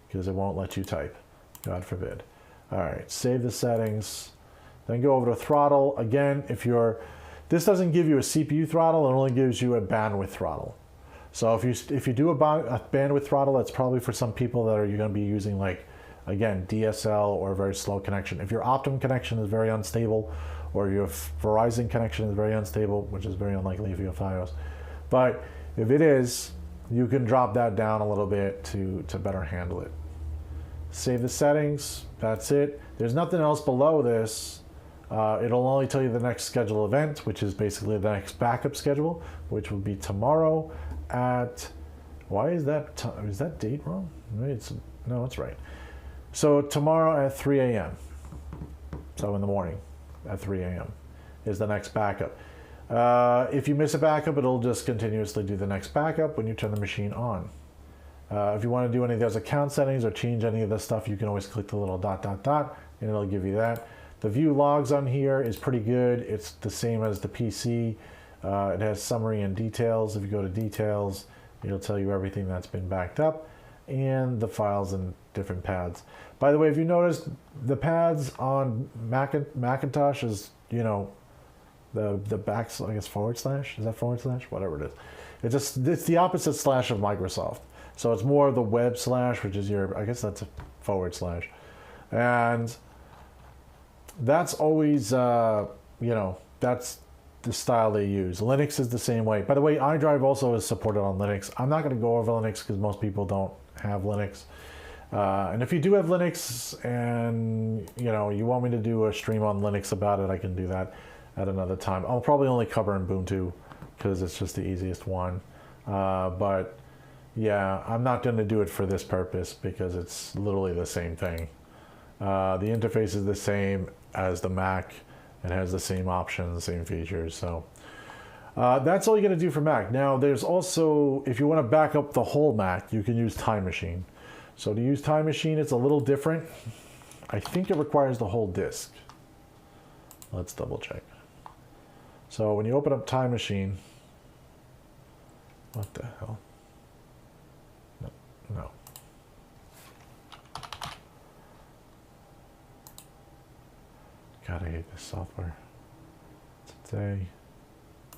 because it won't let you type, God forbid. All right, save the settings. Then go over to throttle. Again, this doesn't give you a CPU throttle, it only gives you a bandwidth throttle. So if you do a bandwidth throttle, that's probably for some people that you're going to be using, like, again, DSL or a very slow connection. If your Optimum connection is very unstable, or your Verizon connection is very unstable, which is very unlikely if you have FiOS. But if it is, you can drop that down a little bit to better handle it. Save the settings, that's it. There's nothing else below this. It'll only tell you the next scheduled event, which is basically the next backup schedule, which will be tomorrow at, why is that date wrong? No, it's right. So tomorrow at 3 a.m. So in the morning at 3 a.m. is the next backup. If you miss a backup, it'll just continuously do the next backup when you turn the machine on. If you want to do any of those account settings or change any of this stuff, you can always click the little ... and it'll give you that. The view logs on here is pretty good. It's the same as the PC. It has summary and details. If you go to details, it'll tell you everything that's been backed up and the files in different pads. By the way, if you notice, the pads on Macintosh is, the back, I guess, /, is that /? Whatever it is. It's the opposite slash of Microsoft. So it's more of the web slash, which is I guess that's a /. And that's always, that's the style they use. Linux is the same way. By the way, iDrive also is supported on Linux. I'm not going to go over Linux because most people don't have Linux. And if you do have Linux and, you want me to do a stream on Linux about it, I can do that at another time. I'll probably only cover Ubuntu because it's just the easiest one. But yeah, I'm not going to do it for this purpose because it's literally the same thing. The interface is the same as the Mac. It has the same options, same features. So that's all you're going to do for Mac. Now, there's also, if you want to back up the whole Mac, you can use Time Machine. So to use Time Machine, it's a little different. I think it requires the whole disk. Let's double check. So when you open up Time Machine, what the hell? No. God, I hate this software. Today,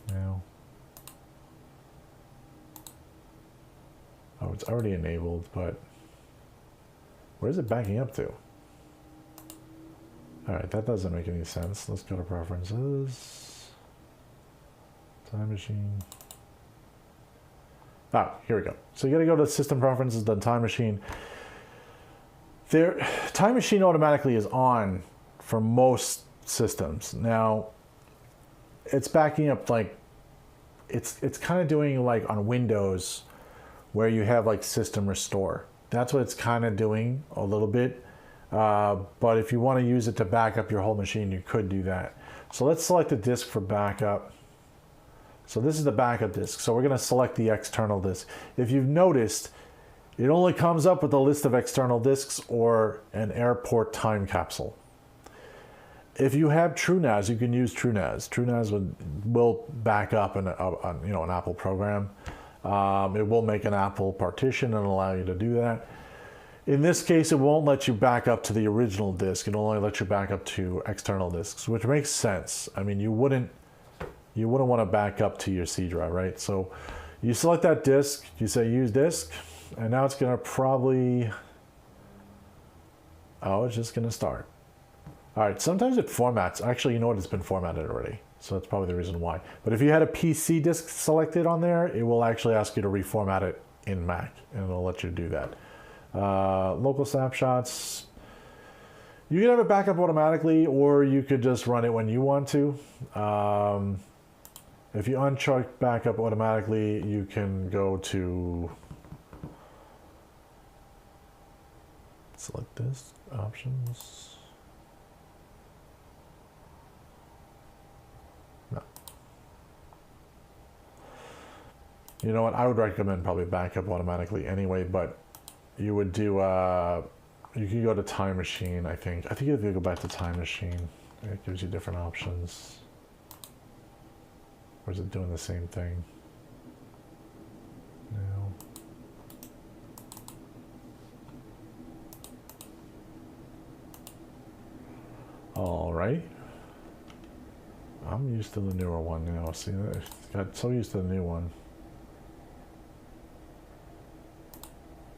now. Oh, it's already enabled, but where's it backing up to? All right, that doesn't make any sense. Let's go to preferences. Time Machine. Ah, here we go. So you got to go to System Preferences, then Time Machine. Time Machine automatically is on for most systems. Now, it's backing up like, it's kind of doing like on Windows where you have like System Restore. That's what it's kind of doing a little bit. But if you want to use it to back up your whole machine, you could do that. So let's select the disk for backup. So this is the backup disk. So we're going to select the external disk. If you've noticed, it only comes up with a list of external disks or an airport time capsule. If you have TrueNAS, you can use TrueNAS. TrueNAS will back up an Apple program. It will make an Apple partition and allow you to do that. In this case, it won't let you back up to the original disk. It'll only let you back up to external disks, which makes sense. I mean, you wouldn't want to back up to your C drive, right? So you select that disk, you say use disk, and now it's going to probably, it's just going to start. All right, sometimes it formats. Actually, you know what? It's been formatted already. So that's probably the reason why. But if you had a PC disk selected on there, it will actually ask you to reformat it in Mac, and it'll let you do that. Local snapshots. You can have it back up automatically, or you could just run it when you want to. If you uncheck backup automatically, you can go to select this options. No. You know what? I would recommend probably backup automatically anyway, but you would do you can go to Time Machine, I think. I think if you go back to Time Machine, it gives you different options. Or is it doing the same thing? No. All right. I'm used to the newer one now. See, I got so used to the new one.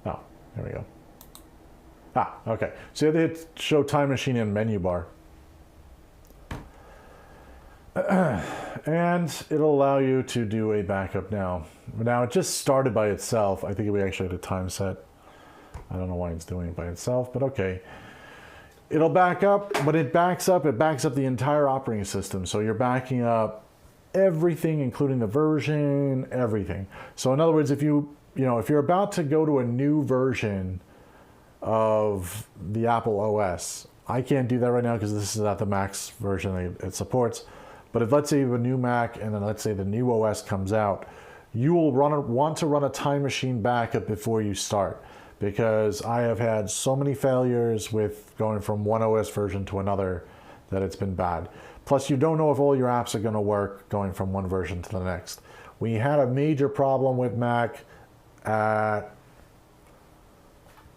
Oh, there we go. Ah, okay. So you have to hit show Time Machine in menu bar. And it'll allow you to do a backup now. Now it just started by itself. I think we actually had a time set. I don't know why it's doing it by itself, but okay. It'll back up. When it backs up the entire operating system. So you're backing up everything, including the version, everything. So in other words, if you're about to go to a new version of the Apple OS, I can't do that right now because this is not the Max version it supports. But if, let's say, you have a new Mac and then let's say the new OS comes out, you will want to run a Time Machine backup before you start, because I have had so many failures with going from one OS version to another that it's been bad. Plus, you don't know if all your apps are going to work going from one version to the next. We had a major problem with Mac at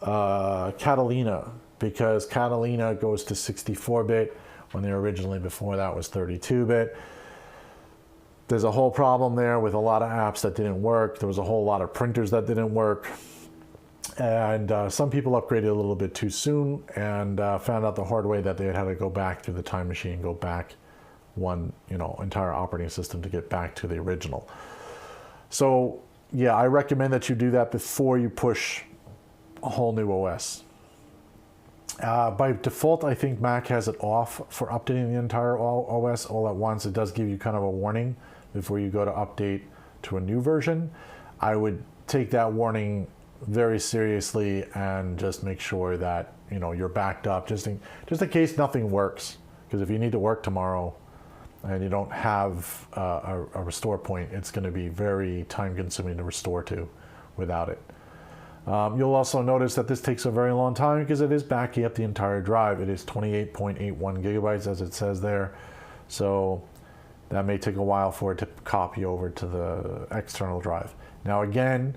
Catalina, because Catalina goes to 64-bit when they originally, before that, was 32-bit. There's a whole problem there with a lot of apps that didn't work. There was a whole lot of printers that didn't work. And some people upgraded a little bit too soon and found out the hard way that they had to go back through the Time Machine, go back one, entire operating system to get back to the original. So yeah, I recommend that you do that before you push a whole new OS. By default, I think Mac has it off for updating the entire OS all at once. It does give you kind of a warning before you go to update to a new version. I would take that warning very seriously and just make sure that you're backed up just in case nothing works. Because if you need to work tomorrow and you don't have a restore point, it's going to be very time consuming to restore to without it. You'll also notice that this takes a very long time because it is backing up the entire drive. It is 28.81 gigabytes as it says there. So that may take a while for it to copy over to the external drive. Now again,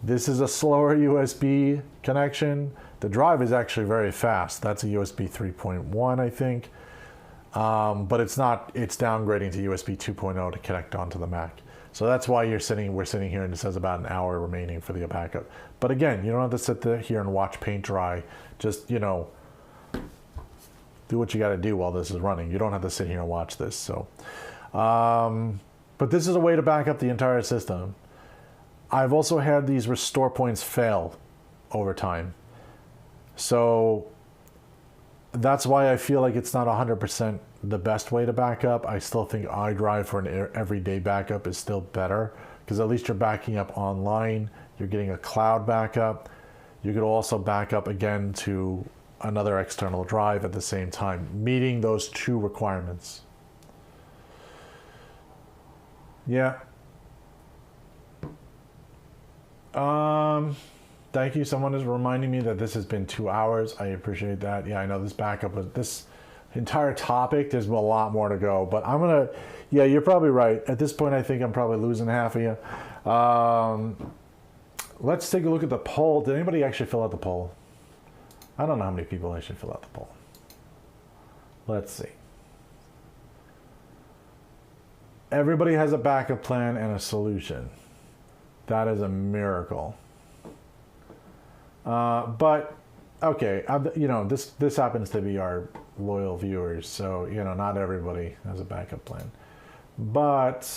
this is a slower USB connection. The drive is actually very fast. That's a USB 3.1, I think. But it's not, it's downgrading to USB 2.0 to connect onto the Mac. So that's why we're sitting here and it says about an hour remaining for the backup. But again, you don't have to sit here and watch paint dry. Just, do what you got to do while this is running. You don't have to sit here and watch this. So, but this is a way to back up the entire system. I've also had these restore points fail over time. So that's why I feel like it's not 100% the best way to back up. I still think iDrive for an everyday backup is still better, because at least you're backing up online. You're getting a cloud backup. You could also back up again to another external drive at the same time, meeting those two requirements. Yeah. Thank you. Someone is reminding me that this has been 2 hours. I appreciate that. Yeah, I know this backup was this entire topic. There's a lot more to go, but I'm gonna. Yeah, you're probably right. At this point, I think I'm probably losing half of you. Let's take a look at the poll. Did anybody actually fill out the poll? I don't know how many people actually fill out the poll. Let's see. Everybody has a backup plan and a solution. That is a miracle. But okay, this happens to be our loyal viewers, so not everybody has a backup plan. But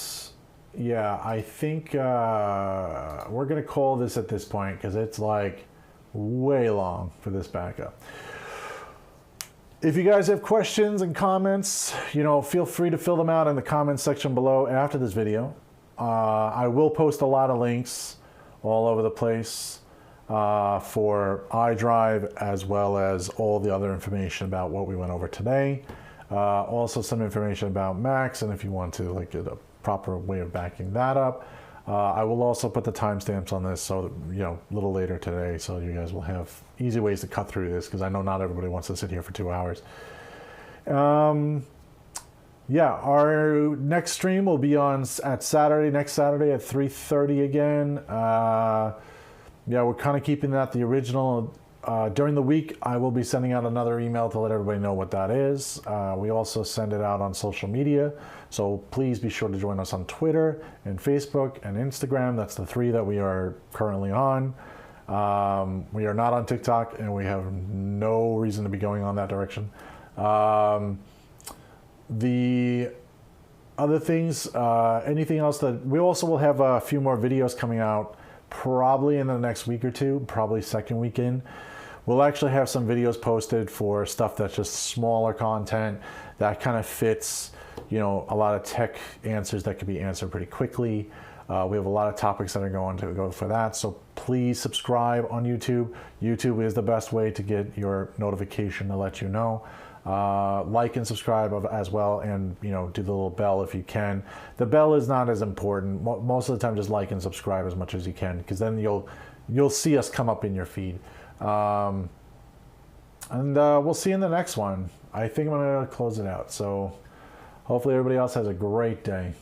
yeah, I think we're gonna call this at this point because it's like way long for this backup. If you guys have questions and comments, you know, feel free to fill them out in the comments section below after this video. I will post a lot of links all over the place for iDrive, as well as all the other information about what we went over today. Also some information about Macs, and if you want to like get a proper way of backing that up. I will also put the timestamps on this, so that, you know, a little later today, so you guys will have easy ways to cut through this, because I know not everybody wants to sit here for 2 hours. Yeah, our next stream will be on next Saturday at 3:30 again. Yeah, we're kind of keeping that the original. During the week, I will be sending out another email to let everybody know what that is. We also send it out on social media, so please be sure to join us on Twitter and Facebook and Instagram. That's the 3 that we are currently on. We are not on TikTok, and we have no reason to be going on that direction. The other things, anything else that we also will have a few more videos coming out probably in the next week or two, probably second weekend. We'll actually have some videos posted for stuff that's just smaller content that kind of fits, you know, a lot of tech answers that can be answered pretty quickly. We have a lot of topics that are going to go for that, so please subscribe on YouTube. YouTube is the best way to get your notification to let you know. Like and subscribe as well, and you know, do the little bell if you can. The bell is not as important. Most of the time, just like and subscribe as much as you can, because then you'll see us come up in your feed. And we'll see you in the next one. I think I'm gonna close it out. So hopefully everybody else has a great day.